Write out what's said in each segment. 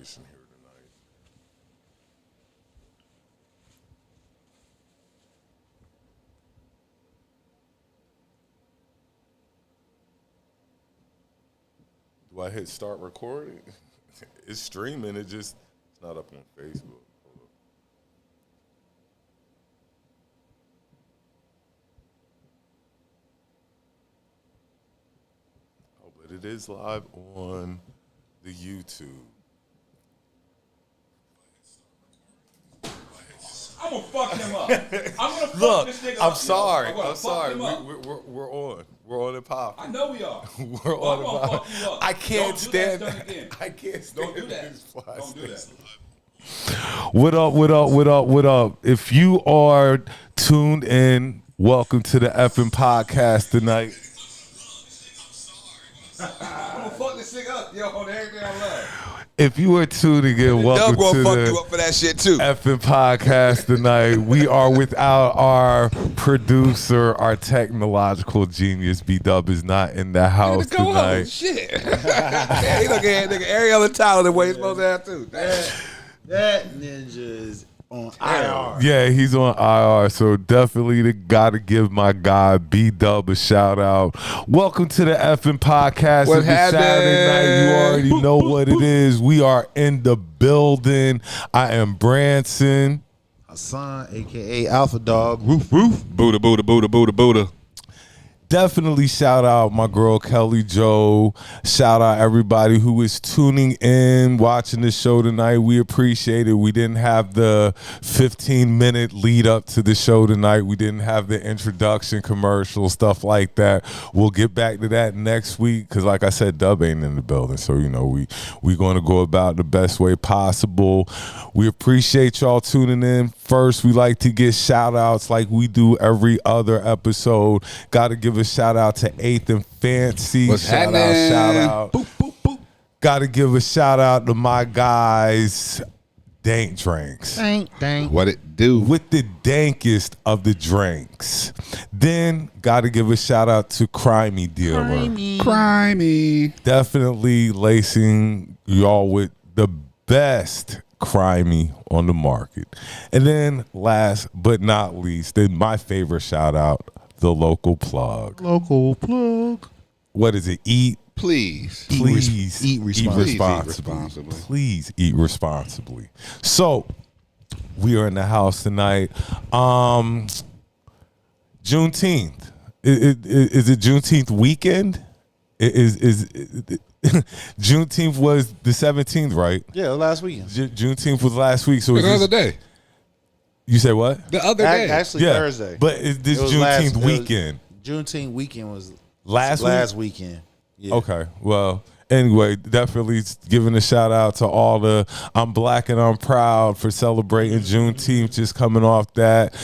situation here tonight. Do I hit start recording? It's streaming. It's not up on Facebook. Hold up. Oh, but it is live on the YouTube. I'm gonna fuck him up. I'm gonna fuck Look, this nigga I'm up. sorry. Yo. I'm sorry. We're We're on. We're on and popping. I know we are. We're on and I'm gonna popping. fuck you up. I can't Don't do stand that stuff again. I can't stand Don't do that. these flies. Don't do that. What up, what up, what up, what up? If you are tuned in, welcome to the effing podcast tonight. I'm gonna fuck this nigga up, yo, on everything I love. If you are tuning in, welcome gonna to fuck the you up for that shit too. effing podcast tonight. We are without our producer, our technological genius. B-Dub is not in the house Go home. tonight. Shit. Yeah, he looking at nigga every other title the way he's supposed to have too. That ninja is on IR. Yeah, he's on IR, so definitely gotta give my guy B-Dub a shout out. Welcome to the effing podcast. What It's happened? Saturday night. You already know what it is. We are in the building. I am Branson. Hassan, a.k.a. Alpha Dog. Roof, roof. Buddha, Buddha, Buddha, Buddha, Buddha. Definitely shout out my girl Kelly Joe. Shout out everybody who is tuning in, watching the show tonight. We appreciate it. We didn't have the 15-minute lead up to the show tonight. We didn't have the introduction commercial, stuff like that. We'll get back to that next week because, like I said, Dub ain't in the building. So, you know, we going to go about the best way possible. We appreciate y'all tuning in. First, we like to get shout outs like we do every other episode. Got to give a shout out to 8th and Fancy. What's happening? Shout out. Boop, boop, boop. Got to give a shout out to my guys, Dank Drinks. Dang. What it do? With the dankest of the drinks. Then got to give a shout out to Crimey Dealer. Crimey. Definitely lacing y'all with the best crimey on the market. And then last but not least, then my favorite shout out, the local plug. Local plug. What is it? Please. Please eat responsibly. Please eat responsibly. So we are in the house tonight. Juneteenth. Is it Juneteenth weekend? Is Juneteenth was the 17th, right? Yeah, last weekend. Juneteenth was last week. So The other day. You say what? The other day. Actually, Yeah, Thursday. but is this It was Juneteenth it was- weekend? Juneteenth weekend was Last weekend. Yeah. Okay, well, anyway, definitely giving a shout out to all the I'm Black and I'm Proud for celebrating Juneteenth, just coming off that.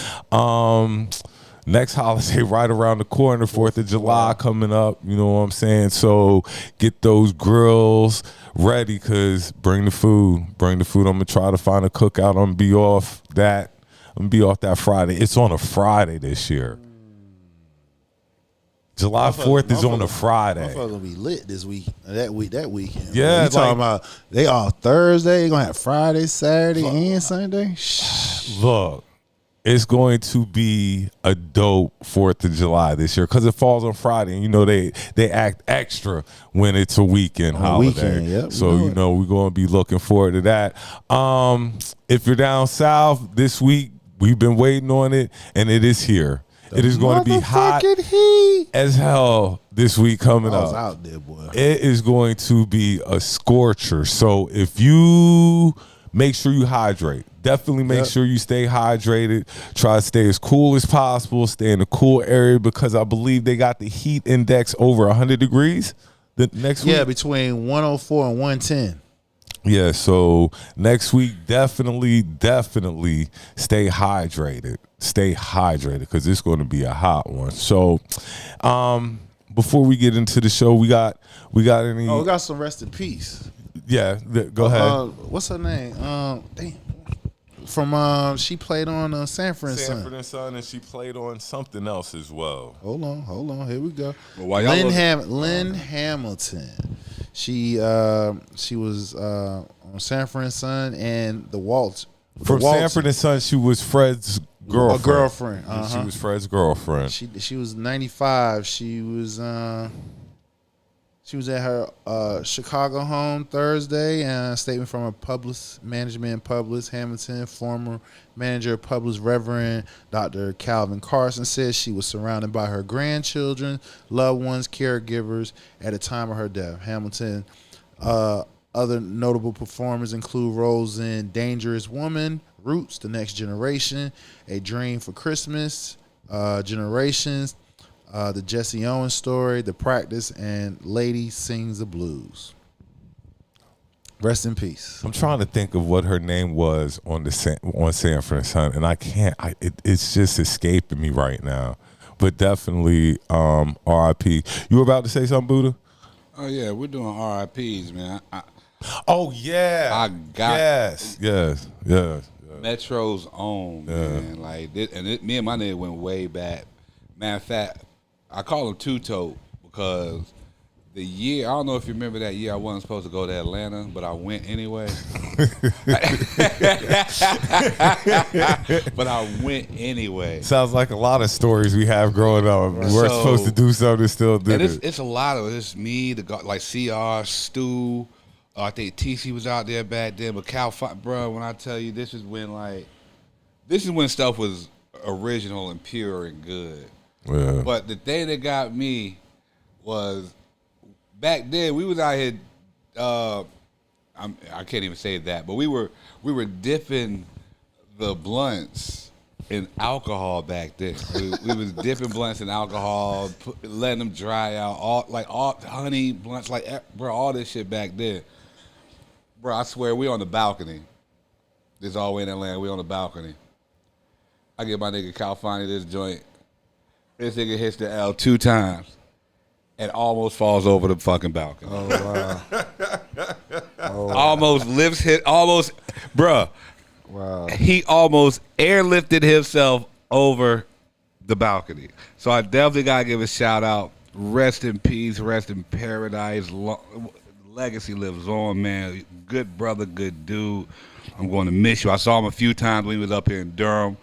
Next holiday right around the corner, 4th of July coming up, you know what I'm saying? So get those grills ready because bring the food. I'm going to try to find a cookout. I'm going to be off that. Friday. It's on a Friday this year. July 4th is on a Friday. Motherfucker gonna be lit this week. That weekend. Yeah, you talking about they all Thursday. They gonna have Friday, Saturday, and Sunday. Look, it's going to be a dope 4th of July this year because it falls on Friday. And, you know, they act extra when it's a weekend holiday. Weekend, yep, so, you know, we're going to be looking forward to that. If you're down south this week, we've been waiting on it, and it is here. It is going to be hot as hell this week coming I was up. out there, boy. It is going to be a scorcher. So if you make sure you hydrate, definitely make sure you stay hydrated. Try to stay as cool as possible. Stay in a cool area because I believe they got the heat index over 100 degrees the next week. Yeah, between 104 and 110. Yeah, so next week, definitely stay hydrated. Stay hydrated because it's going to be a hot one. So, before we get into the show, we got any? Oh, we got some rest in peace. Yeah, go ahead. What's her name? Damn. From she played on Sanford and Sanford Son. and Son, and she played on something else as well. Hold on. Here we go. Well, while y'all Lynn Hamilton. She was on Sanford and Son and The Waltz. From Sanford and Son, she was Fred's girlfriend. A girlfriend. She was Fred's girlfriend. She was 95. She was at her Chicago home Thursday. And a statement from her Publis management in Publis Hamilton, former manager of Publis, Reverend Dr. Calvin Carson, says she was surrounded by her grandchildren, loved ones, caregivers at the time of her death. Hamilton. Other notable performers include roles in Dangerous Woman, Roots, The Next Generation, A Dream for Christmas, Generations, The Jesse Owens Story, The Practice, and Lady Sings the Blues. Rest in peace. I'm trying to think of what her name was on Sanford and Son, and I can't. It's just escaping me right now. But definitely, R.I.P. You were about to say something, Buddha? Oh yeah, we're doing RIPs, man. Oh yeah, I got yes. Metro's own, man. Like this, me and my nigga went way back. Matter of fact, I call him Two-Toed because the year, I don't know if you remember that year I wasn't supposed to go to Atlanta, but I went anyway. But I went anyway. Sounds like a lot of stories we have growing up. We were supposed to do something, still did it. It's a lot of it. It's me, like CR, Stu. I think TC was out there back then, but bro, when I tell you, this is when stuff was original and pure and good. Yeah. But the thing that got me was back then we was out here. I can't even say that, but we were dipping the blunts in alcohol back then. We was dipping blunts in alcohol, letting them dry out, all honey blunts, like bro, all this shit back then. Bro, I swear we on the balcony. This all the way in Atlanta. We on the balcony. I get my nigga Calfani this joint. This nigga hits the L 2 times and almost falls over the fucking balcony. Oh wow! Almost bruh. Wow. He almost airlifted himself over the balcony. So I definitely gotta give a shout out. Rest in peace. Rest in paradise. Legacy lives on, man. Good brother, good dude. I'm going to miss you. I saw him a few times when he was up here in Durham.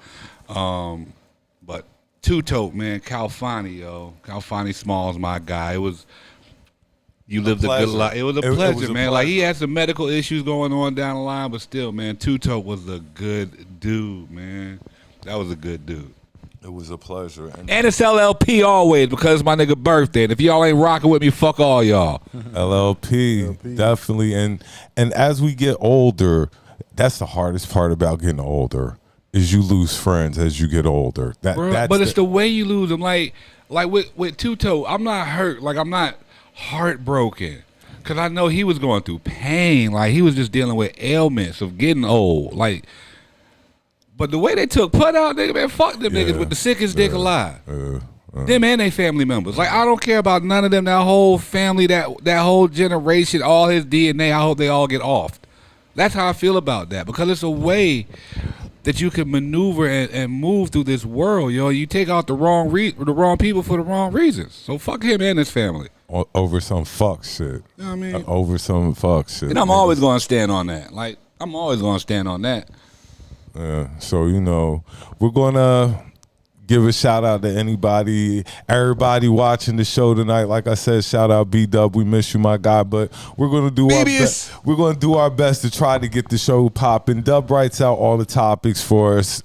But Two-Toed, man, Calfani, yo. Calfani Small's my guy. You lived a good life. It was a pleasure, man. Like, he had some medical issues going on down the line, but still, man, Two-Toed was a good dude, man. That was a good dude. It was a pleasure. And it's LLP always because it's my nigga birthday. And if y'all ain't rocking with me, fuck all y'all. LLP, definitely. And as we get older, that's the hardest part about getting older is you lose friends as you get older. But it's the way you lose them. Like with Two-Toed, I'm not hurt. Like, I'm not heartbroken because I know he was going through pain. Like, he was just dealing with ailments of getting old. Like, but the way they took Put out, nigga, man, fuck them niggas with the sickest dick alive. Them and they family members. Like, I don't care about none of them. That whole family, that whole generation, all his DNA. I hope they all get offed. That's how I feel about that because it's a way that you can maneuver and move through this world, yo. You take out the wrong people for the wrong reasons. So fuck him and his family. Over some fuck shit. You know what I mean? Over some fuck shit. And I'm always going to stand on that. Like, I'm always going to stand on that. Yeah. So, we're going to give a shout out to everybody watching the show tonight. Like I said, shout out B-Dub. We miss you, my guy. But we're going to do our best to try to get the show popping. Dub writes out all the topics for us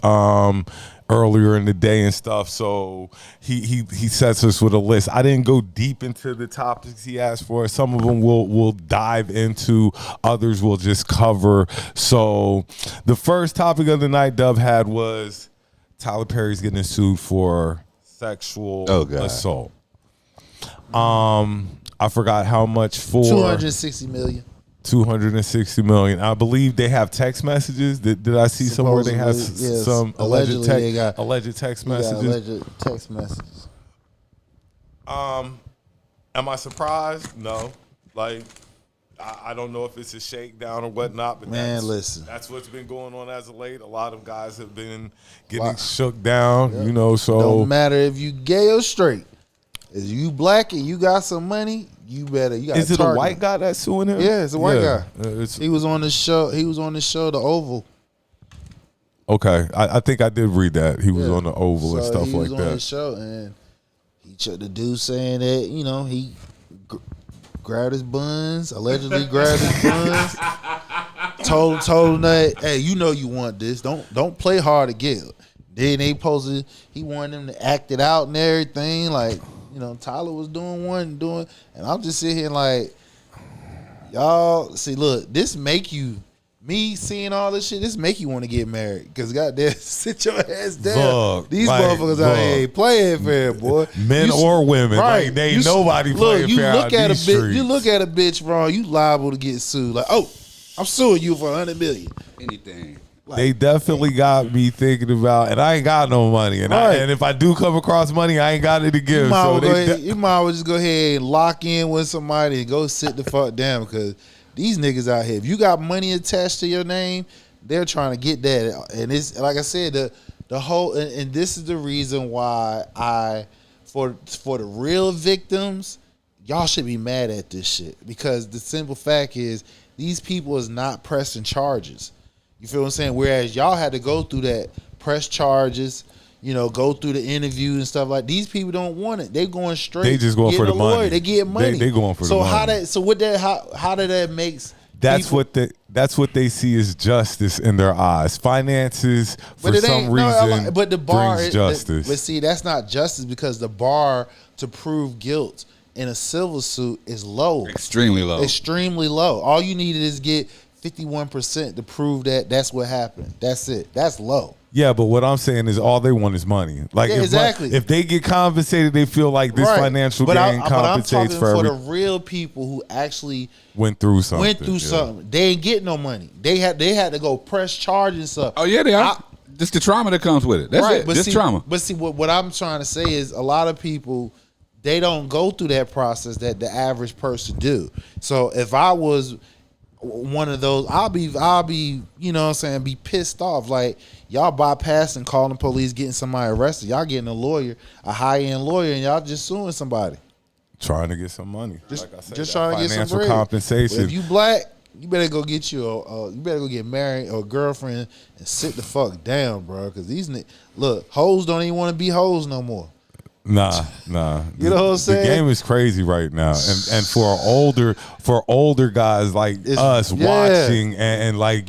earlier in the day and stuff. So he sets us with a list. I didn't go deep into the topics he asked for. Some of them we'll dive into. Others we'll just cover. So the first topic of the night Dub had was Tyler Perry's getting sued for sexual assault. I forgot how much for. 260 million. 260 million. I believe they have text messages. Did I see somewhere they have some alleged text messages? Alleged text messages. Am I surprised? No. Like, I don't know if it's a shakedown or whatnot, but listen, that's what's been going on as of late. A lot of guys have been getting shook down, so don't matter if you gay or straight. If you black and you got some money, You better. You got. Is it a white guy that's suing him? Yeah, it's a white guy. It's, He was on the show. He was on the show, The Oval. okay, I think I did read that he was Yeah. on the Oval and stuff he like was on the that. show, and the dude saying that he grabbed his buns, allegedly grabbed his buns. told him that, hey, you want this. Don't play hard to get. Then they posted, he wanted them to act it out and everything. Like, Tyler was doing and I'm just sitting here like, y'all, see, look, this make you, me seeing all this shit, this make you want to get married. Because, goddamn, sit your ass down. Look, These like, motherfuckers out here ain't playing fair, boy. Men or women. Right. Like, they ain't nobody playing fair out these streets. You look at a bitch wrong, you liable to get sued. Like, oh, I'm suing you for $100 million. Anything. They definitely got me thinking about, and I ain't got no money, and Right. and if I do come across money, I ain't got it to give. You might, So you might well just go ahead and lock in with somebody and go sit the fuck down, because these niggas out here, if you got money attached to your name, they're trying to get that. And it's like I said, the whole, and this is the reason why for the real victims, y'all should be mad at this shit, because the simple fact is these people is not pressing charges. You feel what I'm saying? Whereas y'all had to go through that, press charges, go through the interview and stuff like. These people don't want it. They going straight. They just going for the money. They get money. They going for the money. How did that makes? That's people, what they see as justice in their eyes. Finances, for some reason, but the bar brings justice. But see, that's not justice, because the bar to prove guilt in a civil suit is low. Extremely low. Extremely low. All you needed is get 51% to prove that that's what happened. That's it. That's low. Yeah, but what I'm saying is all they want is money. Like, Yeah, exactly. If they get compensated, they feel like this financial gain compensates for the real people who actually went through something. They ain't get no money. They had to go press charges and stuff. Oh, yeah, they are. Just the trauma that comes with it. That's it. But Just trauma. But see, what I'm trying to say is a lot of people, they don't go through that process that the average person do. So if I was one of those, I'll be, you know what I'm saying, be pissed off. Like, y'all bypassing calling the police, getting somebody arrested. Y'all getting a lawyer, a high-end lawyer, and y'all just suing somebody. Trying to get some money. Just, like I said, just trying to get some financial bread. compensation. But if you black, you better go get you better go get married or a girlfriend and sit the fuck down, bro. Because look, hoes don't even want to be hoes no more. Nah. You know what I'm saying? The game is crazy right now, and for older guys like us watching and like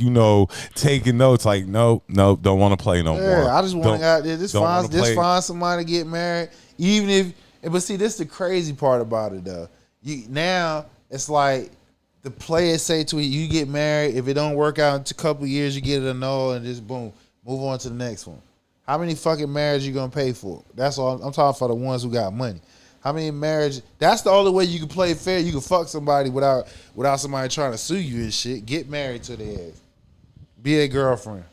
taking notes, like nope, don't want to play no more. I just want to out there. Just find somebody to get married, even if. But see, this is the crazy part about it though. Now it's like the players say to you get married. If it don't work out in a couple of years, you get it annulled, and just boom, move on to the next one. How many fucking marriages you gonna pay for? That's all. I'm talking for the ones who got money. How many marriages? That's the only way you can play fair. You can fuck somebody without somebody trying to sue you and shit. Get married to their ass. Be a girlfriend.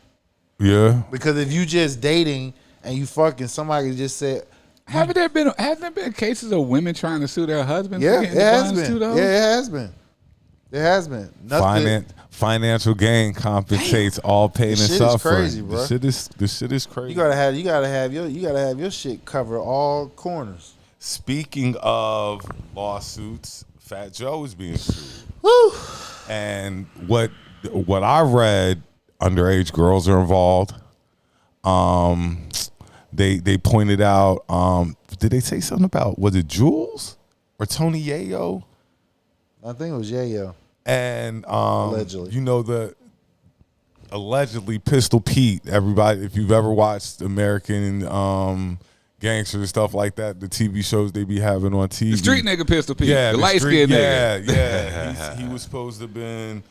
Yeah. Because if you just dating and you fucking, somebody just said. Hasn't there been cases of women trying to sue their husbands? Yeah, for it getting has funds been. too, though? Yeah, it has been. It has been. Financial gain compensates all pain and This shit suffering. is crazy, bro. This shit is crazy. You gotta have your shit cover all corners. Speaking of lawsuits, Fat Joe is being sued. Woo! And what I read, underage girls are involved. They pointed out. Did they say something about, was it Jules or Tony Yayo? I think it was Yayo. And Allegedly. Allegedly Pistol Pete. Everybody, if you've ever watched American Gangster and stuff like that, the TV shows they be having on TV. The street nigga Pistol Pete. Yeah, the light skinned nigga. Yeah. He was supposed to have been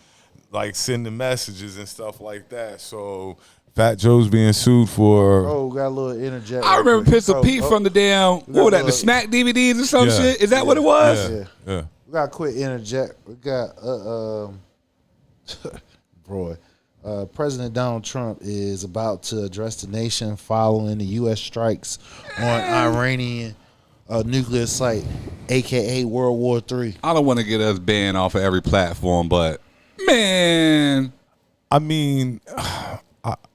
like sending messages and stuff like that. So Fat Joe's being sued for. Oh, got a little interject. I remember Pistol Pete from the damn, what was that, the Smack DVDs or some shit? Is that what it was? Yeah. We got a quick interject. We got President Donald Trump is about to address the nation following the U.S. strikes on Iranian nuclear site, aka World War III. I don't want to get us banned off of every platform, but man, I mean, I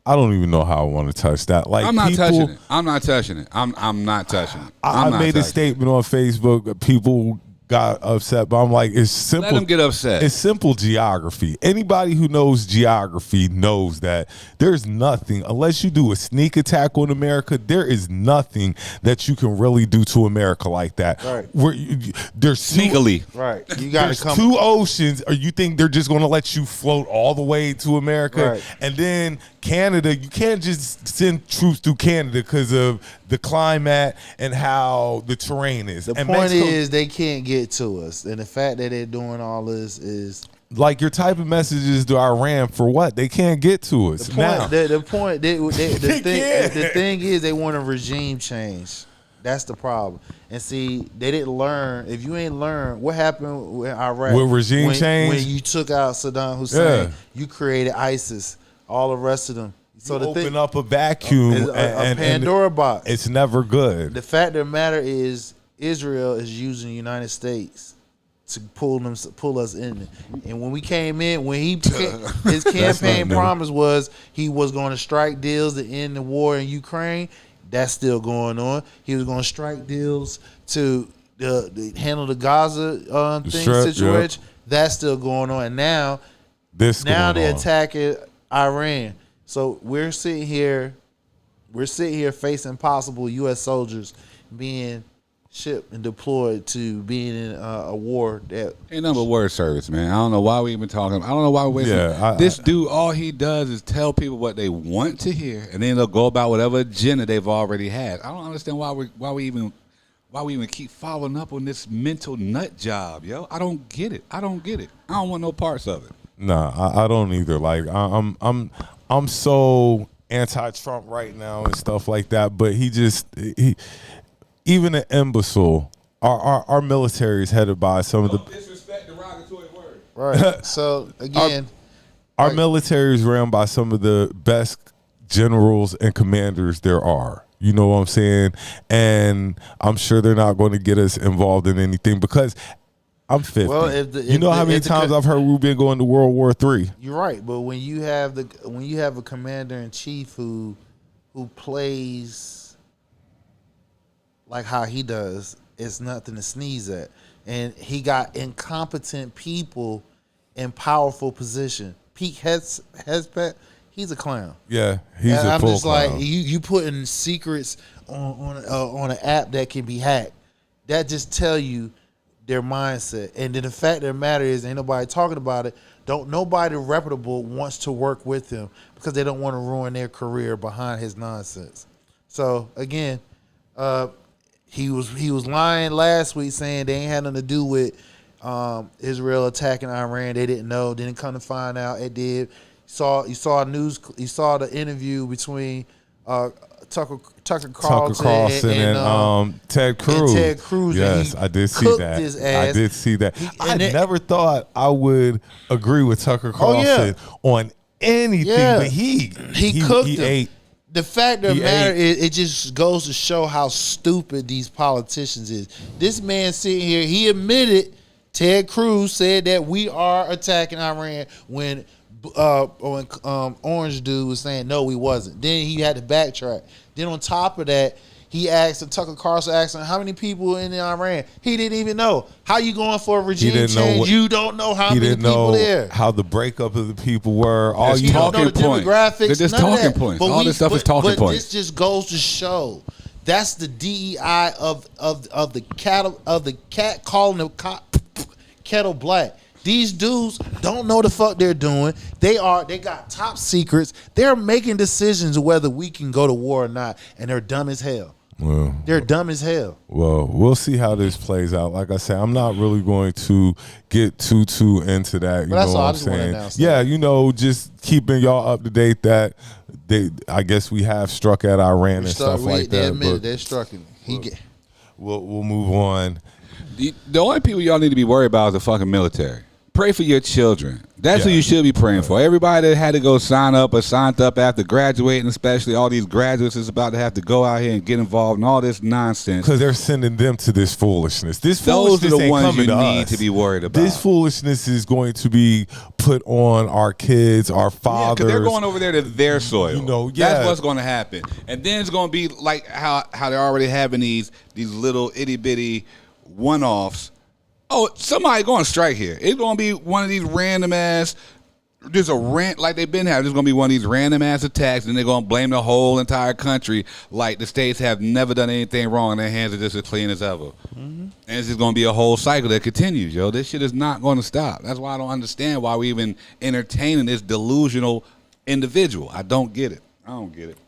don't even know how I want to touch that. Like, I'm not touching it. I'm not touching it. I'm not touching it. I made a statement on Facebook. People got upset, but I'm like, it's simple. Let them get upset. It's simple geography. Anybody who knows geography knows that there's nothing, unless you do a sneak attack on America, there is nothing that you can really do to America like that. Right. There's Sneakily. Right. You got there's to come. two oceans, or you think they're just going to let you float all the way to America? Right. And then Canada, you can't just send troops through Canada because of the climate and how the terrain is. The and point Mexico, is they can't get to us, and the fact that they're doing all this is like, you're typing messages to Iran for what? They can't get to us now. the point. The can't. thing is they want a regime change. That's the problem. And see, they didn't learn. If you ain't learned what happened with Iraq, With regime change? when you took out Saddam Hussein, Yeah. you created ISIS, all the rest of them. So You the open thing, up a vacuum is a Pandora box. It's never good. The fact of the matter is, Israel is using the United States to pull us in. And when we came in, his campaign not new. promise was he was going to strike deals to end the war in Ukraine. That's still going on. He was going to strike deals to handle the Gaza situation. Yep. That's still going on. And now This they're going on. attacking Iran. So we're sitting here facing possible U.S. soldiers being shipped and deployed to being in a war that Ain't nothing but word service, man. I don't know why we even talking. I don't know why we're wasting. Yeah, This dude, all he does is tell people what they want to hear, and then they'll go about whatever agenda they've already had. I don't understand why we even keep following up on this mental nut job, yo. I don't get it. I don't want no parts of it. Nah, I don't either. Like, I'm so anti-Trump right now and stuff like that. But he even an imbecile. Our military is headed by some of the. Disrespect derogatory word. right. So again, Our military is ran by some of the best generals and commanders there are. You know what I'm saying? And I'm sure they're not going to get us involved in anything because I'm 50. Well, you know how many times I've heard we've been going to World War III? you're right. But when you have a commander in chief who plays like how he does, it's nothing to sneeze at. And he got incompetent people in powerful position. Pete Hespet, he's a clown. Yeah, he's And a I'm full just clown. like you putting secrets on an app that can be hacked. That just tell you their mindset. And then the fact of the matter is, ain't nobody talking about it. Don't nobody reputable wants to work with him because they don't want to ruin their career behind his nonsense. So again, he was lying last week saying they ain't had nothing to do with Israel attacking Iran. They didn't know. Didn't come to find out it did. You saw the interview between Tucker Carlson and Ted Cruz. Ted Cruz. Yes, I did see that. His ass. I did see that. I never thought I would agree with Tucker Carlson on anything, Yeah. but he cooked him. ate. The fact of the He matter ate. is, it just goes to show how stupid these politicians is. This man sitting here, he admitted Ted Cruz said that we are attacking Iran when Orange dude was saying no, we wasn't. Then he had to backtrack. Then on top of that, he asked Tucker Carlson asked him how many people in Iran. He didn't even know. How you going for a regime change? You don't know how He many didn't people know there. how the breakup of the people were. All You you don't know the talking points. demographics. They're just none of talking that. points. But All this stuff is talking but points. This just goes to show that's the DEI of the cat calling the kettle black. These dudes don't know the fuck they're doing. They got top secrets. They're making decisions whether we can go to war or not, and they're dumb as hell. Well, They're dumb as hell. Well, we'll see how this plays out. Like I said, I'm not really going to get too into that. You But that's know all. I what I'm just wanna saying? announce that. Yeah, just keeping y'all up to date that I guess we have struck at Iran and stuff like They that. admitted But they're striking. we'll move on. The only people y'all need to be worried about is the fucking military. Pray for your children. That's who you should be praying for. Everybody that had to go sign up or signed up after graduating, especially all these graduates is about to have to go out here and get involved in all this nonsense. Because they're sending them to this foolishness. This Those foolishness are the ain't ones coming you to need us. to be worried about. This foolishness is going to be put on our kids, our Yeah, fathers. because they're going over there to their soil. You know, yeah. That's what's going to happen. And then it's going to be like how they're already having these little itty bitty one-offs Oh, somebody going to strike here. It's going to be one of these random ass. There's a rant like they've been having. There's going to be one of these random ass attacks, and they're going to blame the whole entire country like the states have never done anything wrong, and their hands are just as clean as ever. And it's just going to be a whole cycle that continues, yo. This shit is not going to stop. That's why I don't understand why we even entertaining this delusional individual. I don't get it. I don't get it.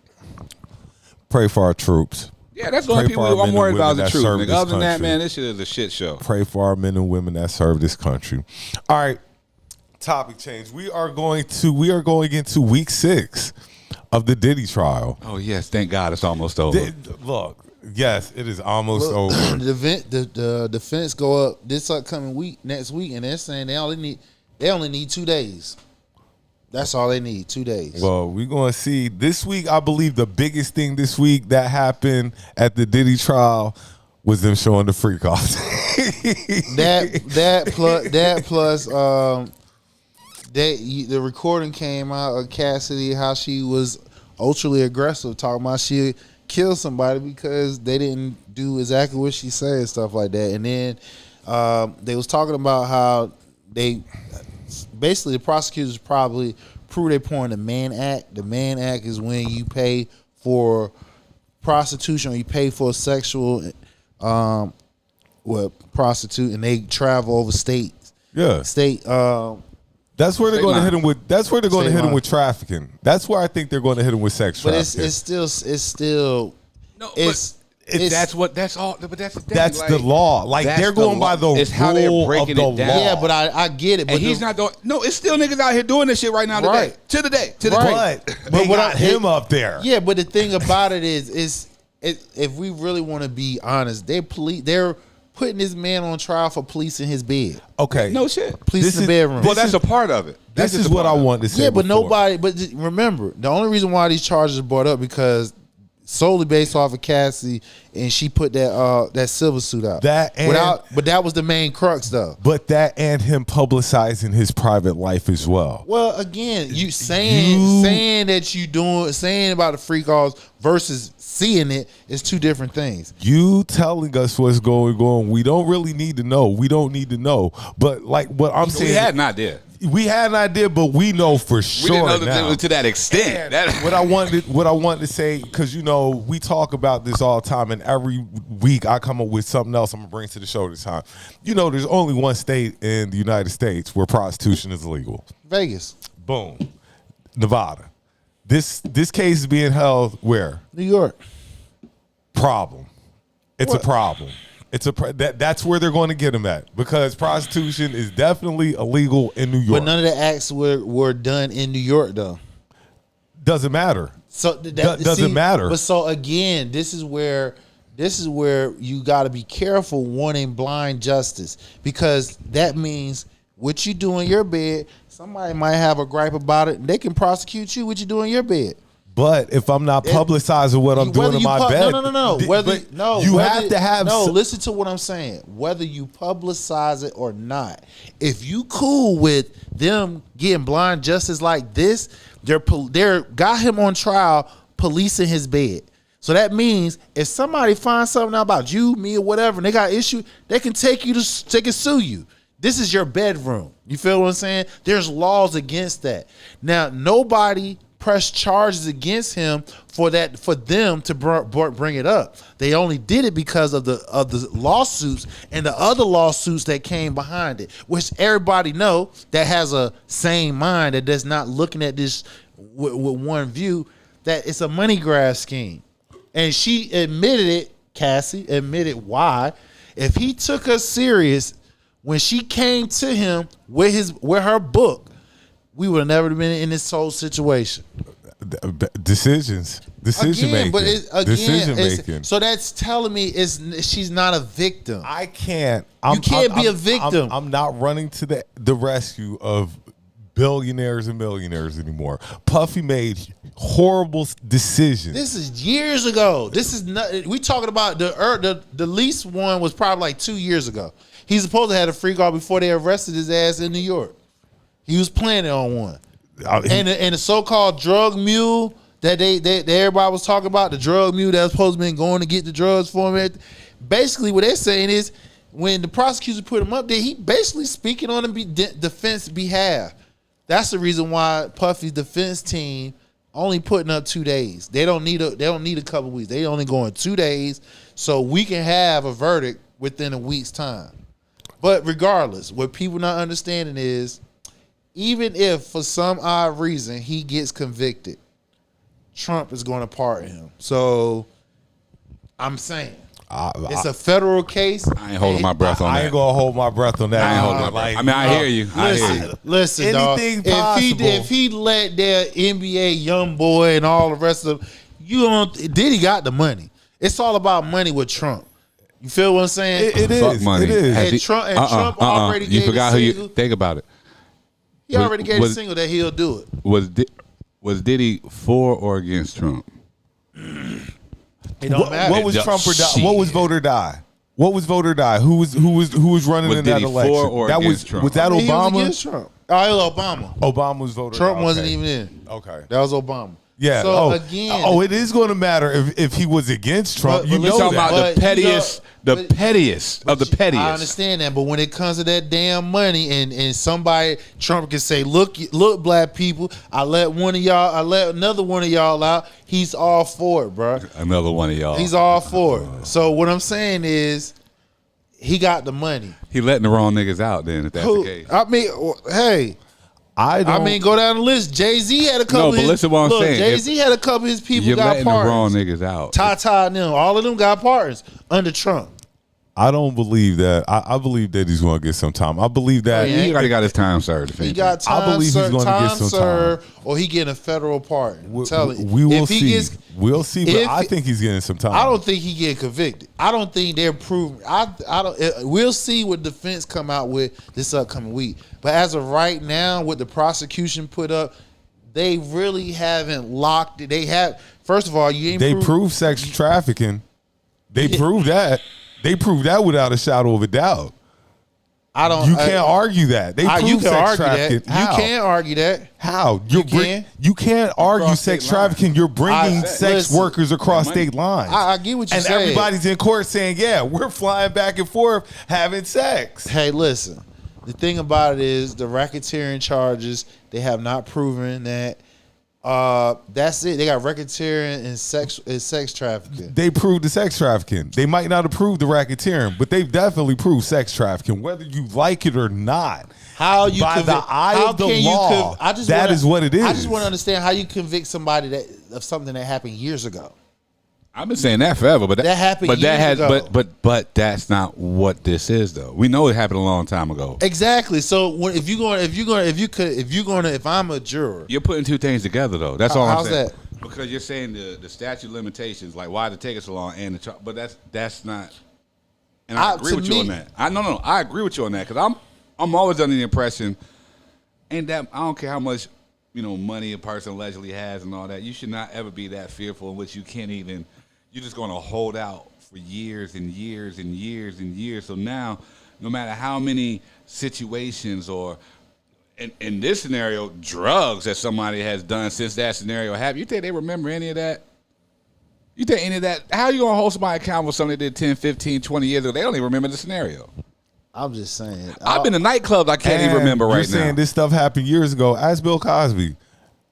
Pray for our troops. Yeah, that's the only people I'm worried about is the truth, nigga. Other than that, country. man, this shit is a shit show. Pray for our men and women that serve this country. All right, topic change. We are going into week 6 of the Diddy trial. Oh yes, thank God it's almost over. Look, yes, it is almost over. The defense go up this upcoming week, next week, and they're saying they only need 2 days. That's all they need, 2 days. Well, we're going to see this week. I believe the biggest thing this week that happened at the Diddy trial was them showing the freak off. that plus the recording came out of Cassidy, how she was ultra aggressive, talking about she killed somebody because they didn't do exactly what she said and stuff like that. And then they was talking about how they basically the prosecutors probably prove their point. The Mann Act. The Mann Act is when you pay for prostitution or you pay for a sexual prostitute, and they travel over states. Yeah. State. That's where they're going to hit him with. That's where they're going to hit him with trafficking. That's where I think they're going to hit him with sex But trafficking. it's still. No, That's what. That's all. But that's the thing. That's like, the law. Like they're going by the it's how they're rule breaking of the it down. law. Yeah, but I get it. But And he's not doing. No, it's still niggas out here doing this shit right now. Right. To the day. But they got him up there. Yeah, but the thing about it is if we really want to be honest, they're putting this man on trial for policing his bed. Okay. No shit. Policing the bedroom. Well, that's a part of it. This is what I wanted to say. Yeah, but before. nobody. But remember, the only reason why these charges are brought up because solely based off of Cassie, and she put that silver suit out. But that was the main crux, though. But that and him publicizing his private life as well. Well, again, you saying that you saying about the freak offs versus seeing it is two different things. You telling us what's going on, we don't really need to know. We don't need to know. But like what I'm saying, We had an idea. We had an idea, but we know for sure. We didn't know now. to that extent. What I wanted to say, because we talk about this all the time, and every week I come up with something else I'm gonna bring to the show this time. There's only one state in the United States where prostitution is illegal. Vegas. Boom. Nevada. This case is being held where? New York. Problem. It's a problem. That's where they're going to get him at, because prostitution is definitely illegal in New York. But none of the acts were done in New York, though. Doesn't matter. So doesn't matter. But so again, this is where you got to be careful wanting blind justice, because that means what you do in your bed, somebody might have a gripe about it, and they can prosecute you what you do in your bed. But if I'm not publicizing what I'm doing in my bed, no. Listen to what I'm saying. Whether you publicize it or not, if you cool with them getting blind justice like this, they're got him on trial policing his bed. So that means if somebody finds something out about you, me, or whatever, and they got issue, they can take you to they can sue you. This is your bedroom. You feel what I'm saying? There's laws against that. Now, nobody pressed charges against him for them to bring it up. They only did it because of the lawsuits and the other lawsuits that came behind it, which everybody know that has a sane mind, that does not looking at this with one view, that it's a money grab scheme. And she admitted it. Cassie admitted why. If he took her serious when she came to him with her book, we would have never been in this whole situation. Decision making. So that's telling me she's not a victim. I can't. You can't be a victim. I'm not running to the rescue of billionaires and millionaires anymore. Puffy made horrible decisions. This is years ago. This is not. We talking about the least one was probably like 2 years ago. He's supposed to have a freak off before they arrested his ass in New York. He was planning on one. And the so-called drug mule that everybody was talking about, the drug mule that was supposed to be going to get the drugs for him. Basically, what they're saying is, when the prosecutor put him up there, he basically speaking on the defense behalf. That's the reason why Puffy's defense team only putting up 2 days. They don't need a couple weeks. They only going 2 days, so we can have a verdict within a week's time. But regardless, what people not understanding is, even if for some odd reason he gets convicted, Trump is going to pardon him. So I'm saying it's a federal case. I ain't holding my breath on that. I ain't gonna hold my breath on that. I ain't holding my breath. I mean, I hear you. I hear you. Listen, dog. Anything possible. If he let their NBA young boy and all the rest of them, Diddy got the money. It's all about money with Trump. You feel what I'm saying? It is. Money. It is. And Trump already You gave forgot a who you single. think about it. He already gave a single that he'll do it. Was Diddy for or against Trump? It don't matter. What was Trump or die? What was vote or die? What was vote or die? Who was running Was in that Diddy election? for or that against was Trump? was that He was Obama? against Trump. Oh, it was Obama. Obama was vote or Trump die. wasn't Okay. even in. Okay. That was Obama. Yeah. So again, it is going to matter if he was against Trump. But You We're know talking that. about But, the pettiest, but- pettiest of the pettiest. I understand that, but when it comes to that damn money, and somebody Trump can say, look, black people, I let another one of y'all out. He's all for it, bro. Another one of y'all. He's all for it. So what I'm saying is, he got the money. He letting the wrong niggas out. Then, if that's the case. I mean, hey. I mean, go down the list. Jay-Z had a couple. No, but listen what I'm saying. Jay-Z had a couple of his people You're got letting the wrong pardons. niggas out. Tata and them, all of them got pardons under Trump. I don't believe that. I believe that he's going to get some time. I believe that. yeah. He already got his time served. He got time. I believe he's served, gonna get time some served, or he getting a federal pardon. We will see. We'll see. But I think he's getting some time. I don't think he getting convicted. I don't think they're proving. I don't. We'll see what defense come out with this upcoming week. But as of right now, what the prosecution put up, they really haven't locked it. They have. First of all, you ain't. They proved sex trafficking. They proved that. They proved that without a shadow of a doubt. You can't argue that. They proved you can sex argue trafficking. that. How? You can't argue that. How? You can't argue cross sex state lines. trafficking. You're bringing sex listen, workers across money. state lines. I get what you're and saying. everybody's in court saying, yeah, we're flying back and forth having sex. Hey, listen. The thing about it is the racketeering charges. They have not proven that. That's it. They got racketeering and sex trafficking. They proved the sex trafficking. They might not have proved the racketeering, but they've definitely proved sex trafficking, whether you like it or not. How you by the eye of the law, that is what it is. I just want to understand how you convict somebody of something that happened years ago. I've been saying that forever, but That happened But that years has, ago. but that's not what this is, though. We know it happened a long time ago. Exactly. So if I'm a juror, You're putting two things together, though. That's all I'm How's saying. that? Because you're saying the statute of limitations, like why did it take us so long, and but that's not. And I agree to with you me- on that. I agree with you on that because I'm always under the impression, I don't care how much money a person allegedly has and all that. You should not ever be that fearful in which you can't even. You're just going to hold out for years and years and years and years. So now, no matter how many situations or, in this scenario, drugs that somebody has done since that scenario happened, you think they remember any of that? You think any of that? How are you going to hold somebody accountable for something they did 10, 15, 20 years ago? They don't even remember the scenario. I'm just saying. I've been to nightclubs I can't even remember right now. You're saying this stuff happened years ago. Ask Bill Cosby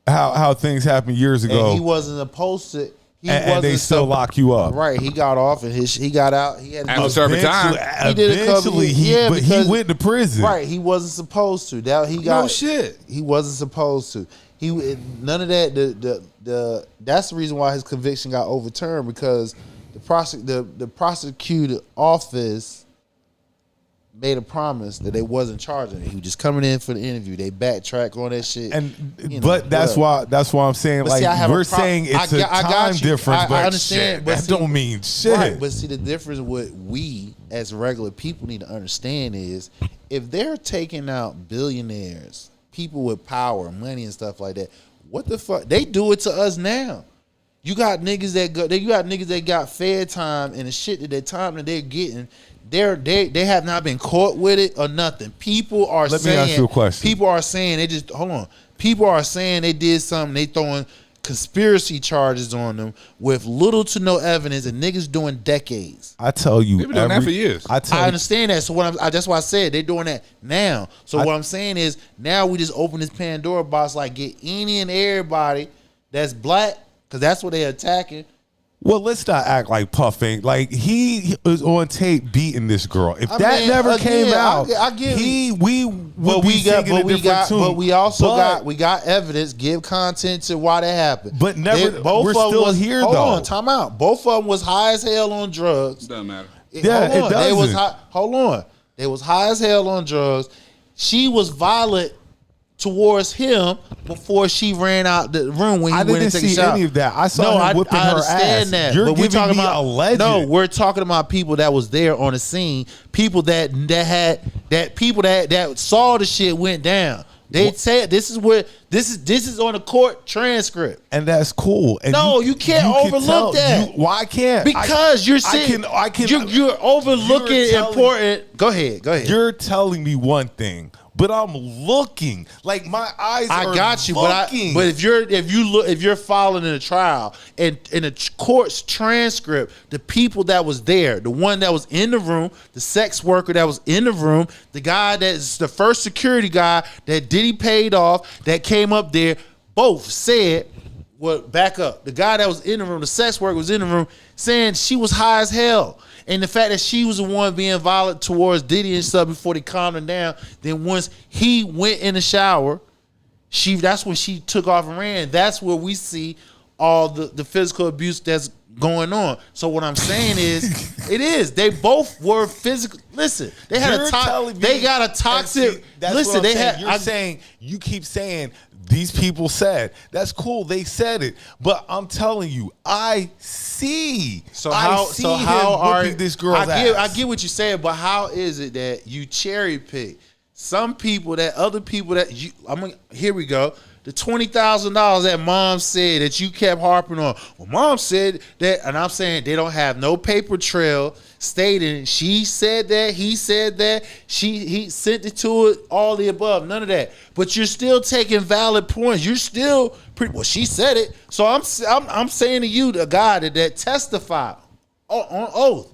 how things happened years ago. And he wasn't supposed to. And they still lock you up. Right. He got off and he got out. He had After serving time. He did a couple. Eventually, he went to prison. Right. He wasn't supposed to. No shit. He wasn't supposed to. None of that. That's the reason why his conviction got overturned, because the prosecutor office made a promise that they wasn't charging him. He was just coming in for the interview. They backtrack on that shit. But that's why I'm saying, But like, see, we're saying it's a time difference, I but understand, shit, but that see, don't mean shit. Right, but see, the difference what we as regular people need to understand is, if they're taking out billionaires, people with power, money and stuff like that, what the fuck? They do it to us now. You got niggas that got fair time, and the shit that they're getting, they have not been caught with it or nothing. People are saying. Let me ask you a question. People are saying they just hold on. People are saying they did something. They throwing conspiracy charges on them with little to no evidence, and niggas doing decades. I tell you, They've been doing that for years. I understand that. So that's why I said they're doing that now. So what I'm saying is now we just open this Pandora box, like get any and everybody that's black, because that's what they're attacking. Well, let's not act like Puff ain't. Like, he was on tape beating this girl. If that never came out, I get we also got evidence, give content to why that happened. But we're still here though. Hold on, time out. Both of them was high as hell on drugs. Doesn't matter. It doesn't. They was high as hell on drugs. She was violent towards him before she ran out the room when he went and took a shower. I didn't see any of that. I saw him whipping her ass. That. You're but giving me a legend. No, we're talking about people that was there on the scene. People that saw the shit went down. They said this is on the court transcript, and that's cool. And you can't overlook that. Why can't? Because you're saying you're overlooking important. Go ahead. You're telling me one thing, but I'm looking. Like, my eyes are got you, looking. but if you're following in a trial and in a court's transcript, the people that was there, the one that was in the room, the sex worker that was in the room, the guy that's the first security guy that Diddy paid off, that came up there, both said, well, back up. The guy that was in the room, the sex worker was in the room, saying she was high as hell. And the fact that she was the one being violent towards Diddy and stuff before they calmed him down, then once he went in the shower, that's when she took off and ran. That's where we see all the physical abuse that's going on. So what I'm saying is, it is. They both were physical. Listen, they had they got a toxic. Listen, they had. You're saying, you keep saying these people said. That's cool. They said it, but I'm telling you, I see. So how are this girl's ass? I get what you're saying, but how is it that you cherry pick some people that other people that you? Here we go. The $20,000 that mom said that you kept harping on. Well, mom said that, and I'm saying they don't have no paper trail stating she said that, he said that, he sent it to it, all the above, none of that. But you're still taking valid points. You're still she said it. So I'm saying to you, the guy that testified on oath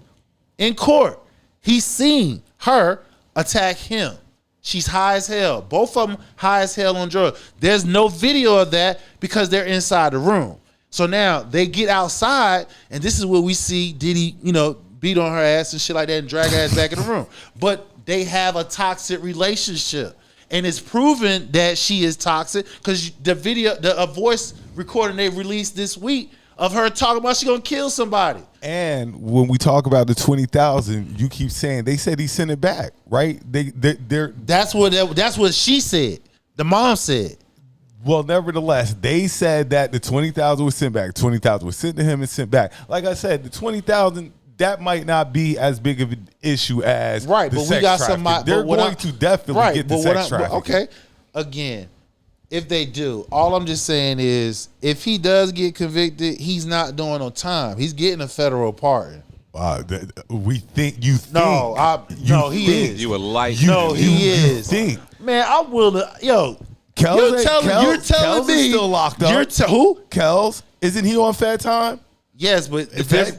in court, he's seen her attack him. She's high as hell. Both of them high as hell on drugs. There's no video of that because they're inside the room. So now they get outside, and this is where we see Diddy, beat on her ass and shit like that and drag her ass back in the room. But they have a toxic relationship. And it's proven that she is toxic because the video, a voice recording they released this week of her talking about she gonna kill somebody. And when we talk about the 20,000, you keep saying they said he sent it back, right? That's what she said. The mom said. Well, nevertheless, they said that the 20,000 was sent back. 20,000 was sent to him and sent back. Like I said, the 20,000, that might not be as big of an issue as right. The but sex we got trafficking. somebody. They're going to definitely get the sex trafficking. Okay, again. If they do, all I'm just saying is, if he does get convicted, he's not doing no time. He's getting a federal pardon. We think you think. No, he is. You would like. No, he is. Think. Man, I'm willing. Yo, Kells you're telling me is still locked up. Who? Kells, isn't he on fed time? Yes, but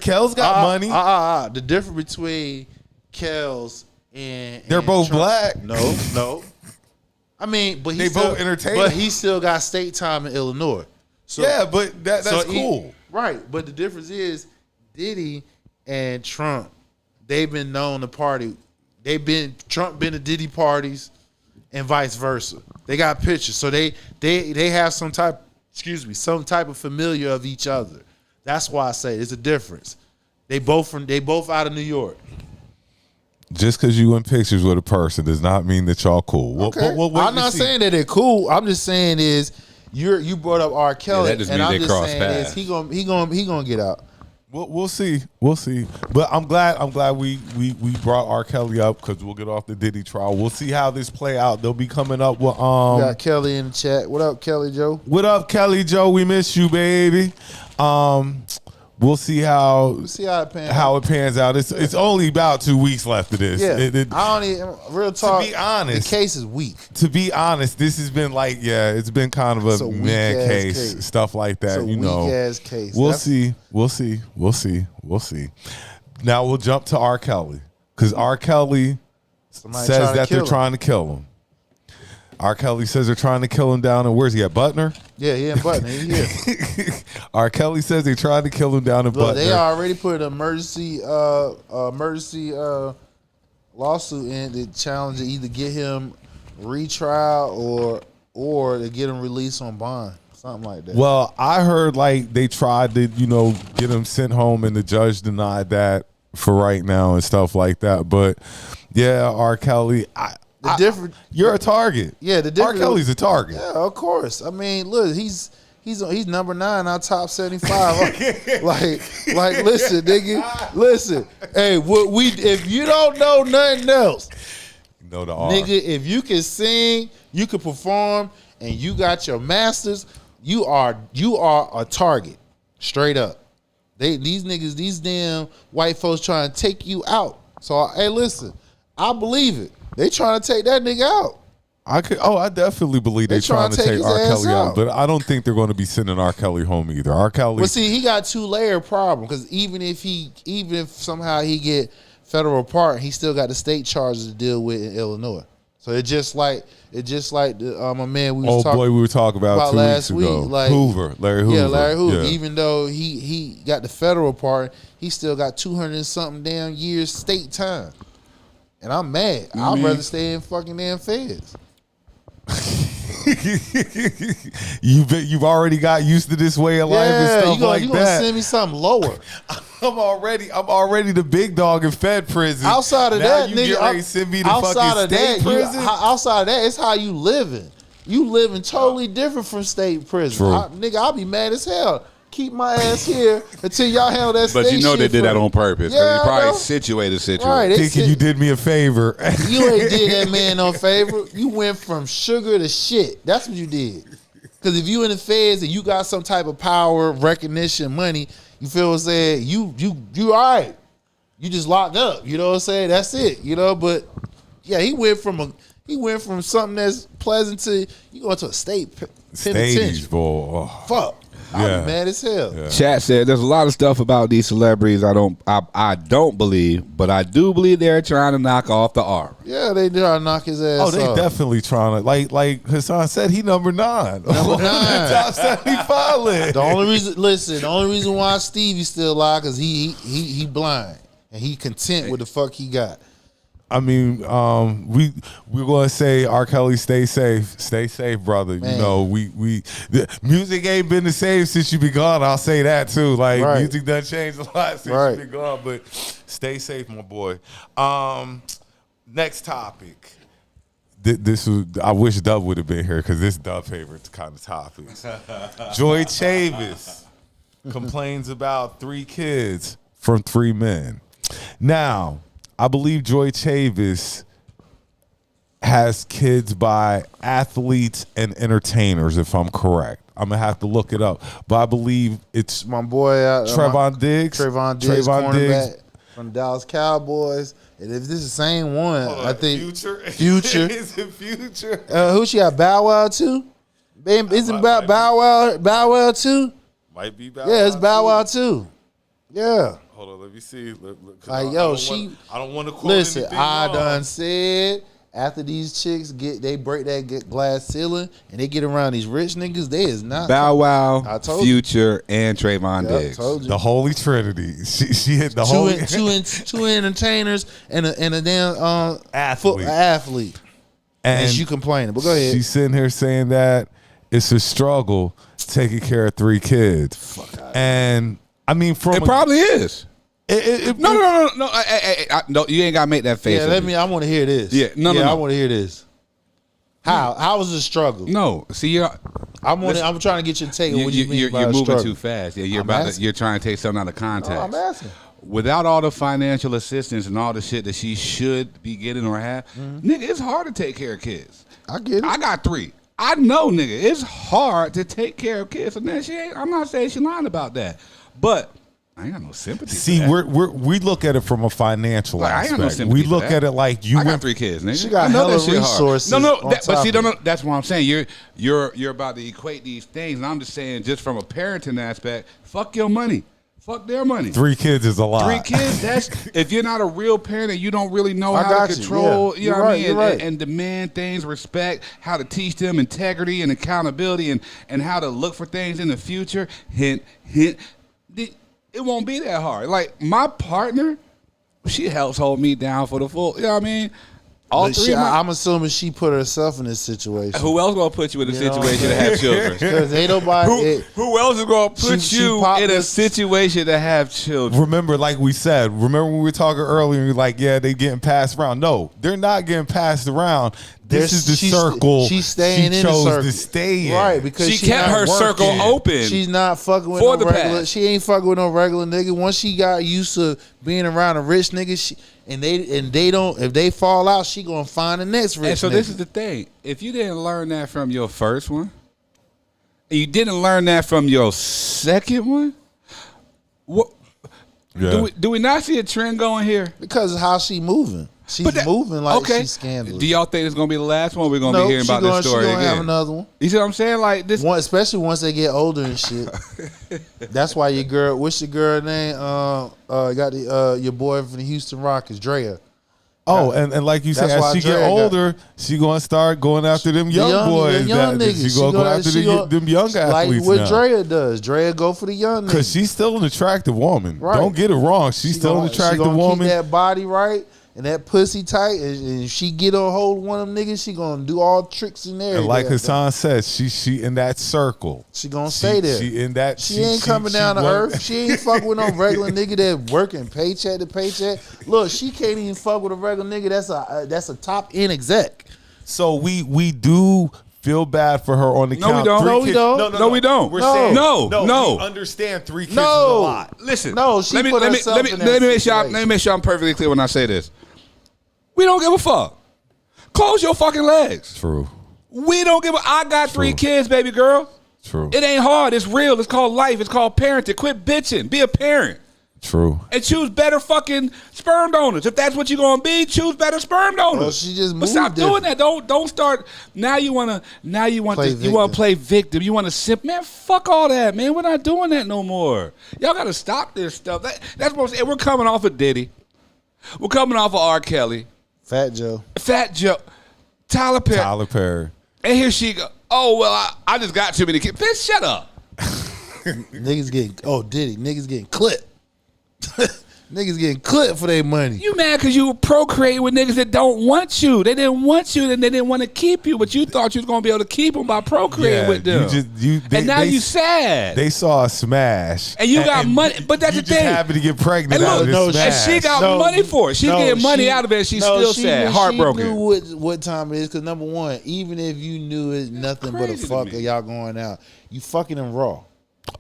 Kells got money. The difference between Kells and they're both Trump, black. No. I mean, but they both entertaining. But he still got state time in Illinois. So, yeah, but that's cool. Right. But the difference is Diddy and Trump, they've been known to party. Trump been to Diddy parties and vice versa. They got pictures. So they have some type of familiar of each other. That's why I say it's a difference. They both out of New York. Just because you in pictures with a person does not mean that y'all cool. Okay. I'm not saying that they're cool. I'm just saying is you brought up R. Kelly, and I'm just cross saying paths. is he gonna get out. We'll see. But I'm glad we brought R. Kelly up because we'll get off the Diddy trial. We'll see how this play out. They'll be coming up with We got Kelly in the chat. What up, Kelly Joe? What up, Kelly Joe? We miss you, baby. we'll see how it pans out. It's only about 2 weeks left of this. Yeah, I don't even real talk. To be honest, the case is weak. To be honest, this has been like it's been kind of a man case, stuff like that. It's a weak-ass case. We'll see. Now we'll jump to R. Kelly because R. Kelly says that they're trying to kill him. R. Kelly says they're trying to kill him down in where's he at? Butner? Yeah, he in Butner. He here. R. Kelly says they tried to kill him down in Butner. They already put an emergency lawsuit in to challenge to either get him retrial or to get him released on bond, something like that. Well, I heard like they tried to get him sent home and the judge denied that for right now and stuff like that. But yeah, R. Kelly. You're a target. Yeah, R. Kelly's a target. Yeah, of course. I mean, look, he's number 9 out top 75. like, listen, nigga, listen. Hey, if you don't know nothing else, know the R. Nigga, if you can sing, you can perform, and you got your masters, you are a target, straight up. These damn white folks trying to take you out. So, hey, listen, I believe it. They trying to take that nigga out. I definitely believe they trying to take R. Kelly out, but I don't think they're going to be sending R. Kelly home either. R. Kelly. But see, he got 2-layer problem because even if somehow he get federal pardon, he still got the state charges to deal with in Illinois. So it's just like my man we were talking about 2 last week ago. Like Larry Hoover. Yeah, Larry Hoover. Yeah. Even though he got the federal pardon, he still got 200 and something damn years state time. And I'm mad. I'd rather stay in fucking damn feds. You've already got used to this way of life and stuff like that. You gonna send me something lower? I'm already the big dog in Fed prison. Outside of that, you nigga, get ready to send me to fucking state prison. Outside of that, it's how you living. You living totally different from state prison. Nigga, I'll be mad as hell. Keep my ass here until y'all handle that state But you know they did that on purpose. Yeah, you probably situated. Right, thinking you did me a favor. You ain't did that man no favor. You went from sugar to shit. That's what you did. Because if you in the feds and you got some type of power, recognition, money, you feel what I'm saying? You all right. You just locked up. You know what I'm saying? That's it. But yeah, he went from something that's pleasant to you going to a state penitentiary. Boy. Fuck. I'm mad as hell. Yeah. Chat said there's a lot of stuff about these celebrities I don't believe, but I do believe they're trying to knock off the R. Yeah, they trying to knock his ass off. Oh, they definitely trying to like Hassan said, he number 9. Number 9. Top 75 list. The only reason why Stevie's still alive because he blind and he content with the fuck he got. I mean, we're gonna say R. Kelly, stay safe, brother. Man. The music ain't been the same since you been gone. I'll say that too. Like music done changed a lot since you been gone, but stay safe, my boy. Next topic. This was I wish Dub would have been here because this Dub favorite kind of topics. Joy Chavis complains about 3 kids from 3 men. Now, I believe Joy Chavis has kids by athletes and entertainers, if I'm correct. I'm going to have to look it up. But I believe it's my boy Trayvon Diggs. Trayvon Diggs from the Dallas Cowboys. And if this is the same one, I think Future. Is it Future? Who she got? Bow Wow too? Isn't Bow Wow too? Might be Bow Wow. Yeah, it's Bow Wow too. Yeah. Hold on, let me see. I don't want to quote listen. anything I wrong. done said after these chicks they break that glass ceiling and they get around these rich niggas, they is not Bow Wow, Future, and Trayvon Diggs. The Holy Trinity. She hit the whole two entertainers and a damn athlete. And she complaining. But go ahead. She's sitting here saying that it's a struggle taking care of 3 kids. And I mean, it probably is. No. No, you ain't gotta make that face. Yeah, I want to hear this. Yeah, no. I want to hear this. How was the struggle? No, see, I'm trying to get your take on what you mean by you're moving struggle. too fast. Yeah, you're trying to take something out of context. I'm asking. Without all the financial assistance and all the shit that she should be getting or have, nigga, it's hard to take care of kids. I get it. I got 3. I know, nigga, it's hard to take care of kids. And then I'm not saying she lying about that, but I ain't got no sympathy. See, for that. we look at it from a financial Like, I ain't got no aspect. sympathy We for look that. at it like you I got went 3 kids, nigga. She got I know hella that shit hard. resources No, on but top see, of it. that's what I'm saying. You're about to equate these things, and I'm just saying, just from a parenting aspect, fuck your money, fuck their money. 3 kids is a lot. 3 kids. That's if you're not a real parent and you don't really know I how got to you, control. yeah. You know You're what I right, mean, you're right. and demand things, respect, how to teach them integrity and accountability, and how to look for things in the future. Hint. It won't be that hard. Like my partner, she helps hold me down for the full. You know what I mean? All But 3 of my. I'm assuming she put herself in this situation. Who else gonna put you in a You know? situation to have children? Because ain't nobody. Who else is gonna put She you popped in a this- situation to have children? Remember, like we said, remember when we were talking earlier, and you're like, yeah, they getting passed around. No, they're not getting passed around. This is the circle She's staying she in the chose circle. to stay in. Right, because She she's kept not her circle working. open. She's not fucking with For no the regular. past. She ain't fucking with no regular nigga. Once she got used to being around a rich nigga, they don't. If they fall out, she gonna find the next rich. And so nigga. this is the thing. If you didn't learn that from your first one, and you didn't learn that from your second one, what Yeah. do we not see a trend going here? because of how she moving. She's But that- moving like okay. she's scandalous. Do y'all think it's gonna be the last one? We're gonna No, be hearing she about gonna, this story she gonna have again. another one. You see what I'm saying? Like this. Especially once they get older and shit. That's why your girl. What's your girl name? You got the your boy from the Houston Rockets, Drea. Oh, and like you said, That's why as she Dre get got- older, she gonna start going after them young boys. the young that- niggas. She gonna go after them young athletes like what now. Drea does. Drea go for the young Because niggas. she's still an attractive woman. Right. Don't get it wrong. She's still an attractive woman. Keep that body right and that pussy tight. And if she get a hold of one of them niggas, she gonna do all tricks in there. And like Hassan says, she in that circle. She gonna stay there. She in that. She ain't coming down to earth. She ain't fuck with no regular nigga that working paycheck to paycheck. Look, she can't even fuck with a regular nigga that's a top end exec. So we do feel bad for her on the No, count. we don't. 3 No, we kids- don't. No, we don't. We're No. saying No. We understand 3 kids No. is a lot. Listen. No, she let me put let me herself let me in that let me make sure situation. let me make sure I'm perfectly clear when I say this. We don't give a fuck. Close your fucking legs. True. We don't give a. I got 3 True. kids, baby girl. True. It ain't hard. It's real. It's called life. It's called parenting. Quit bitching. Be a parent. True. And choose better fucking sperm donors. If that's what you're gonna be, choose better sperm donors. Well, she just but stop moved doing different. that. Don't start. Now you wanna. Now you want. Play You want victim. to play victim. You want to sip. Man, fuck all that, man. We're not doing that no more. Y'all gotta stop this stuff. That's what I'm saying. We're coming off of Diddy. We're coming off of R. Kelly, Fat Joe. Fat Joe, Tyler Perry, Tyler Perry. and here she go. Oh well, I just got too many kids. Bitch, shut up. Niggas getting Diddy. Niggas getting clipped. Niggas getting clipped for their money. You mad because you procreate with niggas that don't want you. They didn't want you and they didn't want to keep you, but you thought you was going to be able to keep them by procreating with them. And now you sad. They saw a smash. And you got money, but that's you the just thing. happy to get pregnant And out of look, this and smash. she got money for it. She's getting money out of it. And she's still sad, heartbroken. She knew what time it is because number one, even if you knew it's nothing but a crazy to fuck me. of y'all going out, you fucking them raw.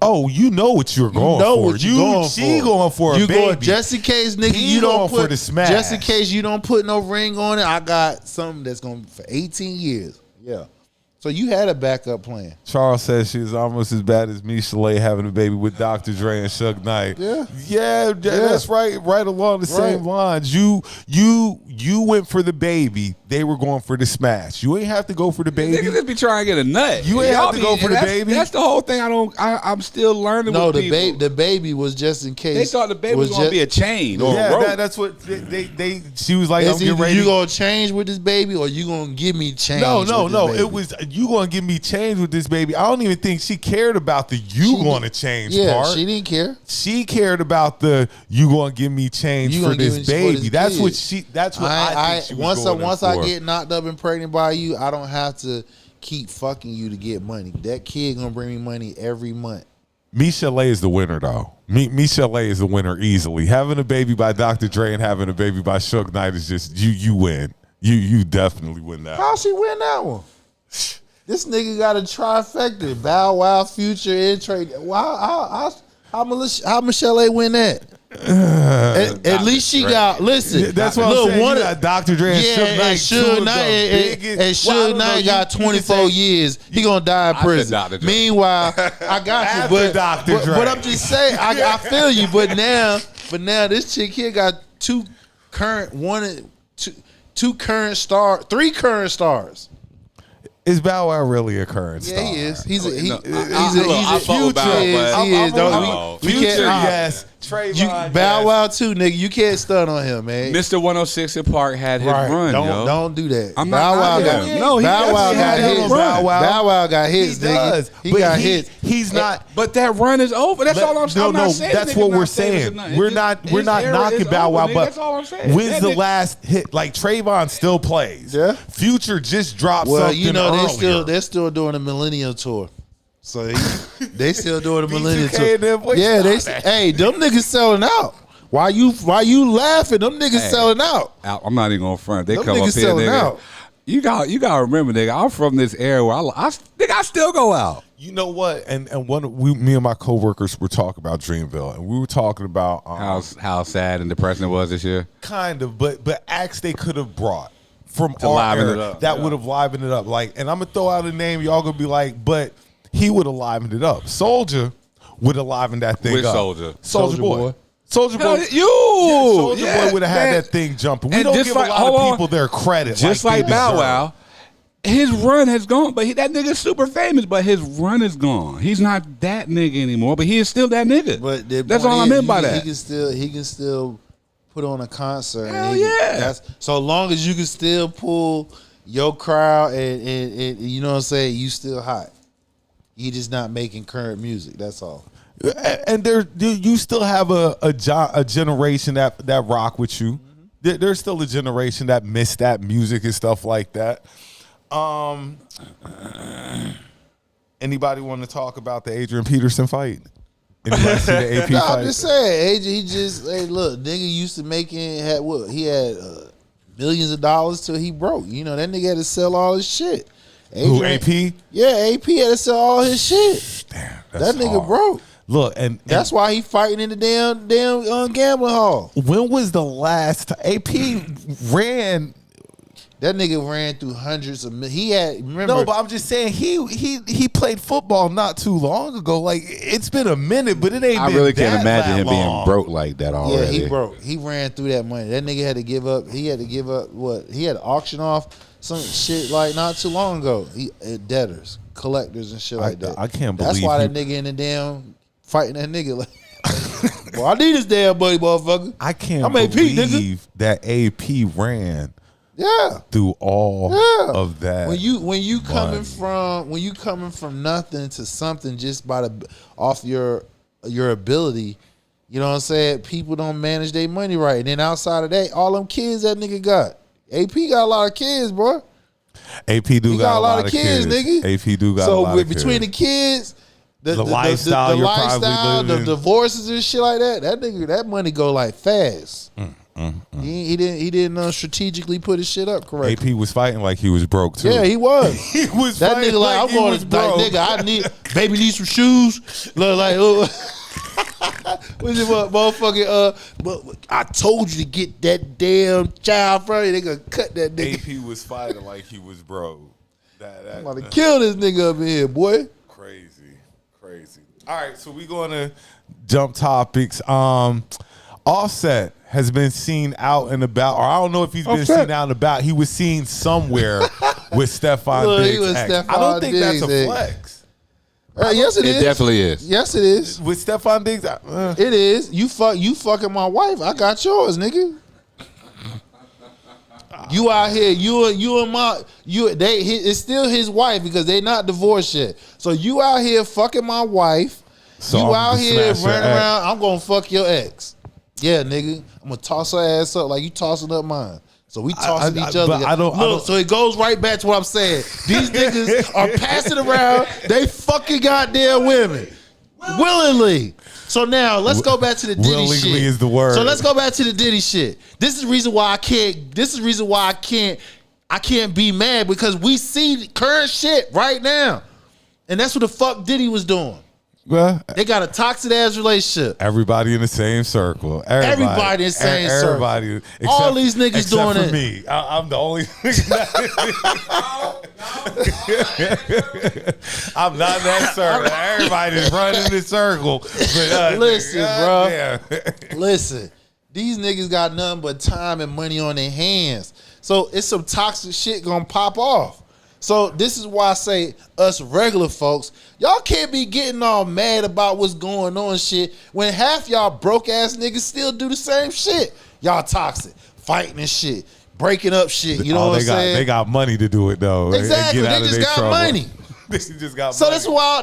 Oh, you know what you're going know for. what you going She for. going for a You baby. going just in case, nigga. He You don't going put for the smash. Just in case you don't put no ring on it. I got something that's going for 18 years. Yeah. So you had a backup plan. Charles says she's almost as bad as me, Chalet, having a baby with Dr. Dre and Suge Knight. Yeah, that's right along the same lines. You went for the baby. They were going for the smash. You ain't have to go for the baby. Niggas just be trying to get a nut. You ain't Y'all have to go for the baby. That's the whole thing. I'm still learning No, with the people. baby. The baby was just in case. They thought the baby was going to be a chain or a Yeah, rope. that's what they. She was like, It's I'm getting either ready. you gonna change with this baby or you gonna give me change. No. with this baby. It was you gonna give me change with this baby. I don't even think she cared about the going to change part. she didn't care. She cared about the you gonna give me change You for gonna give this me for baby. this That's kid. what she. That's what I think she was once going I get knocked up and pregnant by you, I don't have to keep fucking you to get money. That kid gonna bring me money every month. Michelle is the winner though. Michelle is the winner easily. Having a baby by Dr. Dre and having a baby by Suge Knight is just you win. You definitely win that. How she win that one? This nigga got a trifecta: Bow Wow, Future, and Trade. Wow, how Michelle A win that? At least she got listen. That's what I'm saying. You got Dr. Dre and Suge Knight. And Suge Knight got 24 years. He gonna die in prison. Meanwhile, I got you, but I'm just saying, I feel you. But now this chick here got three current stars. Is Bow Wow really a current star? Yeah, he is. He's a future. Future, yes. Trayvon, Bow Wow too, nigga. You can't stun on him, man. Mr. 106 in Park had his run, yo. Don't do that. I'm Bow Wow not got no. Bow Wow got hits. Bow Wow got hits, He nigga. does. He But got hits. He's not. But that run is over. That's all I'm saying. No, that's what we're saying. We're not knocking Bow Wow, but that's all I'm saying. when's the last hit? Like Trayvon still plays. Yeah. Future just dropped Well, something you know earlier. they're still doing a Millennium Tour. So they still doing a Millennium B2K Tour. and them boys, Yeah, stop that. hey, them niggas selling out. Why you laughing? Them niggas selling out. I'm not even gonna front. They Them come up niggas here, selling nigga. out. You got to remember, nigga. I'm from this era where I still go out. You know what? And me and my coworkers were talking about Dreamville, and we were talking about How sad and depressing it was this year. kind of, but acts they could have brought from To our liven era it up, that yeah. would have livened it up. Like, and I'm gonna throw out a name. Y'all gonna be like, but he would have livened it up. Soldier would have livened that thing Which up. Soulja? Soldier Boy. Soldier Boy. You, Soldier Boy would have had that thing jumping. We And don't just give a like- lot hold of on. people their credit. just like they Bow deserve. Wow. His run has gone, but that nigga's super famous. But his run is gone. He's not that nigga anymore, but he is still that nigga. But the that's point all I is, meant by he that. can still put on a concert. Hell and yeah. That's so long as you can still pull your crowd and you know what I'm saying, you still hot. You just not making current music. That's all. And you still have a generation that rock with you. There's still a generation that miss that music and stuff like that. Anybody want to talk about the Adrian Peterson fight? Anybody see the AP No, fight? I'm just saying, AJ, hey, look, nigga used to he had millions of dollars till he broke. You know, that nigga had to sell all his shit. Who, Adrian- AP? Yeah, AP had to sell all his shit. Damn, That nigga hard. broke. Look, and That's why he fighting in the damn gambling hall. when was the last AP ran? That nigga ran through hundreds of he had remember No, but I'm just saying he played football not too long ago. Like, it's been a minute, but it ain't. I been really can't that imagine him long. being broke like that yeah, already. he broke. He ran through that money. That nigga had to give up. He had to give up what? He had to auction off some shit like not too long ago. Debtors, collectors, and shit like that. I can't That's believe why he- that nigga in the damn fighting that nigga like. Well, I need this damn money, motherfucker. I can't I'm AP, nigga. believe that AP ran Yeah. through all Yeah. of that. When you coming from nothing to something just off your ability, you know what I'm saying? People don't manage their money right. And then outside of that, all them kids that nigga got. AP got a lot of kids, bro. AP do He got a lot of kids, nigga. AP do got a So lot of between kids. the kids, the lifestyle the you're probably lifestyle, the living. divorces and shit like that, that nigga, that money go like fast. He didn't strategically put his shit up correctly. AP was fighting like he was broke too. Yeah, he was. he was That fighting nigga like I'm he going was to broke. nigga. Baby need some shoes. Look like what's it motherfucking but I told you to get that damn child from you. They gonna cut that nigga. AP was fighting like he was broke. I'm about to kill this nigga up in here, boy. Crazy. All right, so we going to jump topics. Offset has been seen out and about, or I don't know if he's been Offset. seen out and about. He was seen somewhere with Stefan Look, he Diggs. was ex. Stefan I don't think Diggs, that's a eh? flex. Yes, it is. It definitely is. Yes, it is. With Stefan Diggs, It is. You fucking my wife. I got yours, nigga. You out here, it's still his wife because they not divorced yet. So you out here fucking my wife. So you I'm out gonna here smash your running ex. around. I'm gonna fuck your ex. Yeah, nigga. I'm gonna toss her ass up like you tossing up mine. So we tossing each other. but I don't- Look, so it goes right back to what I'm saying. These niggas are passing around. They fucking goddamn women willingly. So now let's go back to the Diddy Willingly shit. is the word. So let's go back to the Diddy shit. This is the reason why I can't. This is the reason why I can't be mad because we see current shit right now, and that's what the fuck Diddy was doing. Well, They got a toxic ass relationship. everybody in the same circle. Everybody in the same circle. Everybody. All these niggas except doing for it. me. I'm the only. I'm not in that circle. Everybody's running the circle. But, Listen, bro. Yeah. Listen, these niggas got nothing but time and money on their hands. So it's some toxic shit gonna pop off. So this is why I say us regular folks, y'all can't be getting all mad about what's going on shit when half y'all broke ass niggas still do the same shit. Y'all toxic, fighting and shit, breaking up shit. You know what I'm saying? They got money to do it though. Exactly. Get out They of just their got trouble. money. They just got So money.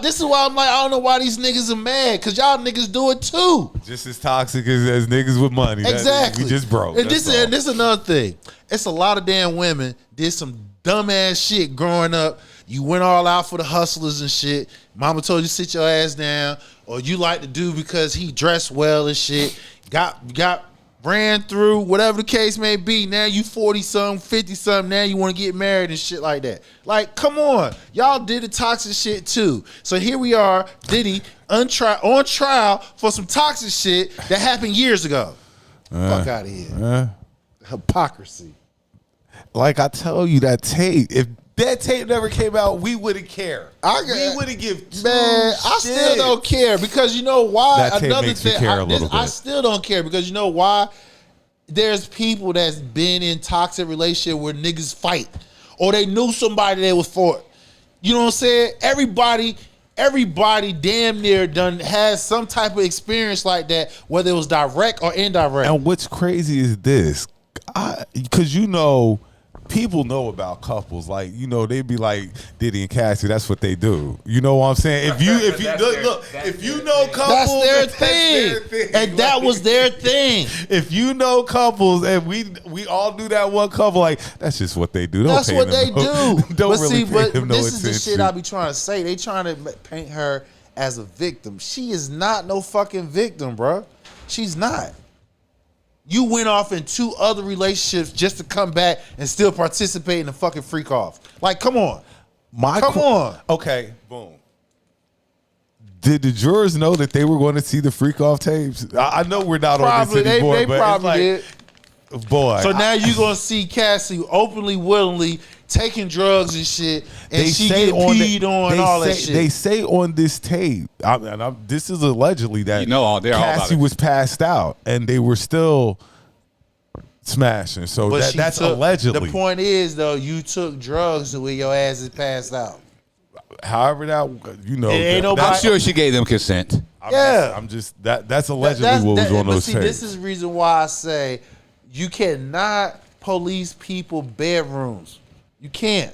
this is why I'm like, I don't know why these niggas are mad, cause y'all niggas do it too. Just as toxic as niggas with money. Exactly. We just broke. And That's this all. and this is another thing. It's a lot of damn women did some dumbass shit growing up. You went all out for the hustlers and shit. Mama told you to sit your ass down, or you like to do because he dressed well and shit. Got ran through, whatever the case may be. Now you 40-something, 50-something. Now you want to get married and shit like that. Like, come on. Y'all did the toxic shit too. So here we are, Diddy, on trial for some toxic shit that happened years ago. Fuck out of here. Hypocrisy. Like I tell you, that tape. If that tape never came out, we wouldn't care. We wouldn't give two Man, I still don't care because you know why? That tape makes me care a little I bit. still don't care because you know why? There's people that's been in toxic relationship where niggas fight, or they knew somebody that was for it. You know what I'm saying? Everybody damn near done has some type of experience like that, whether it was direct or indirect. And what's crazy is this, because you know, people know about couples. Like, you know, they be like Diddy and Cassie. That's what they do. You know what I'm saying? If you look, if you know couples, that's their thing, and that was their thing. If you know couples, and we all do that one couple, like that's just what they do. Don't That's pay what them they no- do. Don't But really see, pay but them no this is the shit attention. I be trying to say. They trying to paint her as a victim. She is not no fucking victim, bro. She's not. You went off in 2 other relationships just to come back and still participate in the fucking freak off. Like, come on. Come on. Okay, boom. Did the jurors know that they were going to see the freak off tapes? I know we're not Probably. on this anymore, They but probably it's like, boy. So now you're going to see Cassie openly, willingly taking drugs and shit, and she get peed on and all that shit. They say on this tape, this is allegedly that they're all about Cassie it. was passed out and they were still smashing. So But that's she took, allegedly. The point is, though, you took drugs to where your ass is passed out. However, that you know, Ain't that- nobody- I'm sure she gave them consent. I'm just that's allegedly what was on but those see, tapes. this is the reason why I say you cannot police people bedrooms. You can't.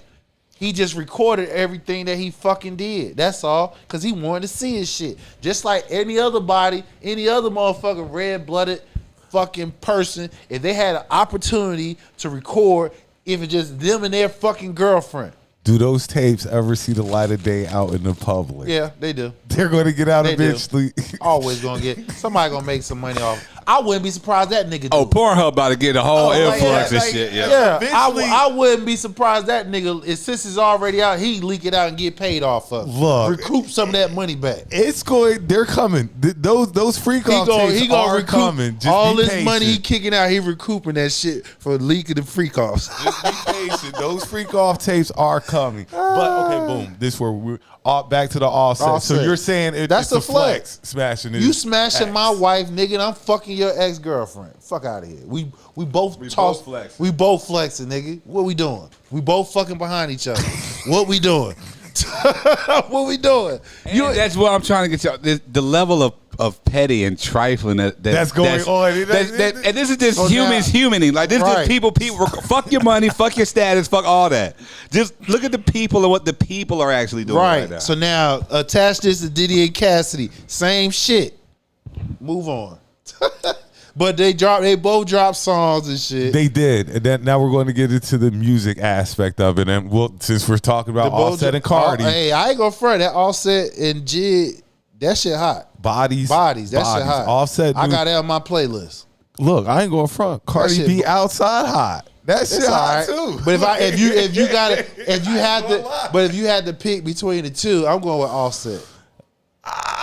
He just recorded everything that he fucking did. That's all. Because he wanted to see his shit. Just like any other body, any other motherfucking red-blooded fucking person, if they had an opportunity to record, if it's just them and their fucking girlfriend. Do those tapes ever see the light of day out in the public? Yeah, they do. They're going to get out They do. eventually. Always gonna get somebody gonna make some money off. I wouldn't be surprised that nigga. Oh, do it. Pornhub about to get a whole Like, influx yeah, and like, shit. Yeah. Yeah, Eventually- I wouldn't be surprised that nigga, since it's already out, he leak it out and get paid off of it. Look. Recoup some of that money back. It's going. They're coming. Those freak off tapes He gonna are recoup coming. Just all be this money he patient. kicking out. He recouping that shit for leaking the freak offs. Just be patient. Those freak off tapes are coming. But okay, boom. This where we're back to the offset. So Offset. you're saying That's it's a flex. smashing. You his smashing ex. my wife, nigga, and I'm fucking your ex girlfriend. Fuck out of here. We both both flexing. We both flexing, nigga. What we doing? We both fucking behind each other. What we doing? What we doing? And that's what I'm trying to get y'all. The level of petty and trifling That's going on. And this is just So humans now- humaning. Like this is Right. just people. Fuck your money. Fuck your status. Fuck all that. Just look at the people and what the people are actually doing right now. So now attach this to Diddy and Cassidy. Same shit. Move on. But they both dropped songs and shit. They did, and then now we're going to get into the music aspect of it. And since we're talking about They both Offset and dro- Cardi, Hey, I ain't gonna front that Offset and Jid. That shit hot. bodies, That shit hot. Offset. I dude, got that on my playlist. look, I ain't going front. Cardi shit be bo- outside hot. That shit It's all hot right. too. But if you had to pick between the two, I'm going with Offset.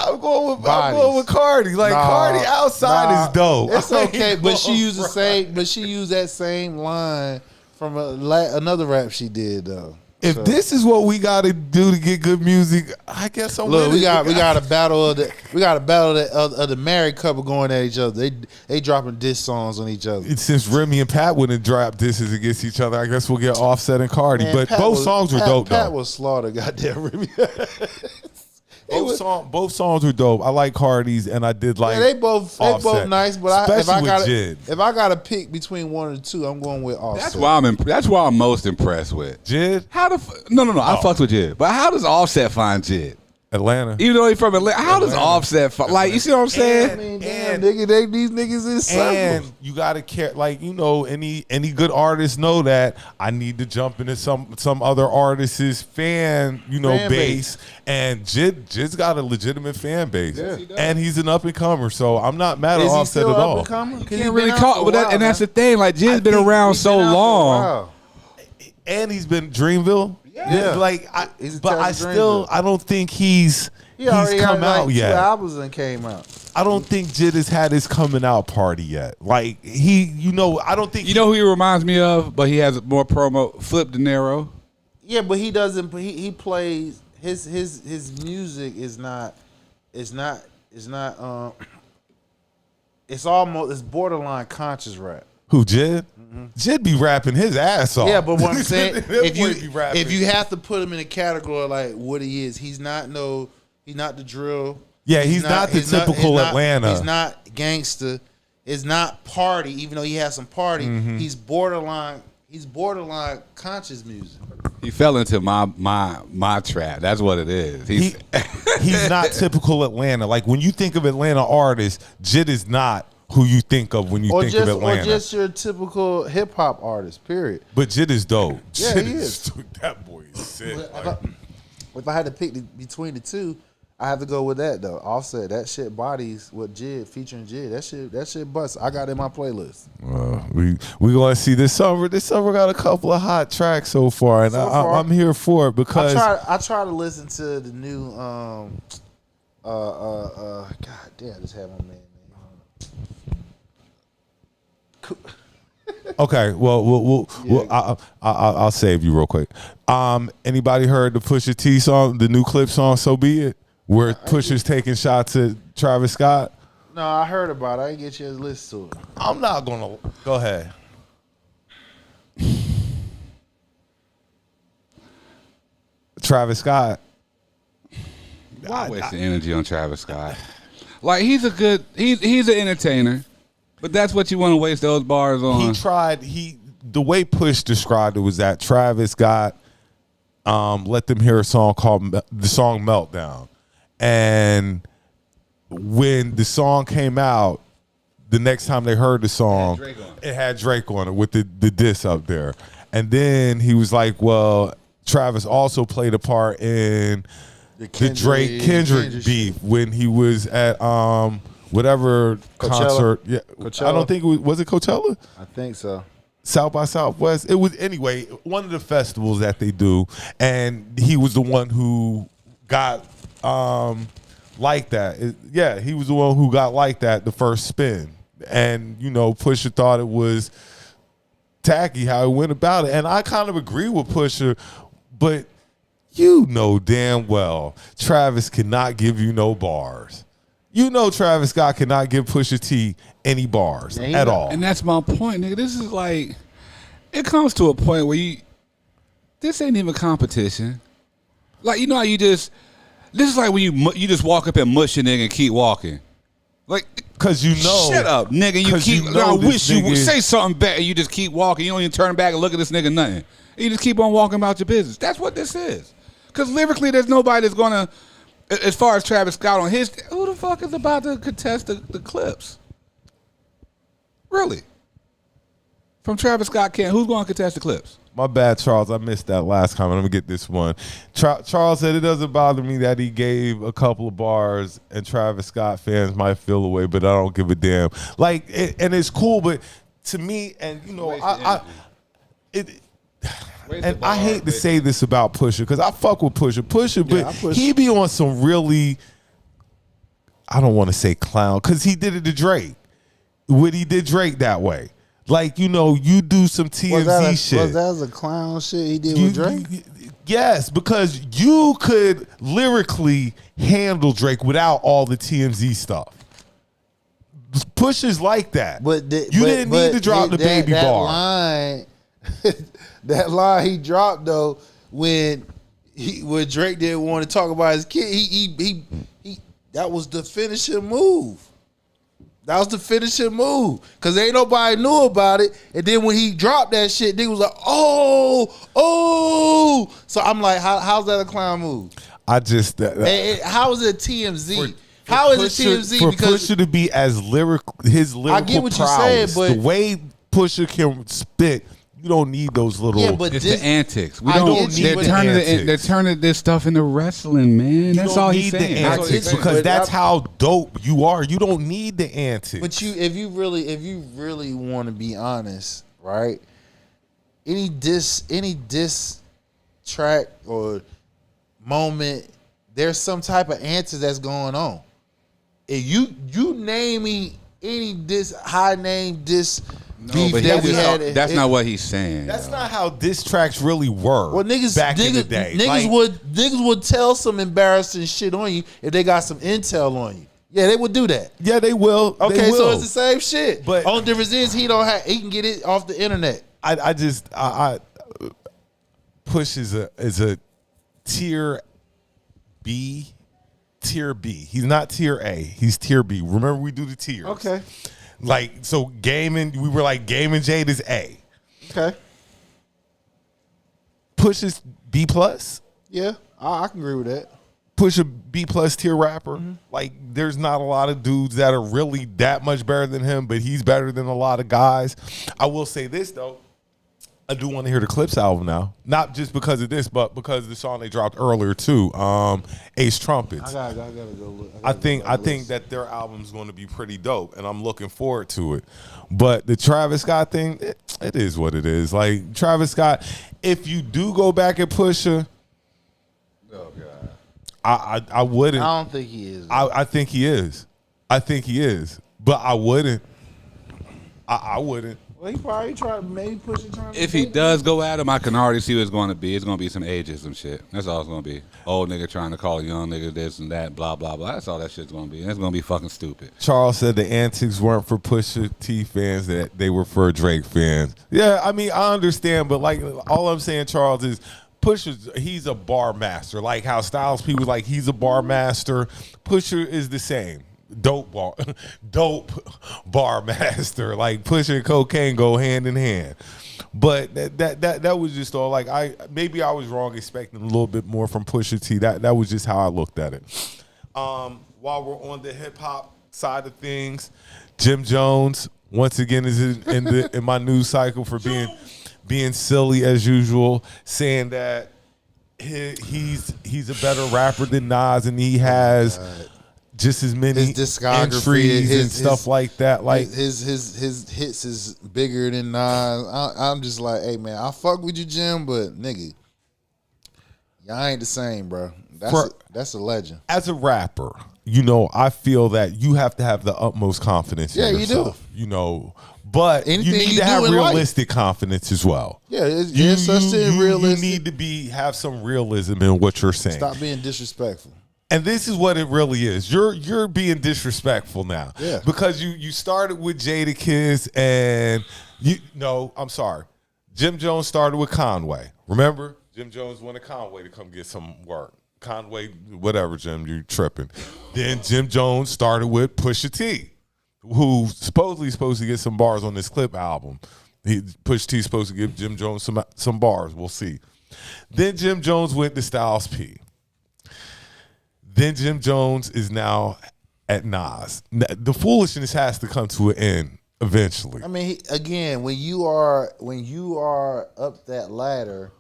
I'm going with Cardi. Like Cardi outside is dope. It's okay, but she used the front. same. But she used that same line from another rap she did though. If this is what we got to do to get good music, I guess I'm. Look, with we it. got a battle of the married couple going at each other. They dropping diss songs on each other. Since Remy and Pat wouldn't drop disses against each other, I guess we'll get Offset and Cardi. Man, but Pat both songs were dope Pat though. was slaughtered, goddamn Remy. Both songs were dope. I like Cardi's, and I did like. Yeah, they both Offset. nice, but if Especially I with got if I got to pick between one or two, I'm going with Offset. That's why I'm most impressed with Jid, how the no. I fucks with Jid, but how does Offset find Jid? Atlanta. Even though he's from Atlanta, how does Offset find? Like, you see what I'm saying? I mean, damn, nigga, these niggas is And circles. you gotta care, like any good artists know that I need to jump into some other artist's fan Fan base. And Jid's got a legitimate fan base, and he's an up and comer. So I'm not mad at Is he Offset still at up all. and coming? You can't really call, but and that's the thing. Like, Jid's been think around He's so been out for a long. while. And he's been Dreamville. Yeah. like He's but I attached to still Dreamville. I don't think he's already come had out like yet. 2 albums and came out. I don't think Jid has had his coming out party yet. Like I don't think You know who he reminds me of, but he has more promo. Flip De Niro. Yeah, but he doesn't. He plays his music is not. It's borderline conscious rap. Who Jid? Jid be rapping his ass off. Yeah, but what I'm saying, That boy be rapping. if you have to put him in a category like what he is, he's not the drill. Yeah, he's not the typical Atlanta. He's not gangster. It's not party, even though he has some party. Mm-hmm. He's borderline conscious music. He fell into my trap. That's what it is. He's not typical Atlanta. Like when you think of Atlanta artists, Jid is not who you think of when you think of Atlanta. Or just your typical hip hop artist. Period. But Jid is dope. Yeah, Jid he is. That boy is sick. If I had to pick between the two, I have to go with that though. Offset, that shit bodies with Jid featuring Jid. That shit busts. I got it in my playlist. We gonna see this summer. This summer got a couple of hot tracks so far, and I'm here for it because I try to listen to the new God damn, I just had my man. Okay, well, I'll save you real quick. Anybody heard the Pusha T song, the new clip song, "So Be It," where Pusha's taking shots at Travis Scott? No, I heard about it. I didn't get you to listen to it. I'm not gonna go ahead. Travis Scott. Why waste the energy on Travis Scott? Like, he's an entertainer, but that's what you want to waste those bars on. The way Push described it was that Travis got let them hear a song called the song Meltdown, and when the song came out, the next time they heard the song, it had Drake on it with the diss up there, and then he was like, well, Travis also played a part in the Drake Kendrick beef when he was at whatever concert. Yeah, Coachella? I don't think was it Coachella? I think so. South by Southwest. It was anyway one of the festivals that they do, and he was the one who got like that. He was the one who got like that the first spin, and Pusha thought it was tacky how he went about it, and I kind of agree with Pusha, but damn well Travis cannot give you no bars. Travis Scott cannot give Pusha T any bars at all. And that's my point, nigga. This is like, it comes to a point where this ain't even competition. Like, how you this is like when you just walk up and mush a nigga and keep walking. Like, cause shut up, nigga. You 'cause keep. I wish you would nigga- say something back, and you just keep walking. You don't even turn back and look at this nigga nothing. You just keep on walking about your business. That's what this is. Cause lyrically, there's nobody that's gonna, as far as Travis Scott on his, who the fuck is about to contest the clips? Really? From Travis Scott, who's going to contest the clips? My bad, Charles. I missed that last comment. Let me get this one. Charles said it doesn't bother me that he gave a couple of bars and Travis Scott fans might feel away, but I don't give a damn. Like, and it's cool, but to me, and I hate to say this about Pusha because I fuck with Pusha, but he be on some really I don't want to say clown because he did it to Drake. When he did Drake that way. Like, you know, you do some TMZ shit. Was that a clown shit he did with Drake? Yes, because you could lyrically handle Drake without all the TMZ stuff. Pusha's like that. But you didn't need to drop the baby bar. Line, that line he dropped though, when Drake didn't want to talk about his kid, he that was the finishing move. That was the finishing move. Cause ain't nobody knew about it. And then when he dropped that shit, nigga was like, oh. So I'm like, how's that a clown move? I just how is it TMZ? How is it TMZ? For Because Pusha to be as his lyrical I get what you're prowess, saying, but the way Pusha can spit, you don't need those little. Yeah, but It's this, the antics. We I don't get you, they're but turning antics. they're turning this stuff into wrestling, man. You That's don't all need he's the saying. That's all he's antics saying. because But that's how dope you are. You don't need the antics. But if you really want to be honest, right? Any diss track or moment, there's some type of answer that's going on. If you name me any high name beef But that we had, that's not what he's saying. That's yo. not how diss tracks really were. Well, niggas back in the day. Niggas would tell some embarrassing shit on you if they got some intel on you. Yeah, they would do that. Yeah, they will. Okay, They will. so it's the same shit. But only difference is he can get it off the internet. I Push is a tier B. Tier B. He's not tier A. He's tier B. Remember, we do the tiers. Okay. Like, so we were like, Game and Jade is A. Okay. Push is B plus. Yeah, I can agree with that. Push a B plus tier rapper. Like, there's not a lot of dudes that are really that much better than him, but he's better than a lot of guys. I will say this though. I do want to hear the Clips album now. Not just because of this, but because of the song they dropped earlier too. Ace Trumpets. I gotta go look. I think that their album's going to be pretty dope, and I'm looking forward to it. But the Travis Scott thing, it is what it is. Like, Travis Scott, if you do go back and Pusha, Oh God. I wouldn't. I don't think he is. I think he is. I think he is. But I wouldn't. I wouldn't. Well, he probably maybe Pusha trying. If he does go at him, I can already see what it's going to be. It's going to be some ageism shit. That's all it's going to be. Old nigga trying to call a young nigga this and that, blah, blah, blah. That's all that shit's going to be. And it's going to be fucking stupid. Charles said the antics weren't for Pusha T fans, that they were for Drake fans. Yeah, I mean, I understand, but like, all I'm saying, Charles, is Pusha, he's a bar master. Like how Styles people like he's a bar master. Pusha is the same. Dope bar master. Like, Pusha and cocaine go hand in hand. But that was just all. Like, maybe I was wrong expecting a little bit more from Pusha T. That was just how I looked at it. While we're on the hip hop side of things, Jim Jones once again is in my news cycle for being silly as usual, saying that he's a better rapper than Nas, and he has just as many His discography, entries and stuff like that. Like, his hits is bigger than Nas. I'm just like, hey man, I fuck with you, Jim, but nigga, y'all ain't the same, bro. That's a legend. as a rapper, you know, I feel that you have to have the utmost confidence in Yeah, you yourself. do. You know, but Anything you need you to do have in life. realistic confidence as well. Yeah, it's such thing realistic. You need to have some realism in what you're saying. Stop being disrespectful. And this is what it really is. You're being disrespectful now. Yeah. Because you started with Jadakiss and I'm sorry. Jim Jones started with Conway. Remember? Jim Jones wanted Conway to come get some work. Conway, whatever, Jim, you tripping. Then Jim Jones started with Pusha T, who supposedly is supposed to get some bars on this Clip album. Pusha T supposed to give Jim Jones some bars. We'll see. Then Jim Jones went to Styles P. Then Jim Jones is now at Nas. The foolishness has to come to an end eventually. I mean, again, when you are up that ladder,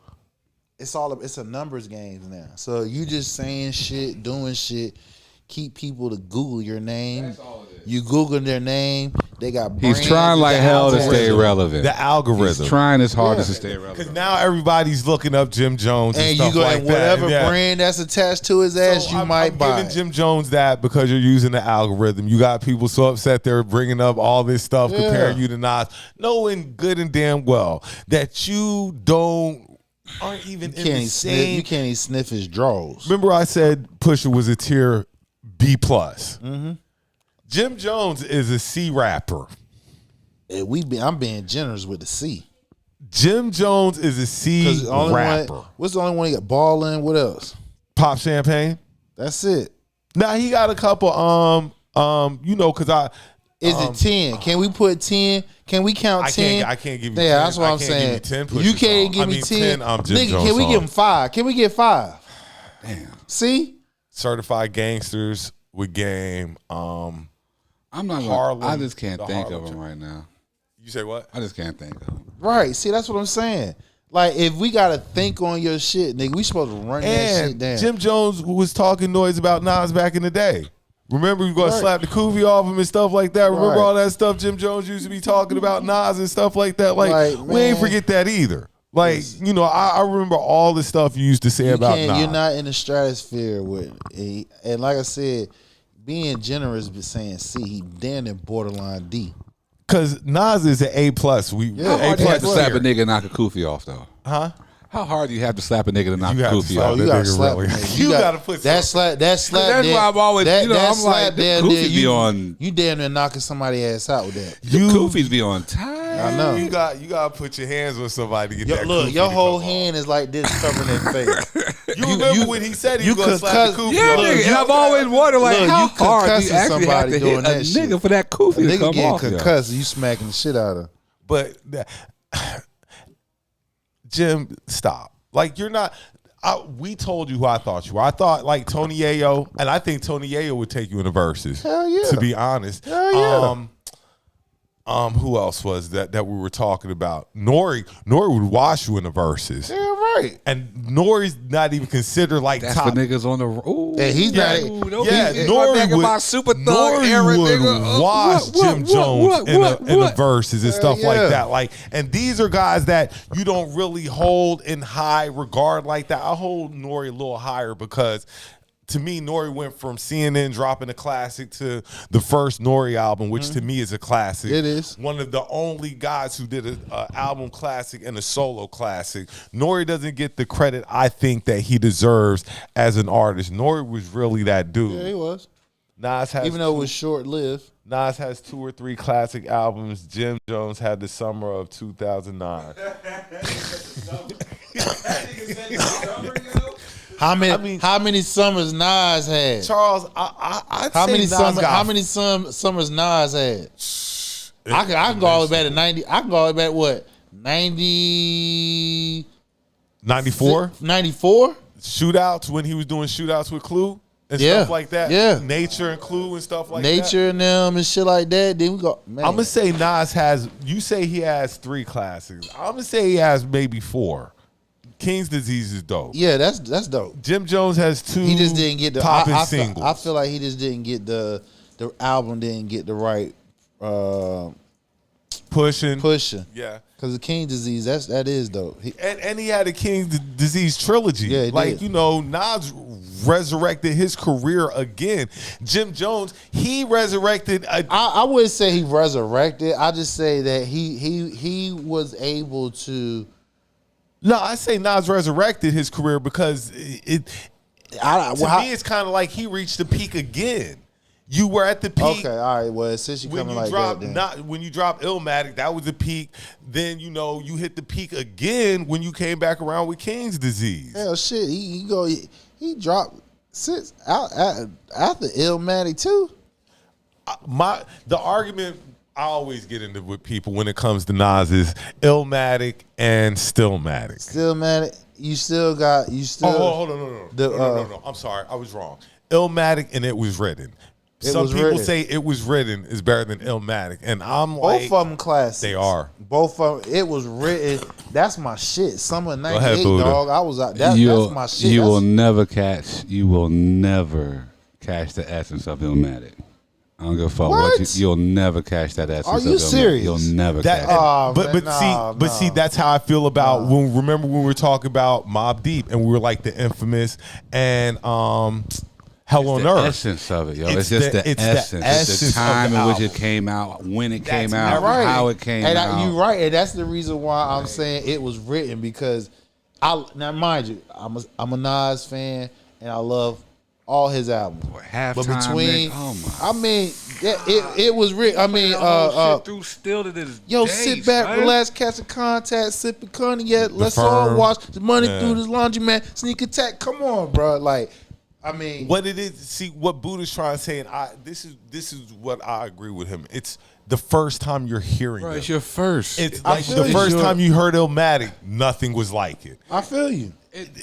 it's a numbers game now. So you just saying shit, doing shit, keep people to Google your name. That's all it is. You Google their name, They got He's brands, trying like hell to stay algorithm. relevant. The algorithm. He's trying his hardest Yeah. to stay Because relevant. now everybody's looking up Jim Jones and and stuff you go like and whatever that. Yeah. brand that's attached to his ass, So you might I'm buy. giving Jim Jones that because you're using the algorithm. You got people so upset they're bringing up all this stuff, Yeah. comparing you to Nas, knowing good and damn well that you aren't even in the same. You can't even sniff his drawers. Remember, I said Pusha was a tier B plus. Jim Jones is a C rapper. I'm being generous with the C. Jim Jones is a C rapper. What's the only one he got? Ballin'. What else? Pop Champagne. That's it. Now he got a couple. Because I. Is it 10? Can we put 10? Can we count 10? I can't give you. Yeah, 10. that's what I'm I can't saying. Give you 10 You Pusha can't songs. give me 10. 10. Jim Nigga, Jones can we songs. give him 5? Can we get 5? Damn. See? Certified Gangsters with Game. I'm not gonna, Harlem, I just can't the think Harlem of him right now. You say what? I just can't think of him. Right. See, that's what I'm saying. Like, if we got to think on your shit, nigga, we supposed to run that shit And down. Jim Jones was talking noise about Nas back in the day. Remember, you gonna Right. slap the koofy off him and stuff like that. Remember Right. all that stuff Jim Jones used to be talking about Nas and stuff like that. Like we ain't man. forget that either. Like, I remember all the stuff you used to say about Nas. You're not in the stratosphere with it. And like I said, being generous but saying C, he damn near borderline D. Cause Nas is an A plus. How A hard do you have to plus slap a tier. nigga and knock a kufi off though? Huh? How hard do you have to slap a nigga to knock You a have to kufi slap off? that You gotta nigga slap really. him, man. You gotta put that slap. That's why I'm always, that I'm like, slap the damn Koofy near be you, on. you damn near knocking somebody ass out with that. The koofies be on tight. I know. You gotta put your hands on somebody to get that. Look, koofy your to whole come hand is like this covering their face. off. You remember when he said he was gonna slap the koofy Yeah, off? nigga. And I've always wondered, like, Look, how you hard do you concussing actually have somebody to doing hit a that shit. nigga for that koofy to Nigga come getting off? yo? concussed, you smacking the shit out of him. But Jim, stop. Like you're not. We told you who I thought you were. I thought like Tony Yayo, and I think Tony Yayo would take you in the verses. Hell yeah. To be honest. Hell yeah. Who else was that we were talking about? Nori would wash you in the verses. Yeah, right. And Nori's not even considered like That's top. for niggas on the road. And he's Yeah, not. Nori would, super thug Nori era, would nigga. wash Jim Jones in the verses and stuff like yeah. that. Like, and these are guys that you don't really hold in high regard like that. I hold Nori a little higher because to me, Nori went from CNN dropping a classic to the first Nori album, which to me is a classic. It is. One of the only guys who did an album classic and a solo classic. Nori doesn't get the credit I think that he deserves as an artist. Nori was really that dude. Yeah, he was. Nas has Even though it was short lived. Nas has 2 or 3 classic albums. Jim Jones had the summer of 2009. How many summers Nas had? Charles, I'd How say many Nas got How many summers Nas had? I can go all the way back to 90. I can go all the way back what 90 94 94. shootouts when he was doing shootouts with Clue and Yeah. stuff like that. Yeah. Nature and Clue and stuff like that. Nature and them and shit like that. Then we go. Man. I'm gonna say Nas has. You say he has 3 classics. I'm gonna say he has maybe 4. King's Disease is dope. Yeah, that's dope. Jim Jones has 2. He just didn't get the popping I singles. feel like he just didn't get the album didn't get the right pushing. Yeah, because the King Disease that is dope. And he had a King's Disease trilogy. Yeah, he like did. Nas resurrected his career again. Jim Jones, he resurrected. I wouldn't say he resurrected. I just say that he was able to. No, I say Nas resurrected his career because to me it's kind of like he reached the peak again. You were at the peak. Okay, all right. Well, since you When coming you like drop that, then. when you drop Illmatic, that was the peak. Then you hit the peak again when you came back around with King's Disease. Hell, shit. He dropped since after Illmatic too. The argument I always get into with people when it comes to Nas is Illmatic and Stillmatic. Stillmatic, you still. Hold on, no. I'm sorry, I was wrong. Illmatic and It Was Written. Some people written. say It Was Written is better than Illmatic, and I'm like, Both of them classics. They are. Both of them. It Was Written. That's my shit. Summer ahead, '98, Buddha. dog. I was out. That's my shit. You will never catch the essence of Illmatic. I don't give a fuck. What? You'll never catch that essence. Are you of them. serious? You'll never That, catch it. Oh, but man, see, that's how I feel about when. Remember when we were talking about Mobb Deep and we were like the infamous and Hell on The Earth. essence of it, yo. It's It's just the- the it's the essence. It's essence the of time the in which it album. came out, when it came That's out, right. how it came and out. you're right, and that's the reason why I'm saying it was written because now mind you, I'm a Nas fan and I love all his albums. Halftime, But between, nigga, oh my. I mean, it was written. I mean, shit through still to this yo, day, sit back, son. relax, catch a contact, sipping cognac. Let's all Firm. watch the money Yeah. through this laundromat. Sneak attack. Come on, bro. Like, I mean, What it is, see what Buddha's trying to say, and this is what I agree with him. It's the first time you're hearing Bro, them. it's your first. It's I like feel the you. first time you heard Illmatic, nothing was like it. I feel you.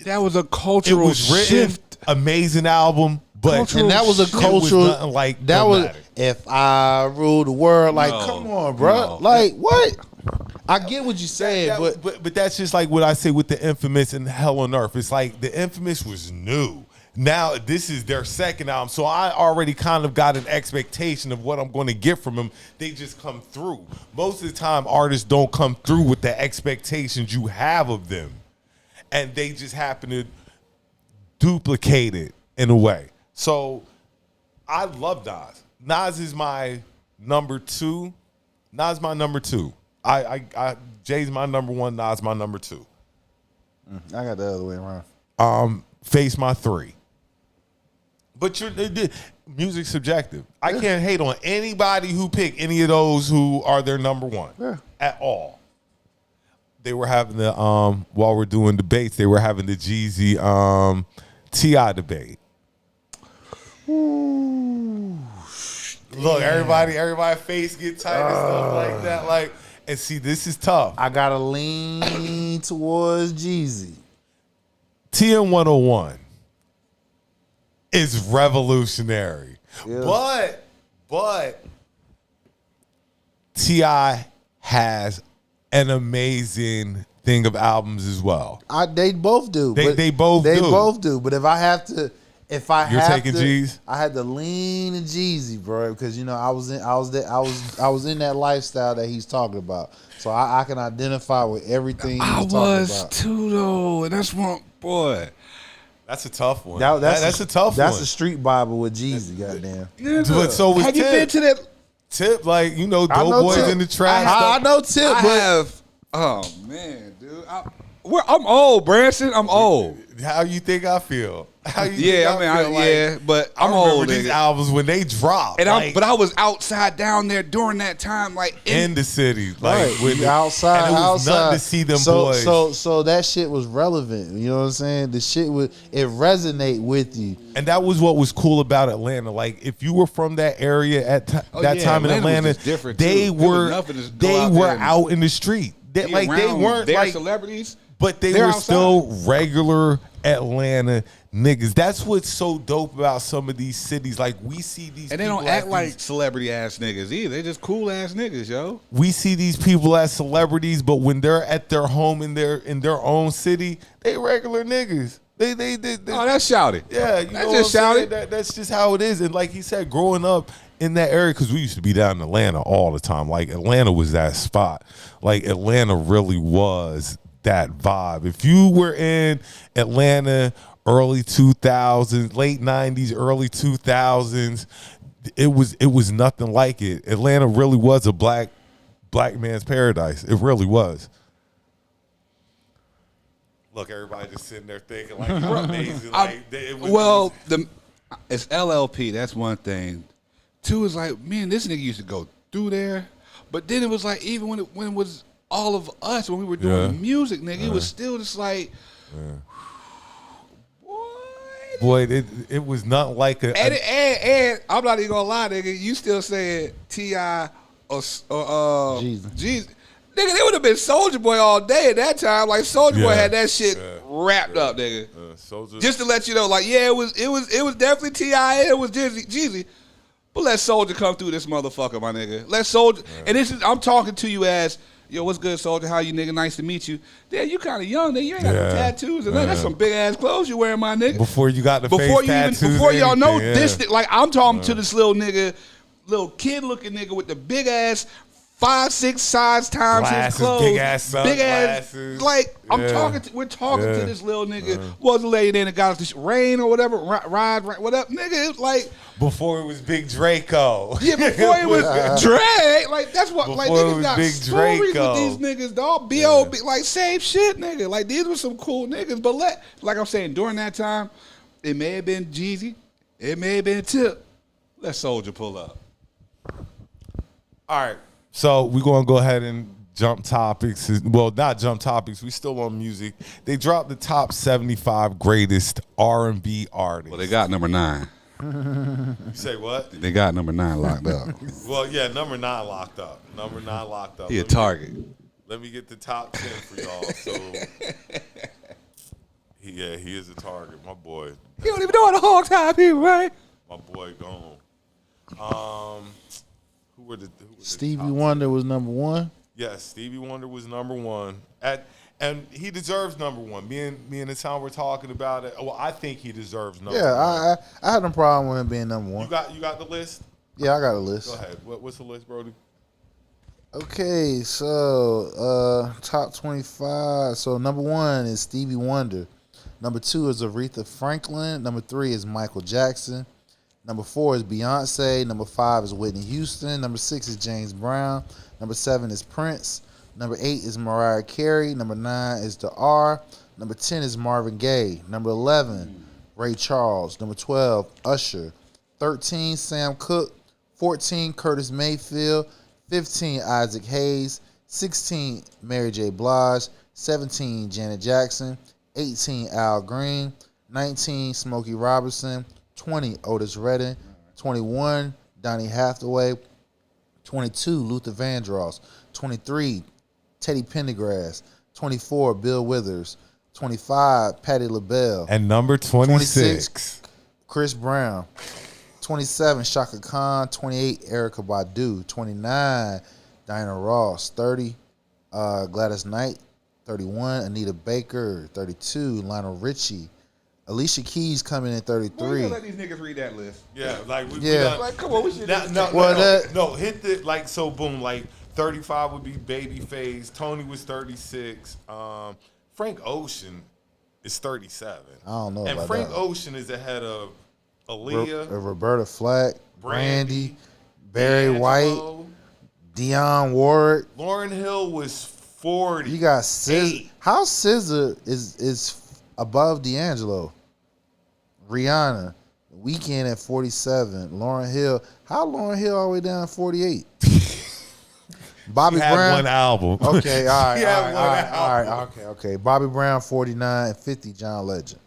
That was a It cultural was written, shift. amazing album, but Cultural And that was a it was cultural. nothing like that was Illmatic. if I rule the world. Like, No, come on, bro. no. Like, what? I get what you're saying, but that's just like what I say with the Infamous and Hell on Earth. It's like the Infamous was new. Now this is their second album, so I already kind of got an expectation of what I'm going to get from them. They just come through. Most of the time, artists don't come through with the expectations you have of them, and they just happen to duplicate it in a way. So I love Nas. Nas is my number two. Nas my number two. Jay's my number one. Nas my number two. I got the other way around. Face my three. But music's subjective. I can't hate on anybody who pick any of those who are their number one at all. They were having the while we're doing debates, they were having the Jeezy T.I. debate. Ooh, Look, everybody face get tight and stuff like that. Like, and see, this is tough. I gotta lean towards Jeezy. TN 101 is revolutionary. Yeah. But T.I. has an amazing thing of albums as well. They both do. They both do. But if I have to, You're taking G's? I had to lean to Jeezy, bro, because I was in that lifestyle that he's talking about. So I can identify with everything he's talking about. Too though, and that's one boy. That's a tough one. That's a tough one. That's a street Bible with Jeezy, goddamn. But so was Have you Tip. been to that? Tip, like, I know Doughboys Tip. in the trap. I know Tip, I but have. Oh man, dude. I'm old, Branson. I'm old. How you think I feel? How you Yeah, think I mean, feel? Like, yeah, but I I'm remember old. these nigga. albums when they dropped. And like, but I was outside down there during that time, like in the city, like right, with you outside, and it was outside. nothing to see them so, boys. So that shit was relevant. You know what I'm saying? The shit it resonate with you. And that was what was cool about Atlanta. Like, if you were from that area at that yeah, time in Atlanta was Atlanta, just different, they too. There was were nothing to just go out there and out in the street. They, be like they around weren't their like celebrities. but they They're were outside. still regular Atlanta niggas. That's what's so dope about some of these cities. Like, we see these And they people don't act as like these- celebrity ass niggas either. They just cool ass niggas, yo. we see these people as celebrities, but when they're at their home in their own city, they regular niggas. They Oh, that's shouty. yeah, you That's know just what I'm saying? shouty. That's just how it is. And like he said, growing up in that area, because we used to be down in Atlanta all the time. Like, Atlanta was that spot. Like, Atlanta really was that vibe. If you were in Atlanta early 2000s, late 90s, early 2000s, it was nothing like it. Atlanta really was a black man's paradise. It really was. Look, everybody just sitting there thinking like you're amazing. Like, It's LLP. That's one thing. Two is like, man, this nigga used to go through there, but then it was like, even when it was all of us, when we were doing music, nigga, it was still just like, boy, it was not like a. and I'm not even gonna lie, nigga, you still saying T.I. or Jesus. Nigga, they would have been Soulja Boy all day at that time. Like, Soulja Boy had that shit wrapped up, nigga. Just to let you know, like, yeah, it was definitely T.I. It was Jeezy. But let Soulja come through this motherfucker, my nigga. Let Soulja, and this is, I'm talking to you as, yo, what's good, Soulja? How you, nigga? Nice to meet you. Damn, you kind of young, nigga. You ain't got no tattoos and nothing. That's some big ass clothes you wearing, my nigga. Before you got the face tattoos, before y'all know anything, this, like, I'm talking to this little nigga little kid looking nigga with the big ass 5-6 size times Glasses, his clothes, big ass sunglasses. like Yeah. we're talking Yeah. to this little nigga. Was a lady in that got us the rain or whatever, ride, whatever, nigga. It was like Before it was Big Draco. yeah, before it was Drake. Like that's what like Before it niggas was got Big stories Draco. with these niggas, dog. B.O.B. Like same shit, nigga. Like these were some cool niggas, but like I'm saying, during that time, it may have been Jeezy, it may have been Tip. Let Soulja pull up. All right. So we're going to go ahead and jump topics. Well, not jump topics. We still on music. They dropped the top 75 greatest R&B artists. Well, they got number 9. You say what? They got number 9 locked up. Well, yeah, number 9 locked up. Number 9 locked up. He a target. Let me get the top 10 for y'all. So, he is a target. My boy. He don't even know how to hog tie people, right? My boy gone. Who were the Stevie top Wonder was number 1. Yes, Stevie Wonder was number 1. And he deserves number 1. Me and the time we're talking about it. Well, I think he deserves number 1. Yeah, I had no problem with him being number 1. You got the list? Yeah, I got a list. Go ahead. What's the list, Brody? Okay, so top 25. So number 1 is Stevie Wonder. Number 2 is Aretha Franklin. Number 3 is Michael Jackson. Number 4 is Beyonce. Number 5 is Whitney Houston. Number 6 is James Brown. Number 7 is Prince. Number 8 is Mariah Carey. Number 9 is The R. Number 10 is Marvin Gaye. Number 11, Ray Charles. Number 12, Usher. 13, Sam Cooke. 14, Curtis Mayfield. 15, Isaac Hayes. 16, Mary J. Blige. 17, Janet Jackson. 18, Al Green. 19, Smokey Robinson. 20, Otis Redding. 21, Donny Hathaway. 22, Luther Vandross. 23, Teddy Pendergrass. 24, Bill Withers. 25, Patti LaBelle. And number 26. Chris Brown. 27, Shaka Khan. 28, Erykah Badu. 29, Diana Ross. 30, Gladys Knight. 31, Anita Baker. 32, Lionel Richie. Alicia Keys coming in 33. Let these niggas read that list. Yeah, like we Yeah. done- Like, come on, we should. No, hit the like so boom, like 35 would be Babyface, Tony was 36, Frank Ocean is 37. I don't know and about Frank that. Ocean is ahead of Aaliyah, Roberta Flack, Brandy, Brandy, Barry White, D'Angelo. Dionne Warwick. Lauren Hill was 40. You got SZA. How SZA is above D'Angelo? Rihanna, Weeknd at 47. Lauren Hill. How Lauren Hill all the way down to 48? Bobby He had Brown. one album. Okay, all right, He had all right, one all right, album. okay. Bobby Brown 49, 50 John Legend.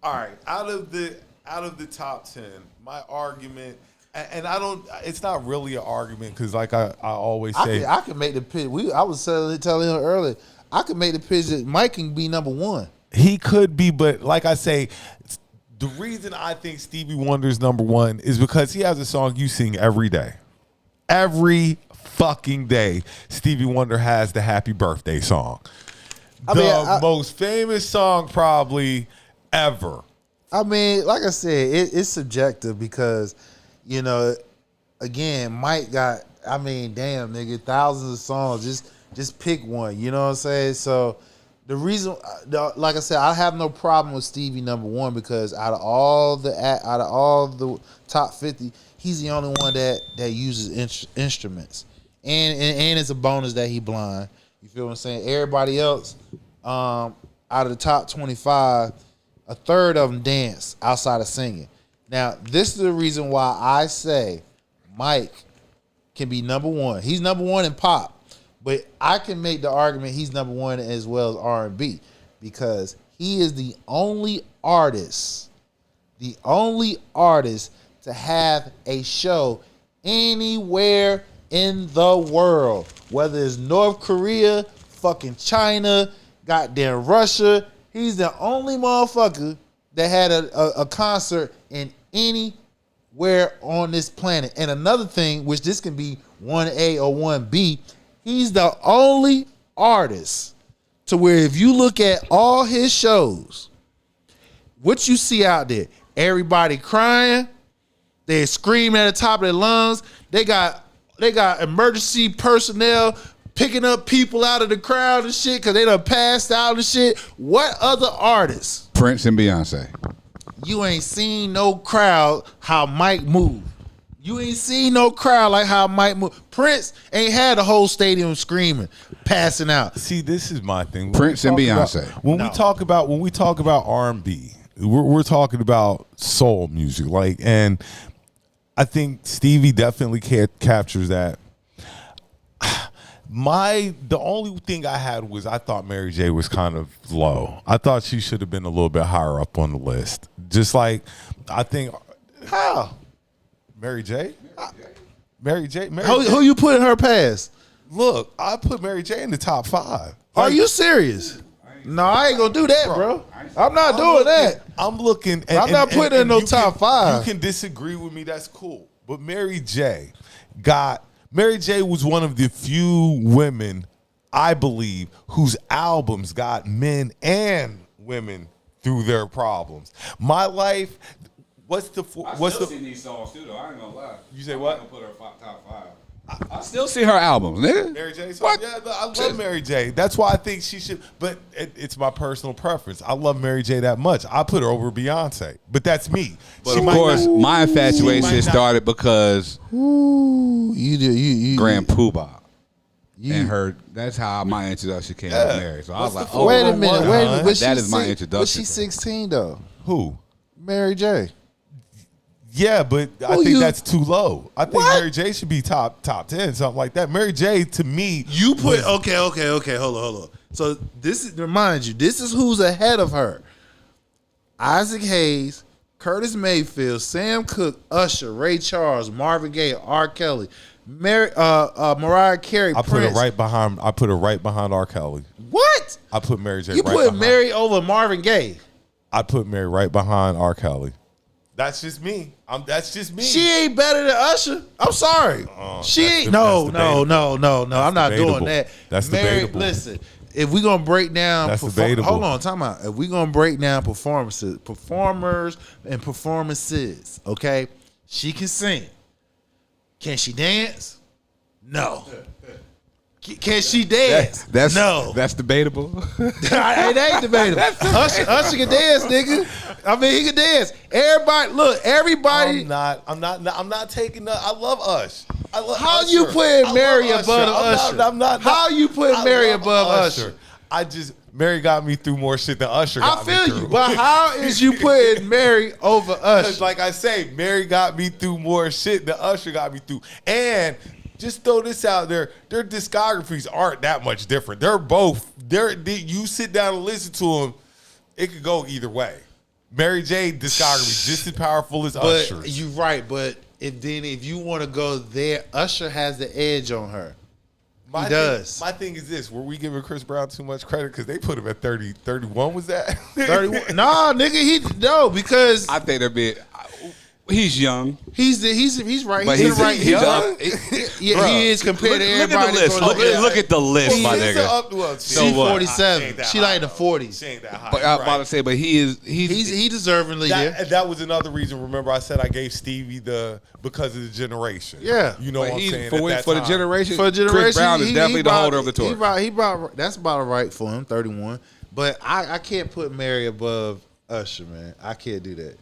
All right, out of the top 10, my argument, and I don't. It's not really an argument because, like I always say, I can make the pitch. I was telling him earlier. I could make the pitch that Mike can be number 1. he could be, but like I say, the reason I think Stevie Wonder's number 1 is because he has a song you sing every day. Every fucking day, Stevie Wonder has the Happy Birthday song. The most famous song probably ever. I mean, like I said, it's subjective because, you know, again, Mike got, I mean, damn, nigga, thousands of songs. Just pick one. You know what I'm saying? So the reason, like I said, I have no problem with Stevie number 1 because out of all the top 50, he's the only one that uses instruments, and it's a bonus that he blind. You feel what I'm saying? Everybody else, out of the top 25, a third of them dance outside of singing. Now, this is the reason why I say Mike can be number 1. He's number 1 in pop. But I can make the argument he's number 1 as well as R&B because he is the only artist to have a show anywhere in the world, whether it's North Korea, fucking China, goddamn Russia. He's the only motherfucker that had a concert in anywhere on this planet. And another thing, which this can be 1A or 1B, he's the only artist to where if you look at all his shows, what you see out there, everybody crying, They're screaming at the top of their lungs. They got emergency personnel picking up people out of the crowd and shit because they done passed out and shit. What other artists? Prince and Beyonce. You ain't seen no crowd how Mike move. You ain't seen no crowd like how Mike move. Prince ain't had a whole stadium screaming, passing out. See, this is my thing. Prince and Beyonce. When we talk about R&B, we're talking about soul music, like, and I think Stevie definitely captures that. The only thing I had was I thought Mary J was kind of low. I thought she should have been a little bit higher up on the list. Just like I think How? Mary J. Mary J. Who you putting her past? Look, I put Mary J in the top 5. Are you serious? No, I ain't gonna do that, bro. I'm not doing that. I'm looking. I'm not putting in no you top 5. You can disagree with me. That's cool. But Mary J. was one of the few women, I believe, whose albums got men and women through their problems. My Life. What's the? seen these songs too, though. I ain't gonna lie. You say what? I'm gonna put her top 5. I still see her albums, nigga. Mary J. What? Yeah, I love Mary J. That's why I think she should. But it's my personal preference. I love Mary J. that much. I put her over Beyonce. But that's me. But of course, my infatuation started because You Grand Poobah. And her, that's how my introduction came to Mary. So I was like, oh, Wait a minute. that is my introduction. Was she 16 though? Who? Mary J. Yeah, but I Who think you- that's too low. I think What? Mary J should be top 10, something like that. Mary J to me, You put okay. Hold on. So this is remind you. This is who's ahead of her: Isaac Hayes, Curtis Mayfield, Sam Cooke, Usher, Ray Charles, Marvin Gaye, R. Kelly, Mariah Carey. I put Prince. her right behind. I put her right behind R. Kelly. What? I put Mary J. You right put behind. Mary over Marvin Gaye? I put Mary right behind R. Kelly. That's just me. That's just me. She ain't better than Usher. I'm sorry. She that's ain't. de- No. that's debatable. I'm not debatable. doing that. That's Mary, debatable. Listen, if we gonna break down, That's debatable. hold on, time out. If we gonna break down performers and performances, okay? She can sing. Can she dance? No. Can she dance? No. That's debatable. It ain't debatable. Usher can dance, nigga. I mean, he can dance. Everybody. I'm not taking that. I love Ush. I love How Usher. you putting I Mary love above Usher. Usher? I'm not. How you putting I Mary love above Usher? Mary got me through more shit than Usher I got me feel through. you, but how is you putting Mary over Because Usher? like I say, Mary got me through more shit than Usher got me through. And just throw this out there, their discographies aren't that much different. You sit down and listen to them, it could go either way. Mary J discography just as powerful as Usher's. But you're right. But if you want to go there, Usher has the edge on her. He does. My thing is this: were we giving Chris Brown too much credit because they put him at 30, 31? Was that 31? Nah, nigga, because I think they're big. He's young. he's right. But He's in the right. he's young. Yeah, he is compared to Look everybody. at the list. Look at the list, my nigga. She what? 47. She like the 40s. She ain't that high. But I'm about to say, but he's He deservingly yeah. That was another reason. Remember, I said I gave Stevie because of the generation. Yeah. You know but what I'm he's saying? for At that the time. generation. For a generation, Chris Brown is definitely the holder of the torch. He brought that's about right for him, 31. But I can't put Mary above Usher, man. I can't do that.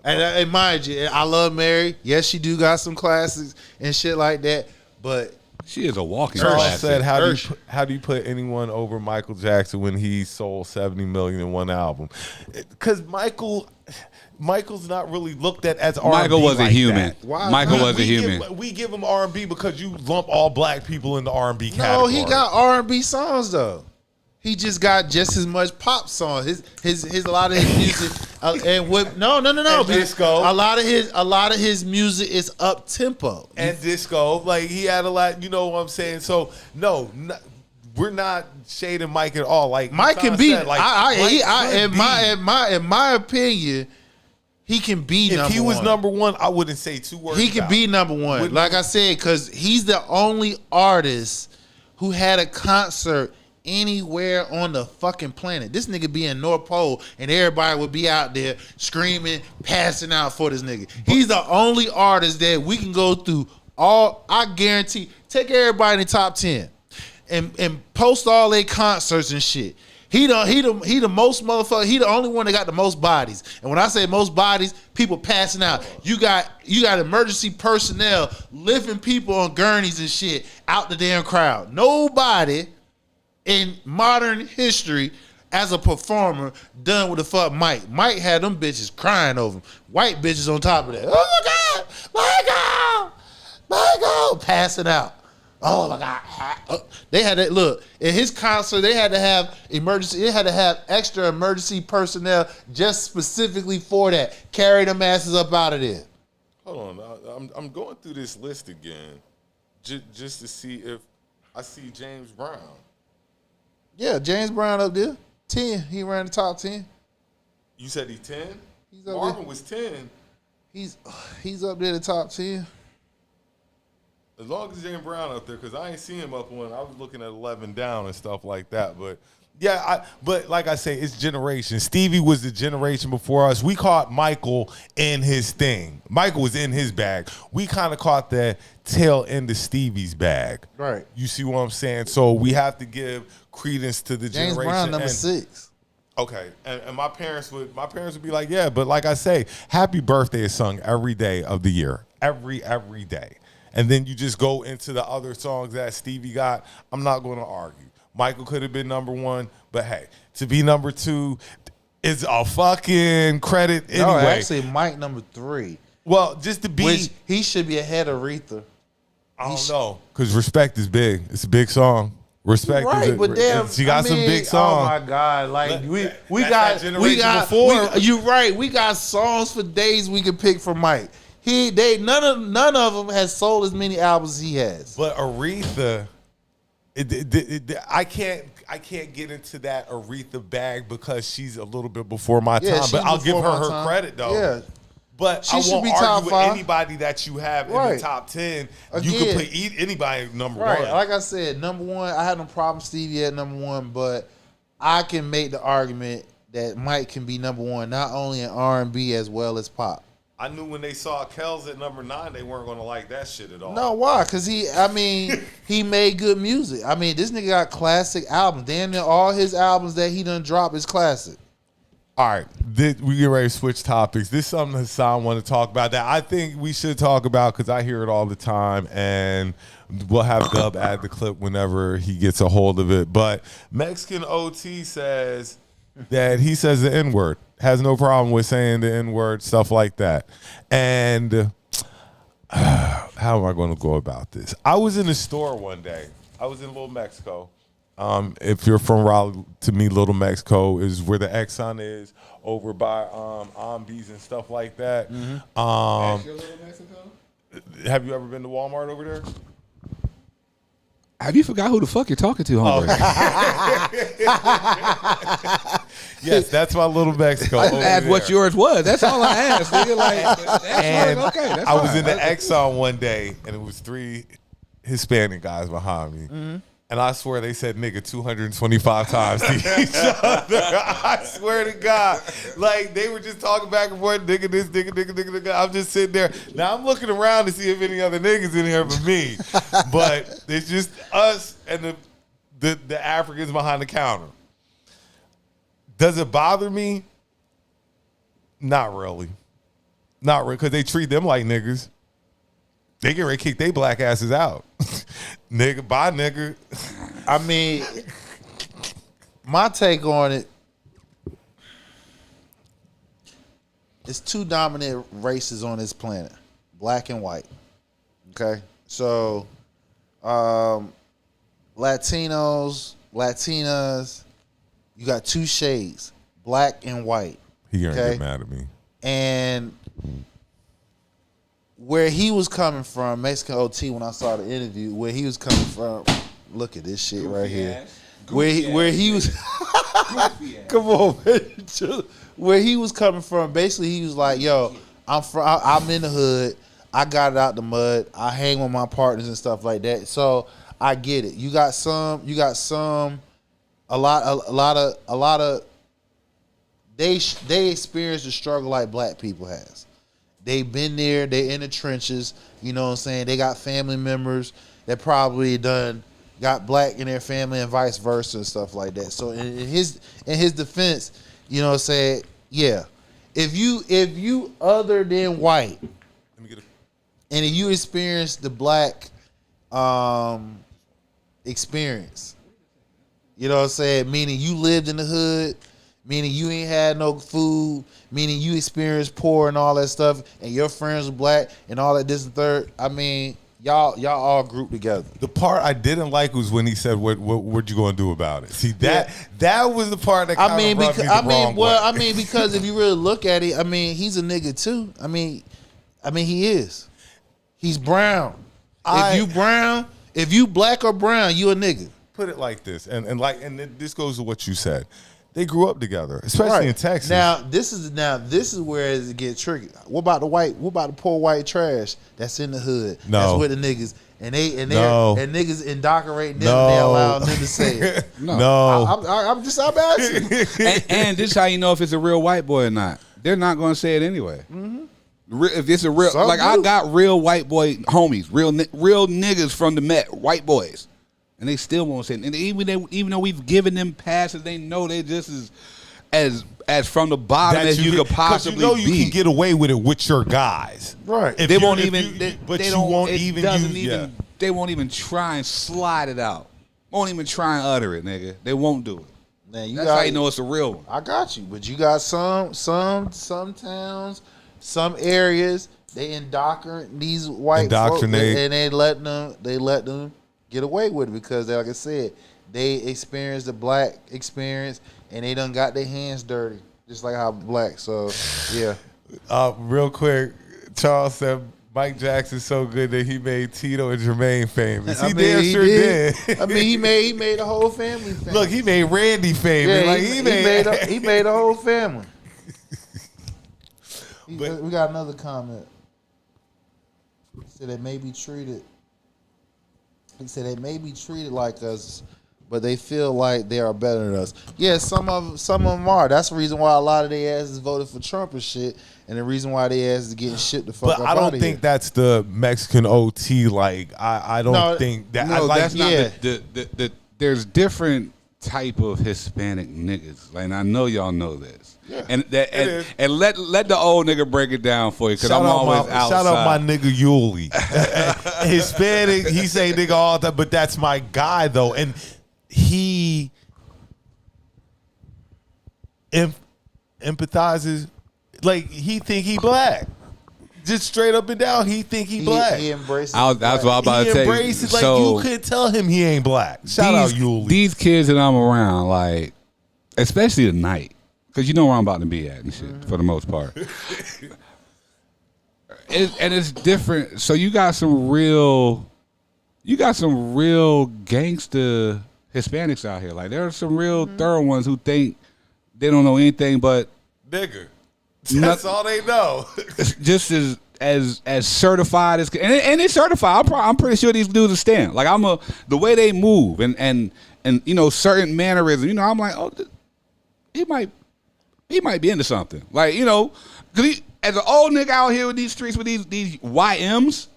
And mind you, I love Mary. Yes, she do got some classics and shit like that. But She is a walking Charles classic. said, how do you put anyone over Michael Jackson when he sold 70 million in one album? Because Michael's not really looked at as R&B. Michael wasn't like human. that. Why? Michael wasn't human. We give him R&B because you lump all black people in the R&B no, category. he got R&B songs though. He just got just as much pop songs. His a lot of his music and what no And disco. A lot of his music is up tempo. and disco. Like he had a lot, you know what I'm saying? So we're not shading Mike at all. Like Mike can Hassan be said, Mike could in my opinion, he can be if number he was one. number one, I wouldn't say two words. He can about be it. number one. Like I said, because he's the only artist who had a concert anywhere on the fucking planet. This nigga be in North Pole and everybody would be out there screaming, passing out for this nigga. He's the only artist that we can go through all. I guarantee, take everybody in the top 10 and post all their concerts and shit. He the most motherfucker. He the only one that got the most bodies. And when I say most bodies, people passing out. You got emergency personnel lifting people on gurneys and shit out the damn crowd. Nobody in modern history as a performer done with the fuck Mike. Mike had them bitches crying over him. White bitches on top of that. Oh my God, Michael, passing out. Oh my God! They had that look in his concert. They had to have emergency. They had to have extra emergency personnel just specifically for that. Carry them asses up out of there. Hold on, I'm going through this list again, just to see if I see James Brown. Yeah, James Brown up there, 10. He ran the top 10. You said he's 10. He's up Marvin there. was 10. He's up there, the top 10. As long as James Brown up there, because I ain't seen him up on. I was looking at 11 down and stuff like that. But yeah, but like I say, it's generation. Stevie was the generation before us. We caught Michael in his thing. Michael was in his bag. We kind of caught the tail end of Stevie's bag. Right. You see what I'm saying? So we have to give credence to the James generation. Brown, number 6. Okay, and my parents would be like, yeah, but like I say, happy birthday is sung every day of the year, every day. And then you just go into the other songs that Stevie got. I'm not going to argue. Michael could have been number 1, but hey, to be number 2 is a fucking credit anyway. No, actually, Mike number 3. Well, just to be, Which he should be ahead of Aretha. I don't know, because Respect is big. It's a big song. Respect Right, is but damn, she got some big songs. Oh my God! Like we that's that generation before. you right. We got songs for days we can pick for Mike. None of them has sold as many albums as he has. But Aretha, I can't get into that Aretha bag because she's a little bit before my time. But I'll give her credit though. Yeah. But She I should won't be argue top with 5. anybody that you have in Right. the top 10. You Again. can put anybody number Right. 1. Like I said, number 1, I had no problem Stevie at number 1, but I can make the argument that Mike can be number 1, not only in R&B as well as pop. I knew when they saw Kells at number 9, they weren't going to like that shit at all. No, why? Because he made good music. I mean, this nigga got classic albums. Damn near all his albums that he done dropped is classic. All right, we get ready to switch topics. This is something Hassan want to talk about that I think we should talk about because I hear it all the time, and we'll have Dub add the clip whenever he gets a hold of it. But Mexican OT says that he says the N-word, has no problem with saying the N-word, stuff like that. And how am I going to go about this? I was in a store one day. I was in Little Mexico. If you're from Raleigh, to me, Little Mexico is where the Exxon is, over by Ambies and stuff like that. That's your Little Mexico? Have you ever been to Walmart over there? Have you forgot who the fuck you're talking to, homie? Yes, that's my Little Mexico. I over asked what there. yours was. That's all I asked. Nigga, like, that's And yours. Okay, that's I was fine. in the Exxon one day, and it was 3 Hispanic guys behind me. And I swear they said nigga 225 times to each other. I swear to God. Like, they were just talking back and forth, nigga this, nigga. I'm just sitting there. Now, I'm looking around to see if any other niggas in here but me. But it's just us and the Africans behind the counter. Does it bother me? Not really. Not really, because they treat them like niggas. They get ready to kick their black asses out. Nigga, bye, nigga. I mean, my take on it, it's 2 dominant races on this planet, black and white. Okay? So, Latinos, Latinas, you got 2 shades, black and white. He gonna Okay. get mad at me. And where he was coming from, Mexican OT, when I saw the interview, where he was coming from, look at this shit right here. Where he was, come on, man. Where he was coming from, basically he was like, yo, I'm in the hood, I got it out the mud, I hang with my partners and stuff like that. So I get it. You got some a lot of they experience the struggle like black people has. They've been there. They in the trenches. You know what I'm saying? They got family members that probably got black in their family and vice versa and stuff like that. So in his defense, you know what I'm saying? Yeah. If you other than white, and if you experience the black experience, you know what I'm saying? Meaning you lived in the hood, meaning you ain't had no food, meaning you experienced poor and all that stuff, and your friends were black and all that this and third. I mean, y'all all grouped together. The part I didn't like was when he said, "What you gonna do about it?" See that was the part that kind of rubbed me the wrong way. I mean, because if you really look at it, I mean, he's a nigga too. I mean, he is. He's brown. If you black or brown, you a nigga. Put it like this, and this goes to what you said. They grew up together, especially in Texas. Now this is where it gets tricky. What about the poor white trash that's in the hood? No. That's with the niggas, and niggas indoctrinating them. And they allowing them to say it. No. I'm asking. and this is how you know if it's a real white boy or not. They're not going to say it anyway. Mm-hmm. If it's a real, I got real white boy homies, real niggas from the Met, white boys. And they still won't say it. And even though we've given them passes, they know they just as from the bottom as you could possibly be. You can get away with it with your guys. Right. They won't even try and slide it out. Won't even try and utter it, nigga. They won't do it. Man, That's how you know it's a real one. I got you. But you got some towns, some areas, they indoctrinate these white folks, and they let them get away with it because, like I said, they experienced the black experience and they done got their hands dirty, just like how black. So, yeah. Real quick, Charles said Mike Jackson's so good that he made Tito and Jermaine famous. He did. I mean, he made the whole family famous. Look, he made Randy famous. Yeah, he made the whole family. We got another comment. He said they may be treated. He said they may be treated like us, but they feel like they are better than us. Yeah, some of them are. That's the reason why a lot of their asses voted for Trump and shit, and the reason why their asses getting shit the fuck up. But I don't think that's the Mexican OT. Like I don't think that. No, that's not the there's different type of Hispanic niggas. Like, and I know y'all know this. Yeah, and let the old nigga break it down for you because I'm always outside. Shout out my nigga Yuli. Hispanic, he say nigga all the time, but that's my guy though, and he empathizes. Like he think he black. Just straight up and down, he think he black. He embraces. That's what I'm about to tell you. He embraces like you couldn't tell him he ain't black. Shout out Yuli. These kids that I'm around, like especially at night. Because you know where I'm about to be at and shit, for the most part. And it's different. So you got some real gangster Hispanics out here. Like there are some real thorough ones who think they don't know anything but nigger. That's all they know. Just as certified as and they certified. I'm pretty sure these dudes are stand. Like the way they move and you know certain mannerisms. You know I'm like, oh, he might be into something. Like, you know, because as an old nigga out here with these streets with these YMs,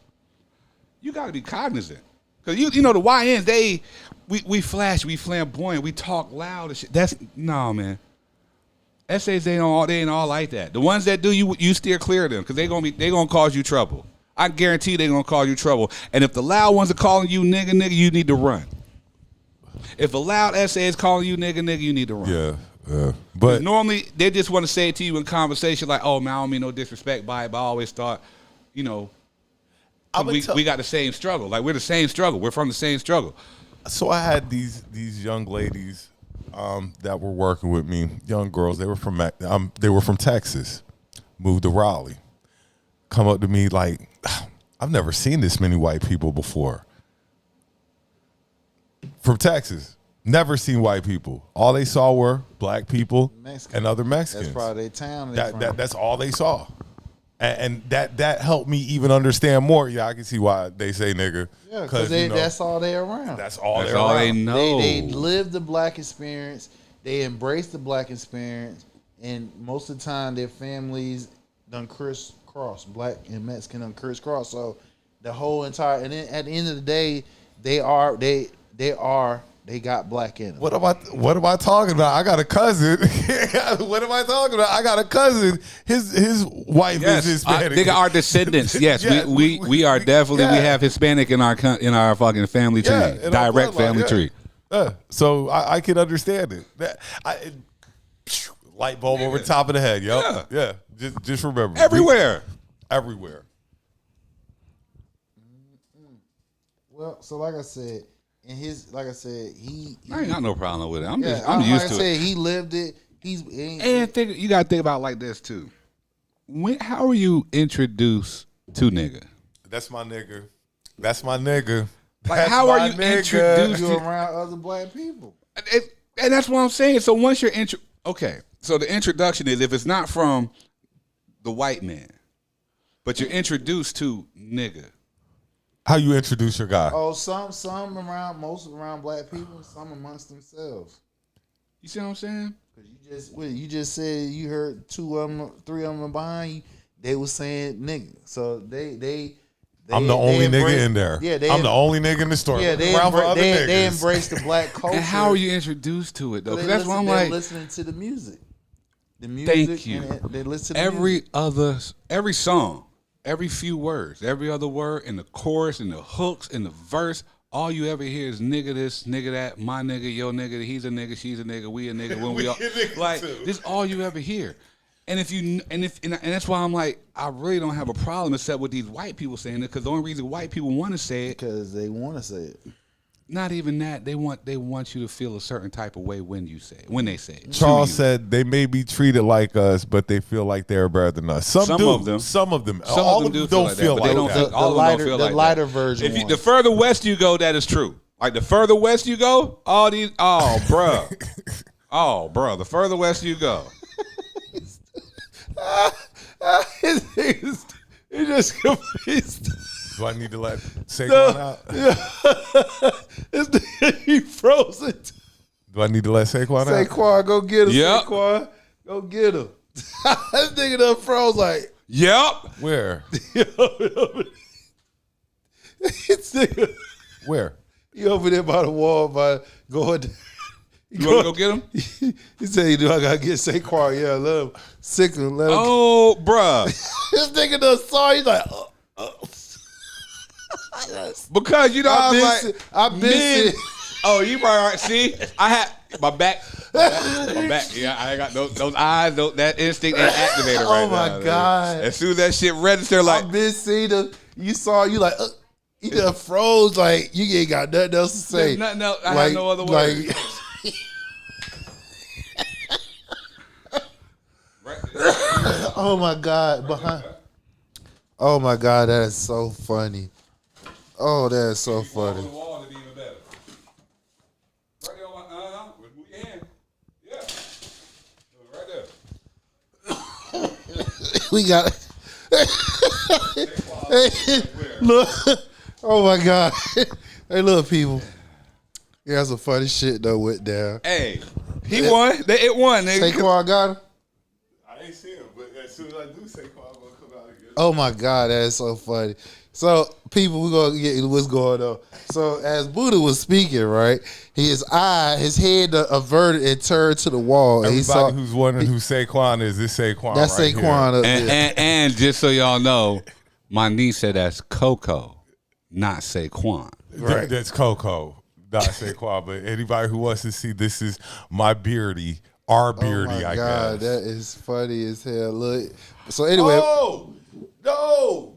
you got to be cognizant. Because, you know, the YNs, we flash, we flamboyant, we talk loud and shit. No, man. Essays, they ain't all like that. The ones that do, you steer clear of them because they gonna cause you trouble. I guarantee they going to cause you trouble. And if the loud ones are calling you nigga, you need to run. If a loud essay is calling you nigga, you need to run. Yeah. But normally they just want to say it to you in conversation like, oh man, I don't mean no disrespect by it, but I always thought, you know, we got the same struggle. Like we're the same struggle. We're from the same struggle. So I had these young ladies that were working with me, young girls. They were from Texas, moved to Raleigh. Come up to me like, I've never seen this many white people before. From Texas. Never seen white people. All they saw were black people and other Mexicans. That's probably their town. That's all they saw. And that helped me even understand more. Yeah, I can see why they say nigga. Yeah, because that's all they around. That's all they know. They live the black experience. They embrace the black experience, and most of the time their families done crisscross, black and Mexican done crisscross. So the whole entire, and then at the end of the day, they got black in them. What am I talking about? I got a cousin. What am I talking about? I got a cousin. His wife is Hispanic. Nigga, our descendants. Yes, Yes, we are definitely we have Hispanic in our fucking family tree, in our direct bloodline, family tree. So I can understand it. Light bulb over top of the head, yo. Yeah. Just remember. Everywhere. Well, so like I said, he I ain't got no problem with it. I'm used like to I said, he lived it. And you gotta think about it like this too. How are you introduced to nigga? That's my nigga. Like, how are you introduced You to around other black people. And that's what I'm saying. So once you're okay, so the introduction is if it's not from the white man, but you're introduced to nigga. How you introduce your guy? Oh, some around, most around black people, some amongst themselves. You see what I'm saying? Because you just said you heard 2 of them, 3 of them behind you. They was saying nigga, so they I'm the only nigga in there. Yeah, I'm the only nigga in the store. Yeah, they embrace the black culture. And how are you introduced to it though? Because that's what I'm they're like. listening to the music. Thank you. And they listen to every song, every few words, every other word in the chorus, in the hooks, in the verse. All you ever hear is nigga this, nigga that, my nigga, your nigga, he's a nigga, she's a nigga, we a nigga, when we all like this. All you ever hear. And that's why I'm like, I really don't have a problem except with these white people saying it, because the only reason white people want to say it, because they want to say it. Not even that, they want you to feel a certain type of way when they say it. Charles said they may be treated like us, but they feel like they're better than us. Some do. Of them. Some of them. Some all of them don't feel like that. The lighter version. The further west you go, that is true. Like the further west you go, bruh. The further west you go. He just confused. Do I need to let Saquon out? He froze it. Do I need to let Saquon out? Saquon, go get him. Yep. Saquon, go get him. This nigga done froze like. Yep. Where? Where? He over there by the wall by going. You want to go get him? He said, I gotta get Saquon. Yeah, let him sick him. Let him. Oh, bruh. This nigga done saw. He's like, because you know I've been. Oh, you probably right. See, I had my back. Yeah, I got those eyes. That instinct ain't activated right now. Oh my god! As soon as that shit registered, like I've been seeing them. You saw you like. You just froze like you ain't got nothing else to say. Nothing else. I have no other words. Oh my god! Oh my god! That is so funny. Oh, that is so funny. We got. Hey, look! Oh my god! Hey, look, people. Yeah, some funny shit though went down. Hey, he won. It won. Nigga. Saquon got him. I ain't see him, but as soon as I do Saquon, I'm gonna come out again. Oh my god, that is so funny. So, people, we're gonna get what's going on. So, as Buddha was speaking, right, his head averted and turned to the wall. Everybody and he saw, who's wondering who Saquon is, this Saquon. That's right Saquon. here. And just so y'all know, my niece said that's Coco, not Saquon. Right. That's Coco, not Saquon. But anybody who wants to see, this is my beardy, our beardy, oh my I god, guess. that is funny as hell. Look. So anyway. Oh! No!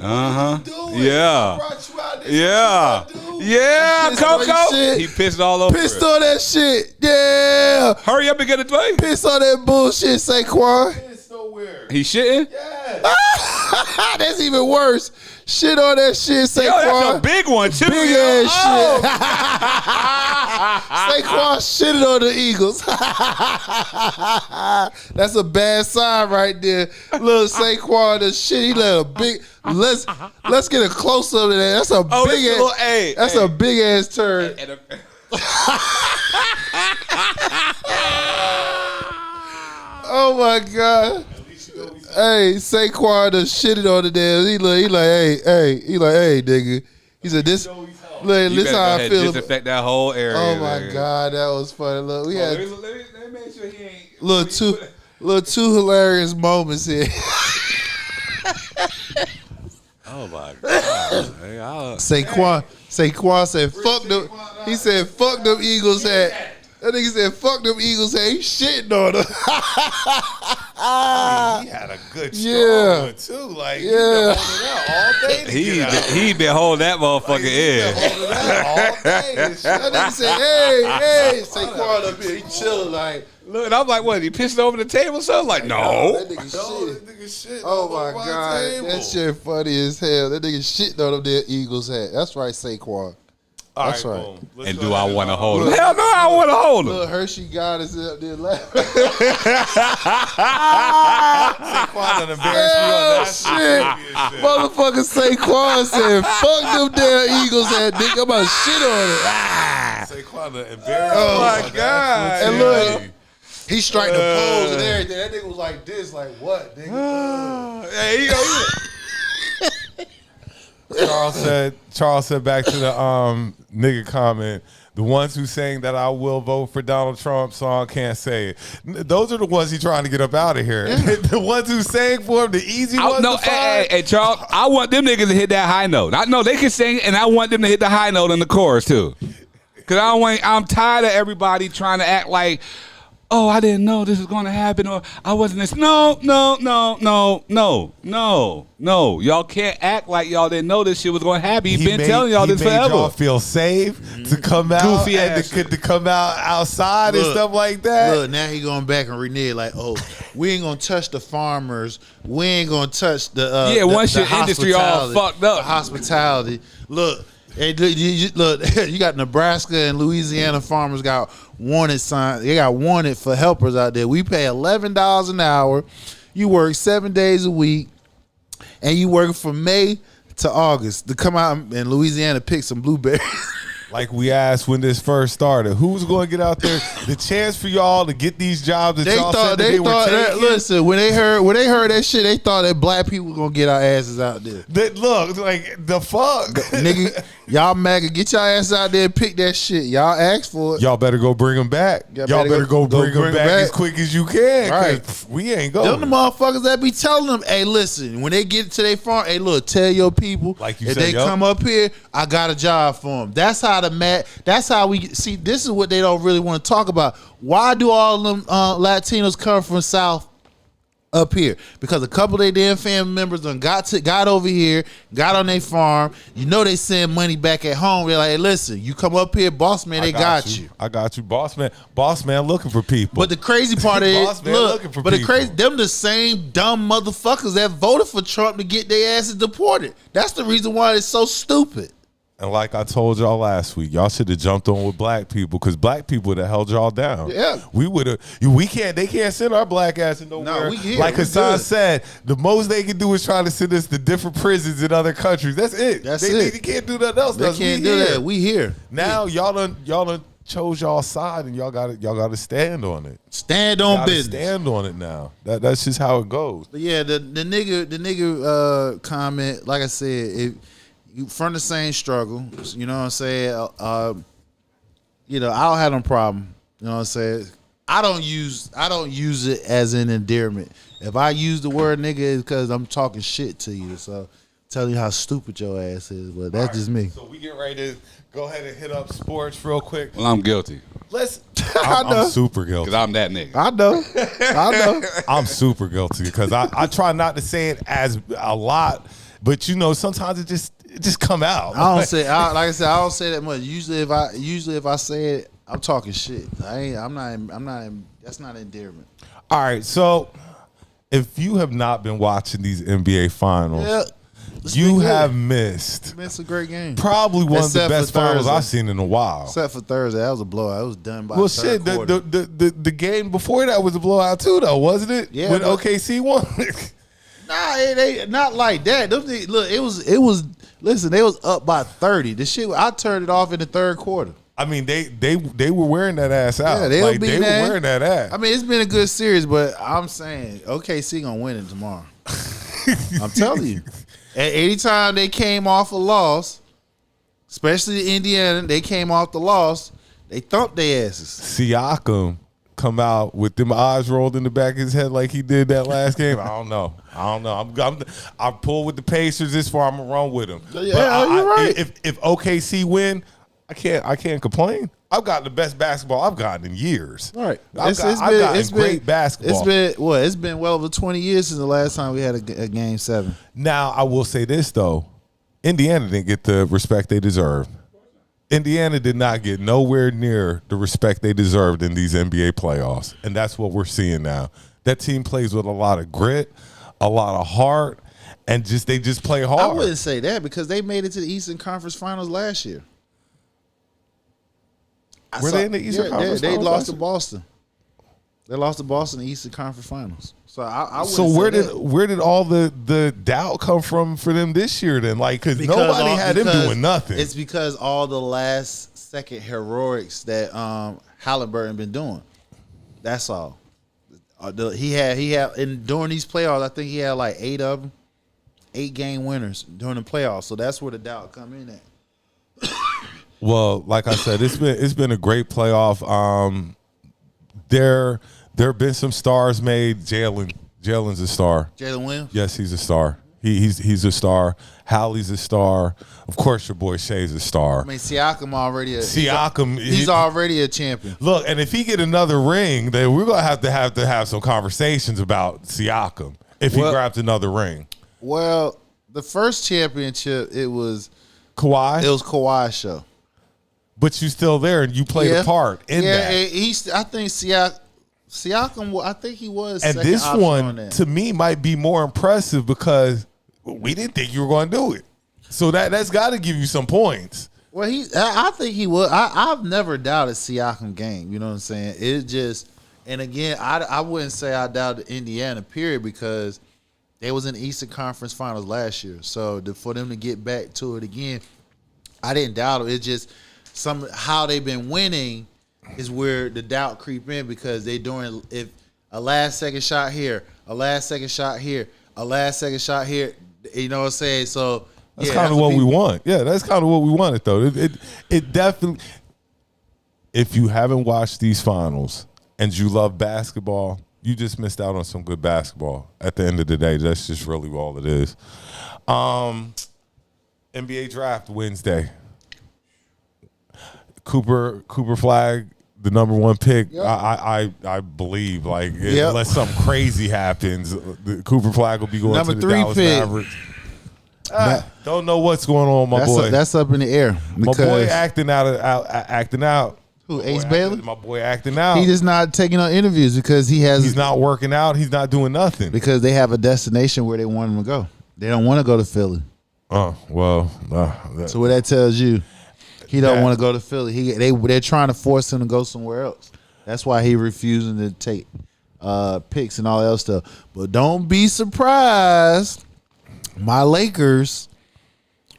Uh-huh. Yeah. I brought you out this Yeah, Coco. Shit. He pissed all over Pissed it. on that shit. Yeah. Hurry up and get it done. Pissed on that bullshit, Saquon. It's nowhere. He shitting? Yeah. That's even worse. Shit on that shit, Saquon. Yo, that's a big one, too. Big yo. ass shit. Saquon shitted on the Eagles. That's a bad sign right there. Little Saquon, the shit. He let a big. Let's get a close up of that. That's a big ass. That's a big ass turn. Oh my God. Hey, Saquon done shitted on the damn. He like, hey, nigga. He said, this how I feel. Disinfect that whole area. Oh my nigga. God, that was funny. Look, we had Let me make sure he ain't. little two hilarious moments here. Oh my God. Saquon said, fuck them. He said, fuck them Eagles hat. That nigga said, fuck them Eagles hat. He shitting on them. He had a good strong one too. Like he been holding out all day. He been holding that motherfucker in. Holding out all day. That nigga said, hey, Saquon up here. He chilling like. Look, and I'm like, what? He pissed over the table or something? Like, no. That nigga shit. Oh my God. That shit funny as hell. That nigga shitting on them there Eagles hat. That's right, Saquon. That's right. And do I want to hold him? Hell no, I don't want to hold him. Look, Hershey God is up there laughing. Saquon done embarrassed me on that shit. Motherfucker Saquon said, fuck them damn Eagles hat, nigga. I'm about to shit on it. Saquon done embarrassed me. Oh on my that God. footage. And look, he strike the pose and everything. That nigga was like this, like what, nigga? Hey, Charles said back to the nigga comment, the ones who saying that I will vote for Donald Trump song can't say it. Those are the ones he trying to get up out of here. Yeah. The ones who sang for him, the easy ones to find. Hey, Charles, I want them niggas to hit that high note. I know they can sing, and I want them to hit the high note in the chorus too. Cause I'm tired of everybody trying to act like, oh, I didn't know this was going to happen, or I wasn't this. No. Y'all can't act like y'all didn't know this shit was going to happen. He's been telling y'all this forever. Y'all feel safe to come out Goofy and to come out outside and stuff like that. Look, now he going back and renege like, oh, we ain't going to touch the farmers. We ain't going to touch the once your industry all fucked up. Hospitality. Look. Hey, look, you got Nebraska and Louisiana farmers got wanted signs. They got wanted for helpers out there. We pay $11 an hour. You work 7 days a week, and you work from May to August to come out in Louisiana pick some blueberries. Like we asked when this first started, who's going to get out there? The chance for y'all to get these jobs that y'all said that they were taking. Listen, when they heard that shit, they thought that black people were gonna get our asses out there. Look, like the fuck, nigga, y'all MAGA, get y'all ass out there and pick that shit. Y'all asked for it. Y'all better go bring them back. Y'all better go bring them back as quick as you can. Right, we ain't going. Them the motherfuckers that be telling them, hey, listen, when they get to their farm, hey, look, tell your people, like you if said, they come up here, I got a job for them. That's how that's how we see. This is what they don't really want to talk about. Why do all of them Latinos come from South up here? Because a couple of their damn family members done got over here, got on their farm. You know they send money back at home. They're like, hey, listen, you come up here, boss man, they got you. I got you, boss man looking for people. But the crazy part is, them the same dumb motherfuckers that voted for Trump to get their asses deported. That's the reason why it's so stupid. And like I told y'all last week, y'all should have jumped on with black people because black people would have held y'all down. Yeah, we would have. They can't send our black ass in nowhere. No, we here. Like Hassan said, the most they can do is try to send us to different prisons in other countries. That's it. They can't do nothing else. They can't do that. We here now. Y'all done chose y'all side, and y'all got to stand on it. Stand on business. Stand on it now. That's just how it goes. But yeah, the nigga comment, like I said, from the same struggle, you know what I'm saying? I don't have no problem. You know what I'm saying? I don't use it as an endearment. If I use the word nigga, it's because I'm talking shit to you. So tell you how stupid your ass is. But that's just me. So we get ready to go ahead and hit up sports real quick. Well, I'm guilty. I'm super guilty. Because I'm that nigga. I know. I'm super guilty because I try not to say it as a lot, but sometimes it just come out. I don't say, like I said, I don't say that much. Usually if I say it, I'm talking shit. I'm not. That's not endearment. All right. So if you have not been watching these NBA finals, You have missed It's a great game. probably one Except of the best for finals Thursday. I've seen in a while. Except for Thursday, that was a blowout. It was done by Well, the third shit, quarter. the game before that was a blowout too, though, wasn't it? Yeah, when but- OKC won. Nah, it ain't not like that. Look, it was. Listen, they was up by 30. The shit, I turned it off in the third quarter. I mean, they were wearing that ass out. Yeah, they'll like, be they there. were wearing that ass. I mean, it's been a good series, but I'm saying OKC gonna win it tomorrow. I'm telling you. At any time they came off a loss, especially Indiana, they came off the loss. They thumped their asses. Siakam come out with them eyes rolled in the back of his head like he did that last game. I don't know. I pull with the Pacers this far. I'm gonna run with them. Yeah, you're right. If OKC win, I can't complain. I've got the best basketball I've gotten in years. Right. I've gotten great basketball. It's been well over 20 years since the last time we had a game 7. Now, I will say this, though. Indiana didn't get the respect they deserved. Indiana did not get nowhere near the respect they deserved in these NBA playoffs. And that's what we're seeing now. That team plays with a lot of grit, a lot of heart, and they just play hard. I wouldn't say that because they made it to the Eastern Conference Finals last year. Were they in the Eastern Conference They Finals lost last to year? Boston. They lost to Boston in the Eastern Conference Finals. So I wouldn't So say where did all the doubt come from for them this year then? Like, because nobody had them doing nothing. It's because all the last second heroics that Halliburton been doing. That's all. He had and during these playoffs, I think he had like 8 of them, 8-game winners during the playoffs. So that's where the doubt come in at. Well, like I said, it's been a great playoff. There have been some stars made. Jalen's a star. Jalen Williams. Yes, he's a star. He's a star. Hallie's a star. Of course, your boy Shea's a star. I mean, Siakam already. Siakam, He's already a champion. Look, and if he get another ring, then we're gonna have to have some conversations about Siakam if he grabs another ring. Well, the first championship, it was Kawhi, Kawhi's show. but you still there and you played a part in that. I think Siakam. I think he was. And second this option on one, that. to me, might be more impressive because we didn't think you were going to do it. So that's got to give you some points. Well, I think he would. I've never doubted Siakam game. You know what I'm saying? It's just, and again, I wouldn't say I doubted Indiana, period, because they was in the Eastern Conference Finals last year. So for them to get back to it again, I didn't doubt it. It's just how they've been winning is where the doubt creep in because they doing if a last second shot here, a last second shot here, a last second shot here. You know what I'm saying? So that's kind of what we want. Yeah, that's kind of what we wanted, though. It definitely. If you haven't watched these finals and you love basketball, you just missed out on some good basketball. At the end of the day, that's just really all it is. NBA draft Wednesday. Cooper Flag, the number 1 pick. Yep. I believe, like, Yep. unless something crazy happens, the Cooper Flag will be going Number to the 3 Dallas pick. Mavericks. Don't know what's going on, my boy. That's up in the air. My boy acting out. Who, Ace Bailey? My boy acting out. He just not taking on interviews because He's not working out. He's not doing nothing. because they have a destination where they want him to go. They don't want to go to Philly. Oh, well. So what that tells you, he don't That- want to go to Philly. They're trying to force him to go somewhere else. That's why he refusing to take picks and all that else stuff. But don't be surprised, my Lakers,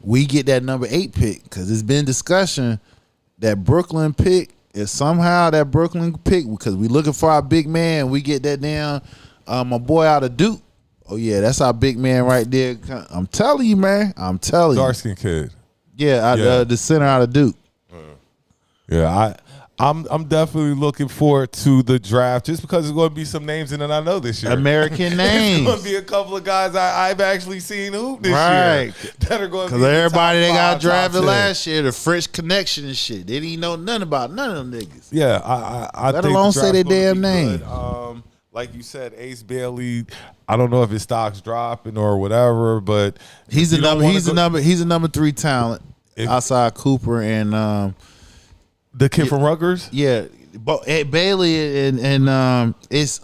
we get that number 8 pick because there's been discussion that Brooklyn pick is somehow that Brooklyn pick because we looking for our big man. We get that down, my boy out of Duke. Oh yeah, that's our big man right there. I'm telling you, man. I'm telling you. Dark skinned kid. Yeah, the center out of Duke. Yeah, I'm definitely looking forward to the draft just because there's going to be some names in it I know this year. American There's names. going to be a couple of guys I've actually seen hoop this Right. year that are going to be Because in the everybody top that got 5, drafted top 10. last year, the French Connection and shit, they didn't know nothing about none of them niggas. Yeah, I Let think alone the say their draft's gonna damn be name. good. Like you said, Ace Bailey. I don't know if his stock's dropping or whatever, but He's if a you don't number. wanna He's go- a number. He's a number 3 talent If- outside Cooper and The kid from Rutgers. yeah, but Bailey and it's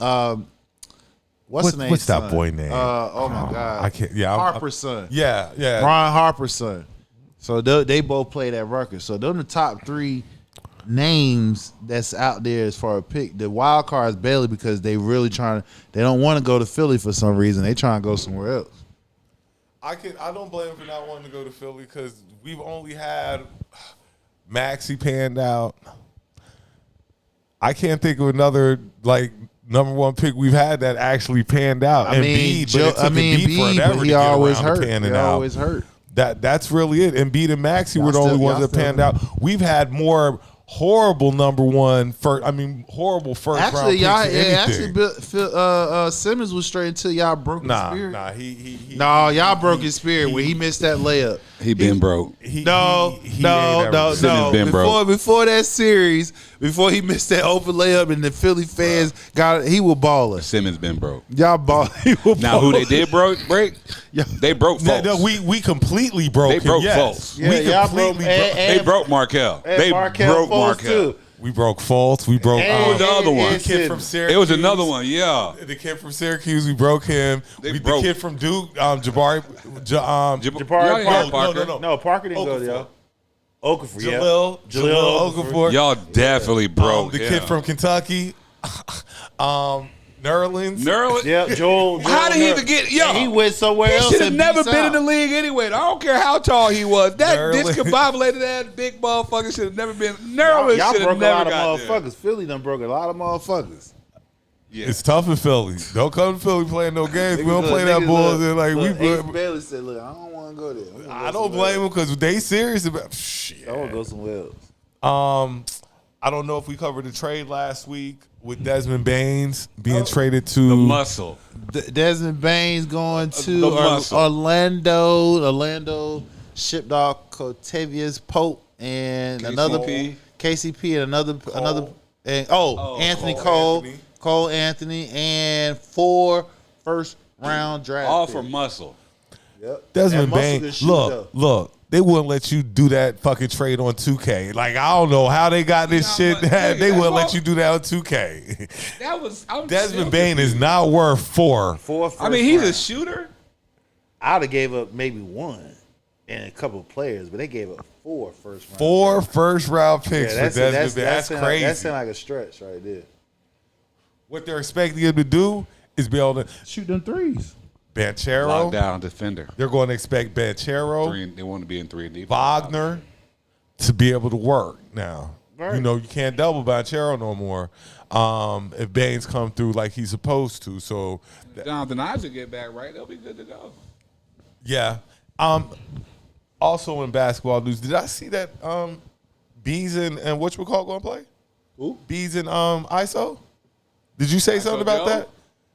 What's the name? What's that son? boy name? Oh my God, I can't. Yeah, Harper's son. Yeah. Ron Harper's son. So they both played at Rutgers. So those are the top 3 names that's out there as far as pick. The wild card is Baylor because they really trying. They don't want to go to Philly for some reason. They trying to go somewhere else. I don't blame him for not wanting to go to Philly because we've only had Maxey panned out. I can't think of another like number 1 pick we've had that actually panned out. Embiid, but he always hurt. He always hurt. That's really it. Embiid and Maxey were the only ones that panned out. We've had more horrible horrible first round picks than anything. Simmons was straight until y'all broke his spirit. Y'all broke his spirit when he missed that layup. He been broke. No. Simmons been broke. Before that series, before he missed that open layup and the Philly fans he was balling. Simmons been broke. Y'all ball. Now who they did break? They broke Fultz. No, we completely broke him. They broke yes. Fultz. Yeah, y'all broke. They broke Markel. They broke Markel. Too. We broke Fultz. We broke the other one? The kid from Syracuse. It was another one, yeah. The kid from Syracuse, we broke him. The kid from Duke, Jabari. Jabari Parker. No, Parker didn't go there. Okafor, Jalil Okafor. Y'all definitely broke. The kid from Kentucky, Nerlens. Yeah, Joel. How did he even get? Yo, he went somewhere else. He should have never been in the league anyway. I don't care how tall he was. That discombobulated ass big motherfucker should have never been. Nerlens Y'all should broke have a lot never of got motherfuckers. Philly done broke a lot of motherfuckers. Yeah. It's tough in Philly. Don't come to Philly playing no games. We don't play that bullshit. Ace Bailey said, "Look, I don't want to go there. I don't blame him because they serious about shit. I want to go somewhere else." I don't know if we covered the trade last week with Desmond Baines being traded to The muscle. Desmond Baines going to The muscle. Orlando. Orlando shipped off Cotavious Pope and KCP and another Anthony Cole. Anthony. Cole Anthony and 4 first-round draft All picks. for muscle. Yep. Desmond That muscle Bain. can shoot, Look. They wouldn't let you do that fucking trade on 2K. Like, I don't know how they got this shit. They wouldn't let you do that on 2K. Desmond Bain is not worth 4. I mean, he's a shooter. I'd have gave up maybe 1 and a couple of players, but they gave up 4 first-round. 4 first-round picks for Desmond Bain. That's crazy. That sounds like a stretch right there. What they're expecting him to do is be able to shoot them threes. Banchero. Lockdown defender. They're going to expect Banchero. They want to be in 3 and D. Wagner to be able to work now. Right. You know, you can't double Banchero no more if Baines come through like he's supposed to. So, Jonathan Isaac get back right, they'll be good to go. yeah. Also in basketball news, did I see that Bees and whatchamacallit going to play? Who? Bees and ISO? Did you say something about Joe? that?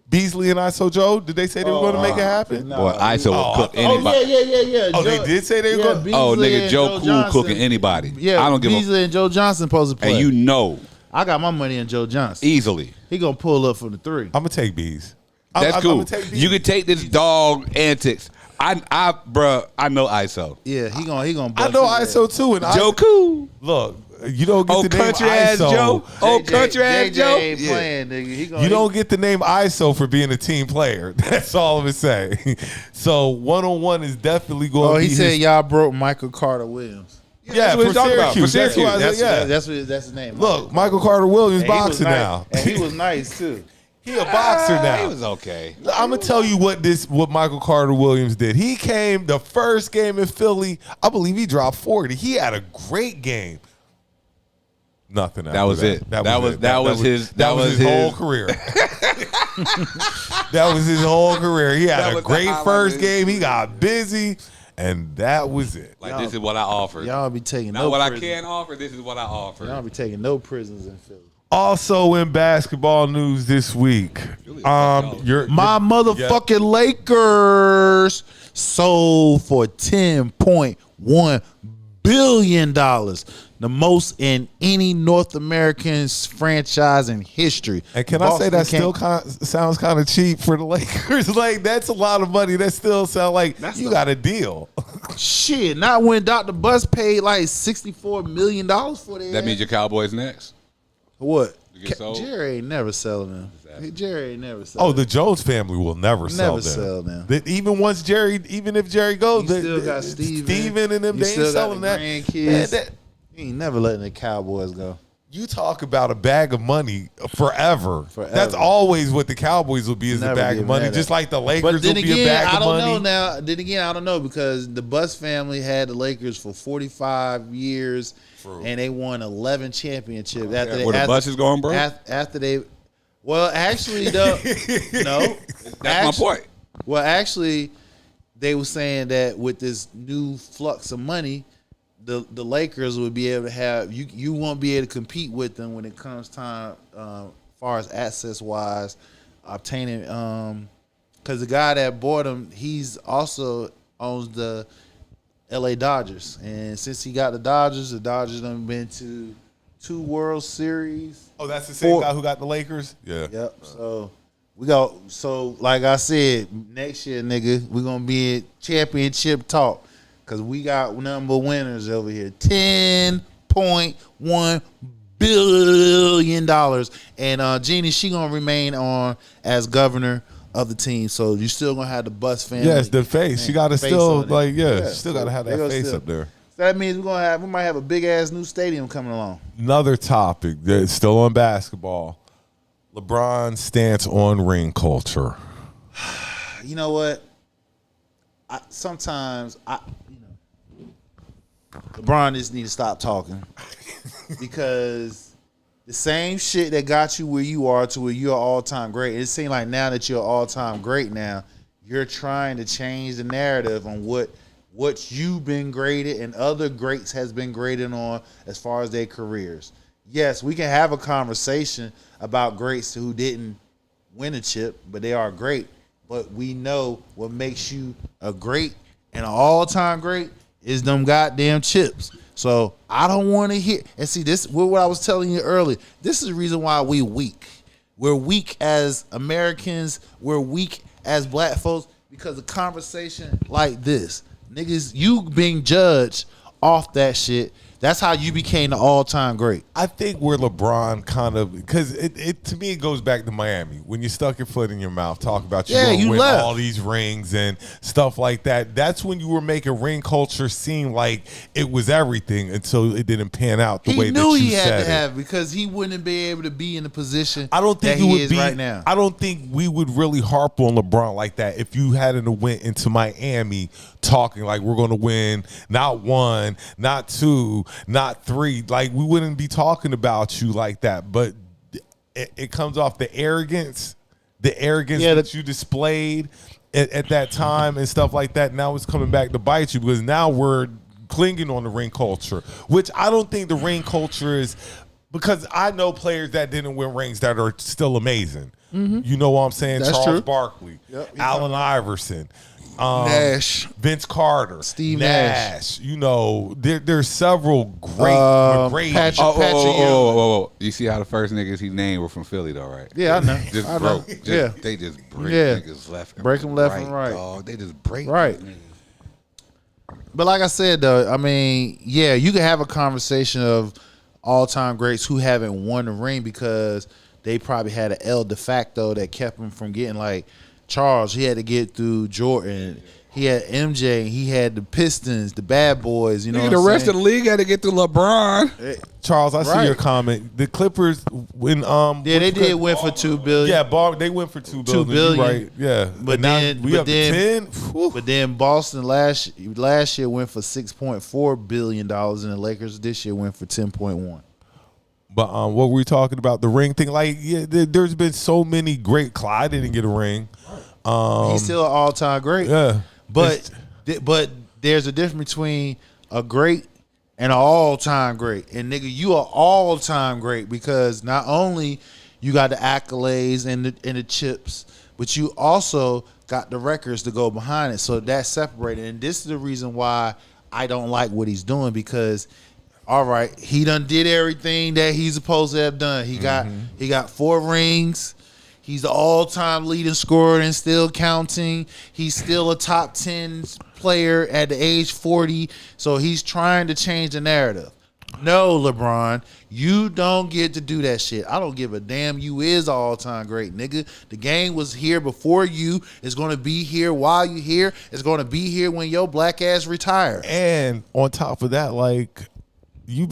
Beasley and ISO Joe? Did they say they were going to make it happen? Boy, ISO will cook anybody. Yeah. Oh, they did say they were going to? Oh, Beasley nigga, and Joe Cool Johnson. cooking anybody. Yeah, I don't give Beasley and Joe Johnson supposed to play. And you know, I got my money on Joe Johnson. easily. He gonna pull up from the 3. I'm going to take Bees. That's I'm cool. gonna take Bees. You can take this dog antics. I know ISO. Yeah, he gonna. I know ISO too. And Joe Cool. Look, you don't get the name country ass ISO. Joe. Country ass JJ Joe. ain't playing, nigga. He gonna, You don't get the name ISO for being a team player. That's all I'm gonna say. So 1-on-1 is definitely going to Oh, be he said his, y'all broke Michael Carter Williams. yeah, That's what for he's talking about. Syracuse. For That's who I Syracuse. said, yeah. That's his name. Look, Michael Carter Williams And he was boxing nice. now. And he was nice too. He a boxer He now. was okay. I'm gonna tell you what Michael Carter Williams did. He came the first game in Philly. I believe he dropped 40. He had a great game. Nothing. That was it. That was his whole career. That was his whole career. He That had a was the great highlight first of his game. He got busy, and that was it. Like, this is what I offered. Y'all be taking Not no what prisoners. I can offer. This is what I offer. Y'all be taking no prisoners in Philly. Also in basketball news this week, My motherfucking Lakers sold for $10.1 billion, the most in any North American franchise in history. And can I say that still sounds kind of cheap for the Lakers? Like, that's a lot of money. That still sounds like you got a deal. Shit, not when Dr. Bus paid like $64 million for that. That means your Cowboys next. What? You get sold? Jerry ain't never selling them. Jerry ain't never Oh, selling the Jones family will never sell them. sell them. Even if Jerry goes, You still got Steven and them, You they still ain't got selling the that. grandkids. He ain't never letting the Cowboys go. You talk about a bag of money forever. Forever. That's always what the Cowboys will be, is a Never bag of give money. that Just up. like the Lakers But then will be a again, bag I of don't money. know now. Then again, I don't know because the Buss family had the Lakers for 45 years, and they won 11 championships. Where the bus is going, bro? After they, well, actually, no, That's my point. Well, actually, they were saying that with this new flux of money, the Lakers would be able to have you won't be able to compete with them when it comes time far as access wise obtaining because the guy that bought him, he's also owns the LA Dodgers, and since he got the Dodgers done been to 2 World Series. Oh, that's the same guy who got the Lakers? Yeah. Yep. So like I said, next year, nigga, we're gonna be at championship talk. Cause we got number winners over here. $10.1 billion. And Jeannie, she gonna remain on as governor of the team. So you still gonna have the Buss family. Yes, the face. She gotta still still gotta have They that gonna face still- up there. So that means we might have a big ass new stadium coming along. Another topic that's still on basketball. LeBron's stance on ring culture. You know what? LeBron just need to stop talking because the same shit that got you where you are to where you're all-time great. It seems like now that you're all-time great now, you're trying to change the narrative on what you've been graded and other greats has been graded on as far as their careers. Yes, we can have a conversation about greats who didn't win a chip, but they are great. But we know what makes you a great and an all-time great is them goddamn chips. So I don't want to hear. And see, this what I was telling you earlier. This is the reason why we weak. We're weak as Americans. We're weak as black folks because of conversation like this. Niggas, you being judged off that shit. That's how you became the all-time great. I think where LeBron kind of, because it to me it goes back to Miami when you stuck your foot in your mouth, talk about you gonna win left. all these rings and stuff like that. That's when you were making ring culture seem like it was everything until it didn't pan out the way that you said it. He knew he had to have it because he wouldn't be able to be in the position I don't think that it he would is be right now. I don't think we would really harp on LeBron like that if you hadn't went into Miami talking like we're going to win not 1, not 2, not 3. Like we wouldn't be talking about you like that. But it comes off the arrogance that you displayed at that time and stuff like that. Now it's coming back to bite you because now we're clinging on the ring culture, which I don't think the ring culture is. Because I know players that didn't win rings that are still amazing. Mm-hmm. You know what I'm saying? That's Charles true. Barkley, Yep. Allen Iverson, Nash. Vince Carter, Steve Nash. You know, there's several great. Patrick Oh. You see how the first niggas he named were from Philly, though, right? Yeah, I know. Just I know. broke. Yeah. They just break Yeah. niggas left and Break 'em left and right. Dog. They just break Right. niggas. But like I said, though, I mean, yeah, you can have a conversation of all-time greats who haven't won the ring because they probably had an El de facto that kept them from getting, like Charles. He had to get through Jordan. He had MJ. He had the Pistons, the Bad Boys. You know, Nigga, the rest of the league had to get through LeBron. Charles, I see Right. your comment. The Clippers when Yeah, they did win for $2 billion. Yeah, they went for $2 billion. billion. You right? Yeah, But now then- we but up to then- 10. Whew. But then Boston last year went for $6.4 billion, and the Lakers this year went for 10.1. But what were we talking about? The ring thing. Like, yeah, there's been so many great. Clyde didn't get a ring. He's still an all-time great. Yeah, But there's a difference between a great and an all-time great. And nigga, you are all-time great because not only you got the accolades and the chips, but you also got the records to go behind it. So that's separated. And this is the reason why I don't like what he's doing because, all right, he done did everything that he's supposed to have done. He got 4 rings. He's the all-time leading scorer and still counting. He's still a top 10 player at the age 40. So he's trying to change the narrative. No, LeBron, you don't get to do that shit. I don't give a damn. You is all-time great, nigga. The game was here before you. It's going to be here while you here. It's going to be here when your black ass retire. And on top of that, like, LeBron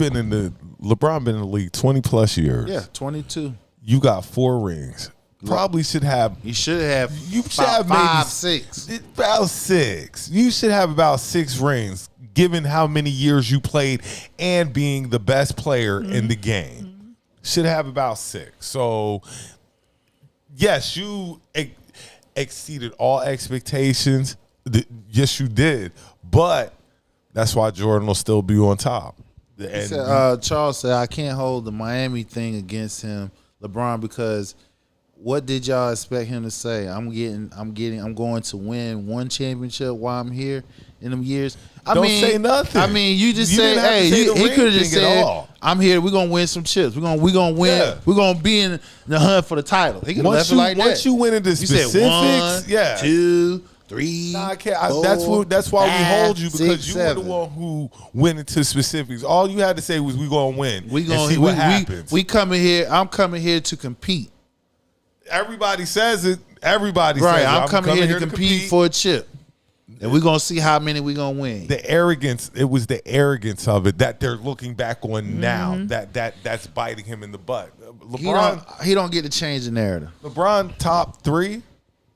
been in the league 20 plus years. Yeah, 22. You got 4 rings. Probably should have. You should have. You should have maybe 5, 6. About 6. You should have about 6 rings, given how many years you played and being the best player in the game. Should have about 6. So, yes, you exceeded all expectations. Yes, you did. But that's why Jordan will still be on top. He said, Charles said, I can't hold the Miami thing against him, LeBron, because what did y'all expect him to say? I'm going to win 1 championship while I'm here in them years. Don't say nothing. I mean, you just say, didn't have to hey, say the he ring could have just thing at said, all. I'm here. We're gonna win some chips. We're gonna win. Yeah. We're gonna be in the hunt for the title. He could have left it like that. Once you went into You specifics, said 1, yeah. 2, 3. Nah, I can't. 4, That's why we 5, hold you, because 6, you 7. were the one who went into specifics. All you had to say was, "We gonna win." We and gonna see what happens. We coming here. I'm coming here to compete. Everybody says it. Everybody Right. says it. I'm coming here to compete for a chip, and we're gonna see how many we gonna win. The arrogance. It was the arrogance of it that they're looking back on now. That's biting him in the butt. He don't get to change the narrative. LeBron top 3,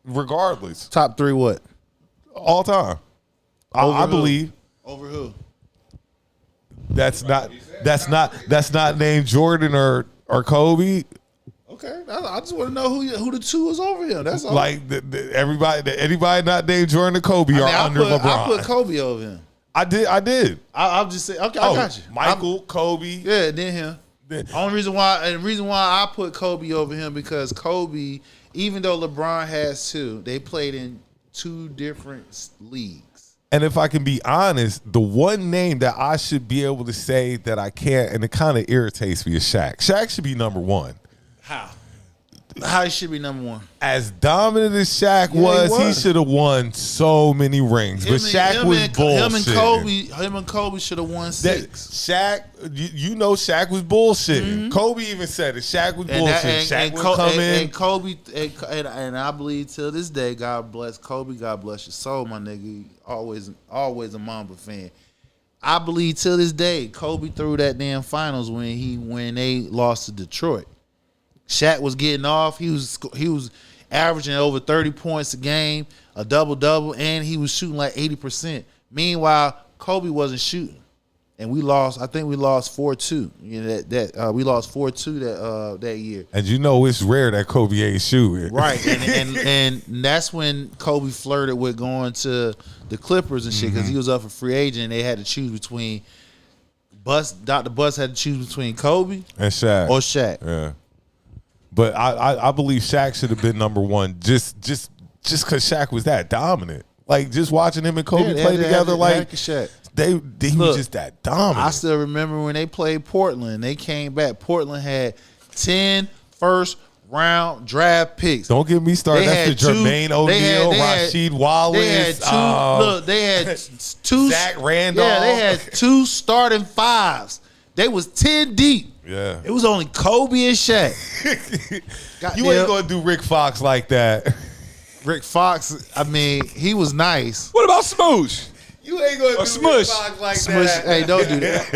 regardless, Top 3 what? all time. Over I who? believe Over who? that's not named Jordan or Kobe. Okay, I just want to know who the 2 is over him. That's all. Like anybody not named Jordan or Kobe are under LeBron. I put Kobe over him. I did. I'll just say, okay, I got you. Michael, Kobe. Yeah, then him. Only reason why, I put Kobe over him, because Kobe, even though LeBron has 2, they played in 2 different leagues. And if I can be honest, the one name that I should be able to say that I can't, and it kind of irritates me, is Shaq. Shaq should be number 1. How he should be number 1? As dominant as Shaq was, he should have won so many rings. But Shaq was bullshit. Him and Kobe should have won 6. Shaq, you know, Shaq was bullshitting. Kobe even said it. Shaq was bullshit. Shaq would come in. And Kobe, and I believe till this day, God bless Kobe, God bless your soul, my nigga. Always a Mamba fan. I believe till this day, Kobe threw that damn finals when they lost to Detroit. Shaq was getting off. He was averaging over 30 points a game, a double-double, and he was shooting like 80%. Meanwhile, Kobe wasn't shooting. And we lost. I think we lost 4-2. You know, we lost 4-2 that year. And you know it's rare that Kobe ain't shooting. Right. And that's when Kobe flirted with going to the Clippers and shit, because he was up for free agent and they had to choose between Dr. Bus had to choose between Kobe and Shaq. or Shaq. Yeah. But I believe Shaq should have been number 1 just because Shaq was that dominant. Like, just watching him and Kobe play together, like Shaq. he was just that dominant. I still remember when they played Portland. They came back. Portland had 10 first-round draft picks. Don't get me started. That's the Jermaine O'Neal, Rasheed Wallace. They had 2 Zach Randolph. Yeah, they had 2 starting 5s. They was 10 deep. Yeah. It was only Kobe and Shaq. You ain't gonna do Rick Fox like that. Rick Fox, I mean, he was nice. What about Smoosh? You ain't gonna do Smush. Rick Fox like Smush, that. hey, don't do that.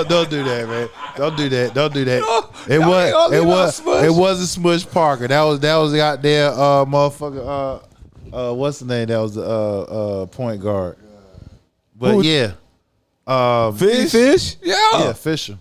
Don't do that, man. Don't do that. Don't do that. No, It wasn't Smush Parker. That was out there, motherfucker. What's the name? That was the point guard. But Fish? yeah, Fisher.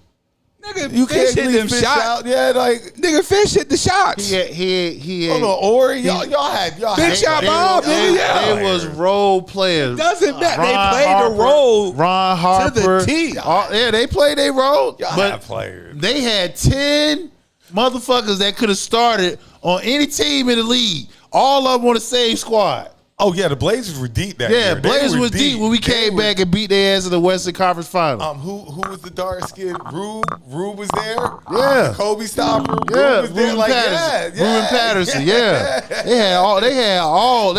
Nigga, You Fish can't hit leave them Fish shots. out. Yeah, like Nigga, Fish hit the shots. He hold on, Ori. Y'all had Big shot ball, nigga, yeah. They was role players. Doesn't matter. They Ron played Harper, the role Ron Harper. to the T. They played their role. y'all But had players. they had 10 motherfuckers that could have started on any team in the league. All of them on the same squad. Oh yeah, the Blazers were deep that year. Yeah, They Blazers were was deep when we came back and beat their ass in the Western Conference Final. Who was the dark skin? Rube was there. Yeah. The Kobe stopper. Yeah, Rube was there. Ruben Patterson. Ruben Patterson. Yeah, they had all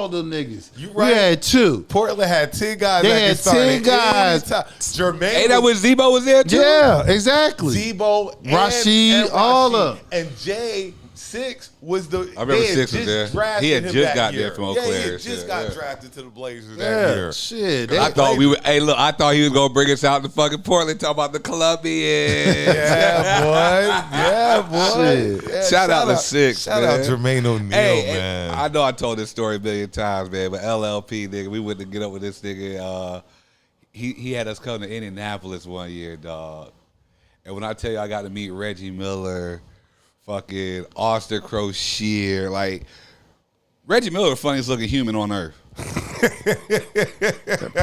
the niggas. You right. We had 2. Portland had 10 guys. They that had could start 10 at guys. any time. Jermaine. Hey, that was Zebo was there too. Yeah, exactly. Zebo, Rashid, all of them. And Jay Six was the. I remember Six was there. He had just got there from Eau Claire. Yeah, he had just got drafted to the Blazers that year. Shit. I thought we were. Hey, look, I thought he was gonna bring us out to fucking Portland, talk about the Colombians. Yeah, boy. Yeah, Shout out to Six. Shout out Jermaine O'Neal, man. I know I told this story a million times, man, but LLP, nigga, we went to get up with this nigga. He had us come to Indianapolis one year, dog. And when I tell you I got to meet Reggie Miller, fucking Austin Crocier, like Reggie Miller, the funniest looking human on earth. I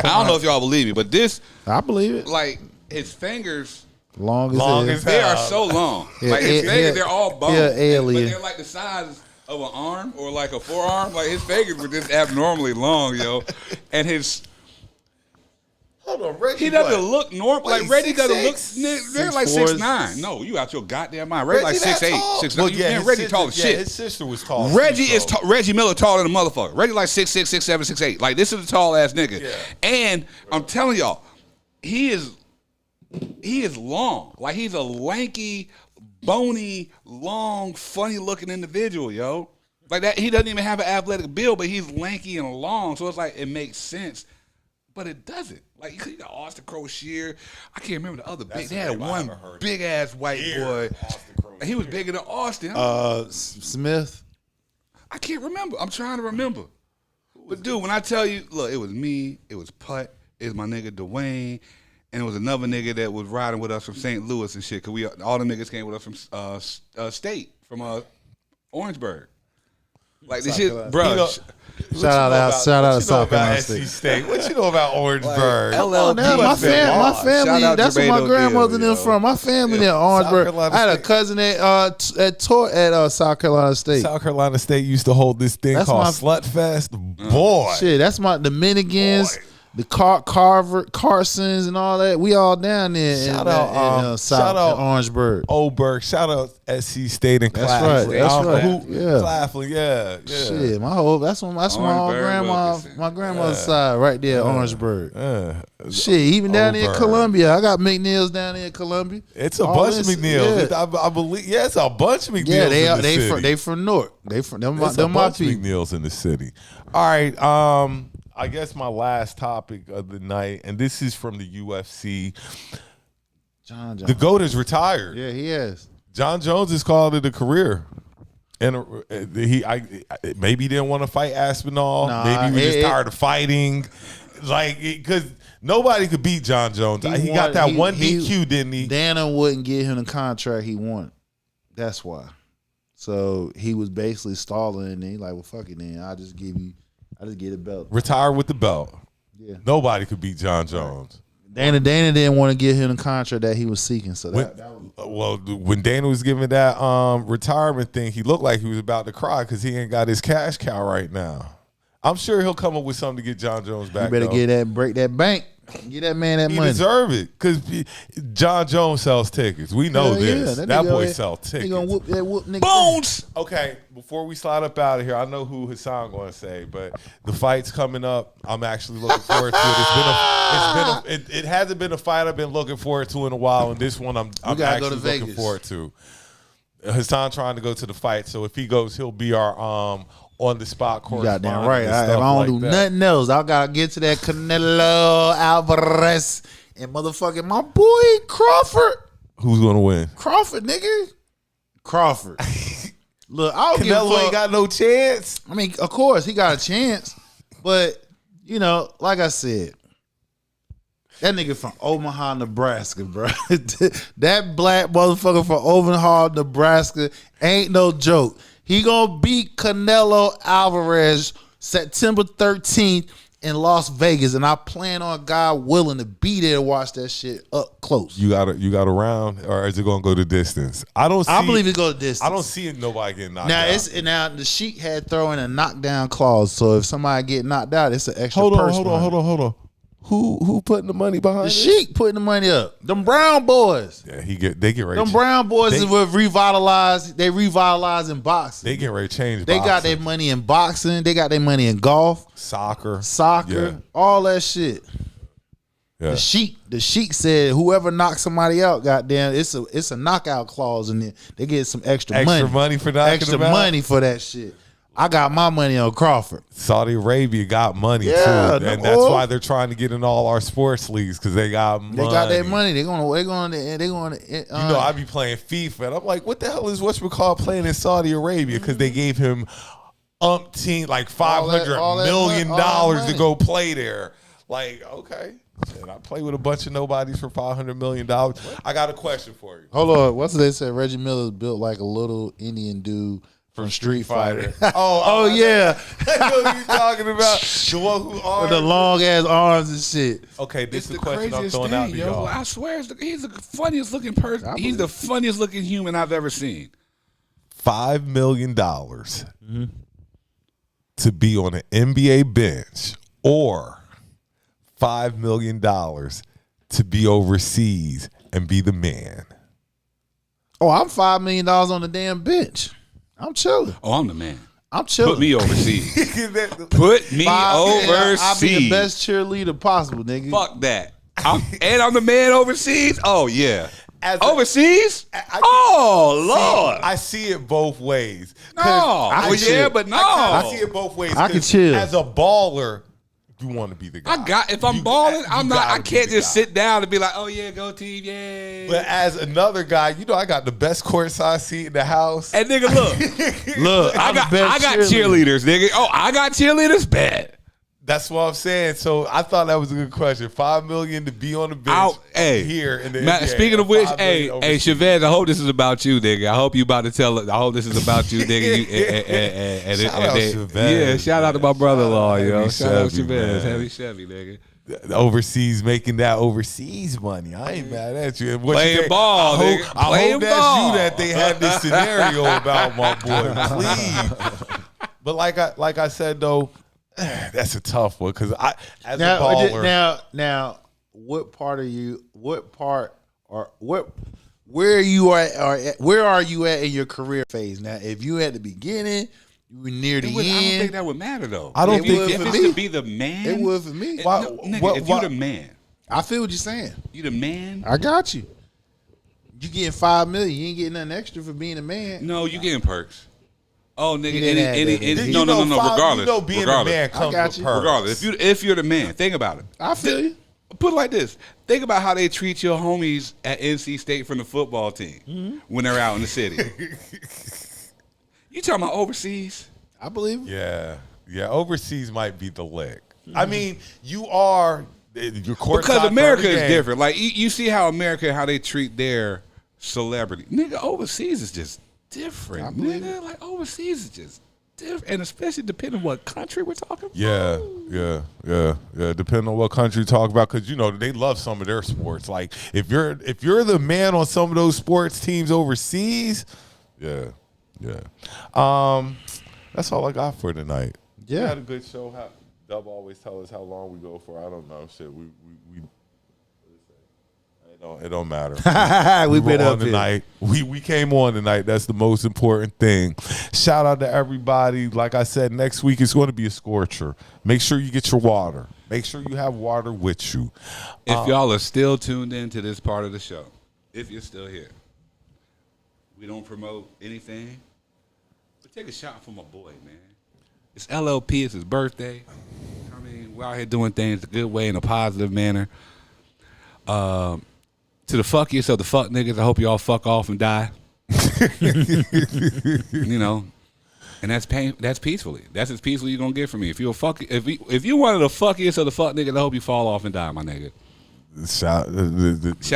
don't know if y'all believe me, but this, I believe it. like his fingers, Long as they hell. are so long. Yeah, like his yeah, fingers, yeah. they're all bone. Yeah, alien. But they're like the size of an arm or like a forearm. Like his fingers were just abnormally long, yo. And his Hold on, Reggie. he doesn't look normal. What, Like Reggie doesn't look. 6'6"? They're like 6'4"? 6'9". No, you out your goddamn mind. Reggie like that 6'8", tall? 6'9". Well, yeah, Man, his Reggie sister, tall as shit. His sister was tall. Reggie too, is so. Reggie Miller taller than a motherfucker. Reggie like 6'6", 6'7", 6'8". Like this is a tall ass nigga. Yeah. And I'm telling y'all, he is long. Like he's a lanky, bony, long, funny looking individual, yo. Like that, he doesn't even have an athletic build, but he's lanky and long. So it's like it makes sense, but it doesn't. Like you got Austin Crocier. I can't remember the other big. They had one big ass white boy. And he was bigger than Austin. Smith. I can't remember. I'm trying to remember. But dude, when I tell you, look, it was me, it was Putt, it was my nigga Dwayne, and it was another nigga that was riding with us from St. Louis and shit. Cause all the niggas came with us from State, from Orangeburg. Like this shit, bro. Shout out to South Carolina State. What you know about Orangeburg? Oh, now my family. That's where my grandmother and them from. My family in Orangeburg. I had a cousin at South Carolina State. South Carolina State used to hold this thing called Slutfest. Boy, shit, that's the Dominicans. The Carsons and all that, we all down there shout out Orangeburg. Oldberg, shout out SC State and Claflin. That's right. Yeah. Claflin, yeah. Shit, that's my grandmother's side right there, Orangeburg. Shit, even down there in Columbia, I got McNeil's down there in Columbia. It's a bunch of McNeil's. Yeah. I believe. Yeah, it's a bunch of McNeil's. Yeah, in the city. They from Newark. They from them. It's Them a my bunch of people. McNeil's in the city. All right. I guess my last topic of the night, and this is from the UFC. John. The GOAT is retired. Yeah, he is. John Jones has called it a career. And maybe he didn't want to fight Aspinall. Maybe he was just tired of fighting. Like, because nobody could beat John Jones. He got that one DQ, didn't he? Dana wouldn't give him the contract he wanted. That's why. So he was basically stalling, and he like, well, fuck it then. I just get a belt. Retire with the belt. Yeah. Nobody could beat John Jones. Dana didn't want to give him the contract that he was seeking. So when Dana was giving that retirement thing, he looked like he was about to cry because he ain't got his cash cow right now. I'm sure he'll come up with something to get John Jones back. You better break that bank. Get that man that money. He deserve it because John Jones sells tickets. We know this. Yeah, that boy sells tickets. He gonna whoop nigga. Bones. Okay, before we slide up out of here, I know who Hassan going to say, but the fight's coming up. I'm actually looking forward to it. It hasn't been a fight I've been looking forward to in a while, and this one I'm actually looking forward to. Hassan trying to go to the fight, so if he goes, he'll be our on the spot correspondent. Goddamn right. If I don't do nothing else, I gotta get to that Canelo Alvarez and motherfucking my boy Crawford. Who's gonna win? Crawford, nigga. Crawford. Look, I don't give a Canelo fuck. ain't got no chance. I mean, of course he got a chance, but you know, like I said, that nigga from Omaha, Nebraska, bro. That black motherfucker from Omaha, Nebraska ain't no joke. He gonna beat Canelo Alvarez September 13th in Las Vegas, and I plan on God willing to be there to watch that shit up close. You got a round, or is it gonna go the distance? I believe it go the distance. I don't see nobody getting knocked Now out. now the Sheik had throw in a knockdown clause, so if somebody get knocked out, it's an extra. Hold purse on. Who putting the money behind The it? Sheik putting the money up. Them Brown boys. Yeah, they get ready. Them Brown boys will revitalize. They revitalize in boxing. They get ready to change. They got their money in boxing. They got their money in golf, soccer, yeah. All that shit. Yeah. The Sheik said whoever knocks somebody out, goddamn, it's a knockout clause in it. They get some extra money for knocking extra them out? money for that shit. I got my money on Crawford. Saudi Arabia got money too, and that's why they're trying to get in all our sports leagues because they got money. They got that money. They're gonna. You know, I be playing FIFA, and I'm like, what the hell is whatchamacallit playing in Saudi Arabia? Because they gave him umpteen, like $500 million to go play there. Like, okay. And I play with a bunch of nobodies for $500 million. I got a question for you. Hold on. What's they said? Reggie Miller's built like a little Indian dude from Street Fighter. Oh yeah. I know what you're talking about. The one who with the long ass arms and shit. Okay, this is the question I'm craziest throwing thing, out to y'all. I swear, he's the funniest looking person. He's the funniest looking human I've ever seen. $5 million to be on an NBA bench, or $5 million to be overseas and be the man. Oh, I'm $5 million on the damn bench. I'm chilling. Oh, I'm the man. I'm chilling. Put me overseas. Put me overseas. I'll be the best cheerleader possible, nigga. Fuck that. I'm the man overseas. Oh yeah. Overseas? Lord. I see it both ways. No. I see it both ways. I can chill. As a baller, you want to be the guy. If I'm balling, I can't just sit down and be like, oh yeah, go team, yay. But as another guy, you know, I got the best courtside seat in the house. And nigga, look, I got cheerleaders, nigga. Oh, I got cheerleaders? Bad. That's what I'm saying. So I thought that was a good question. $5 million to be on the bench here in the NBA. Speaking of which, hey, Chavez, I hope this is about you, nigga. I hope you about to tell it. I hope this is about you, nigga. Shout out Chavez. Yeah, shout out to my brother-in-law, yo. Shout out Chevy, Chavez. man. Heavy Chevy, nigga. Overseas, making that overseas money. I ain't mad at you. Playing ball, nigga. I hope that's you that they had this scenario about, my boy. Please. But like I said though, that's a tough one because as a baller. Now, where are you at in your career phase? Now, if you at the beginning, you were near the end. I don't think that would matter though. I don't think if it's to be the man. It would for me. If you're the man, I feel what you're saying. You the man. I got you. You getting $5 million. You ain't getting nothing extra for being a man. No, you getting perks. Oh, nigga, no. Regardless, you know, being a man comes with perks. Regardless, if you're the man, think about it. I feel you. Put it like this: think about how they treat your homies at NC State from the football team when they're out in the city. You talking about overseas? I believe. Yeah. Overseas might be the lick. I mean, you are your court because America is different. Like you see how how they treat their celebrity. Nigga, overseas is just different. Nigga, like overseas is just different, and especially depending on what country we're talking about. Yeah. Depending on what country you talk about, because you know they love some of their sports. Like if you're the man on some of those sports teams overseas, yeah. That's all I got for tonight. Yeah, we had a good show. Dub always tell us how long we go for. I don't know. Shit, we it don't matter. we been on up tonight. We came on tonight. That's the most important thing. Shout out to everybody. Like I said, next week is going to be a scorcher. Make sure you get your water. Make sure you have water with you. If y'all are still tuned in to this part of the show, if you're still here, we don't promote anything, but take a shot for my boy, man. It's LLP. It's his birthday. I mean, we're out here doing things a good way in a positive manner. To the fuckiest of the fuck niggas, I hope y'all fuck off and die. You know, and that's peacefully. That's as peaceful you're gonna get from me. If you one of the fuckiest of the fuck niggas, I hope you fall off and die, my nigga. Shout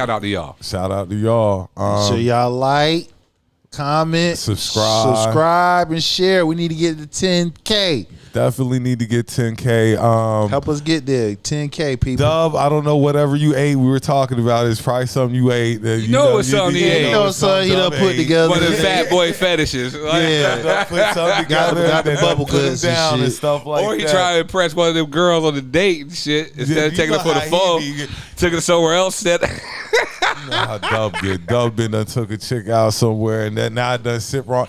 out to y'all. Shout out to y'all. So y'all like, comment, subscribe, and share. We need to get to 10K. Definitely need to get 10K. Help us get there. 10K people. Dub, I don't know whatever you ate. We were talking about it's probably something you ate. That You know it's something he ate. You know something he done put together. One of the fat boy fetishes. Yeah. Put something together, Got the and bubble put 'em guts and down and shit. stuff like Or he that. tried to impress one of them girls on the date and shit. Instead of You taking know her for the how phone, he be- took her somewhere else. Said, You know how Dub get. Dub been done took a chick out somewhere and then now I done sit wrong.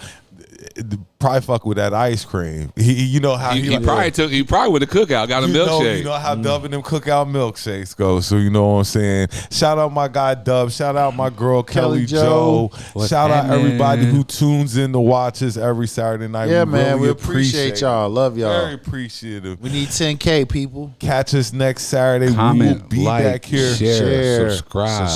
Probably fuck with that ice cream. You know how he like- probably with the cookout got a milkshake. You know how Dub and them cookout milkshakes go. So you know what I'm saying. Shout out my guy Dub. Shout out my girl Kelly Joe. What's Shout out happening? everybody who tunes in to watch us every Saturday night. Yeah, we man. really We appreciate y'all. Love y'all. Very appreciative. We need 10K people. Catch us next Saturday. We Comment, will be like, back here. share, subscribe.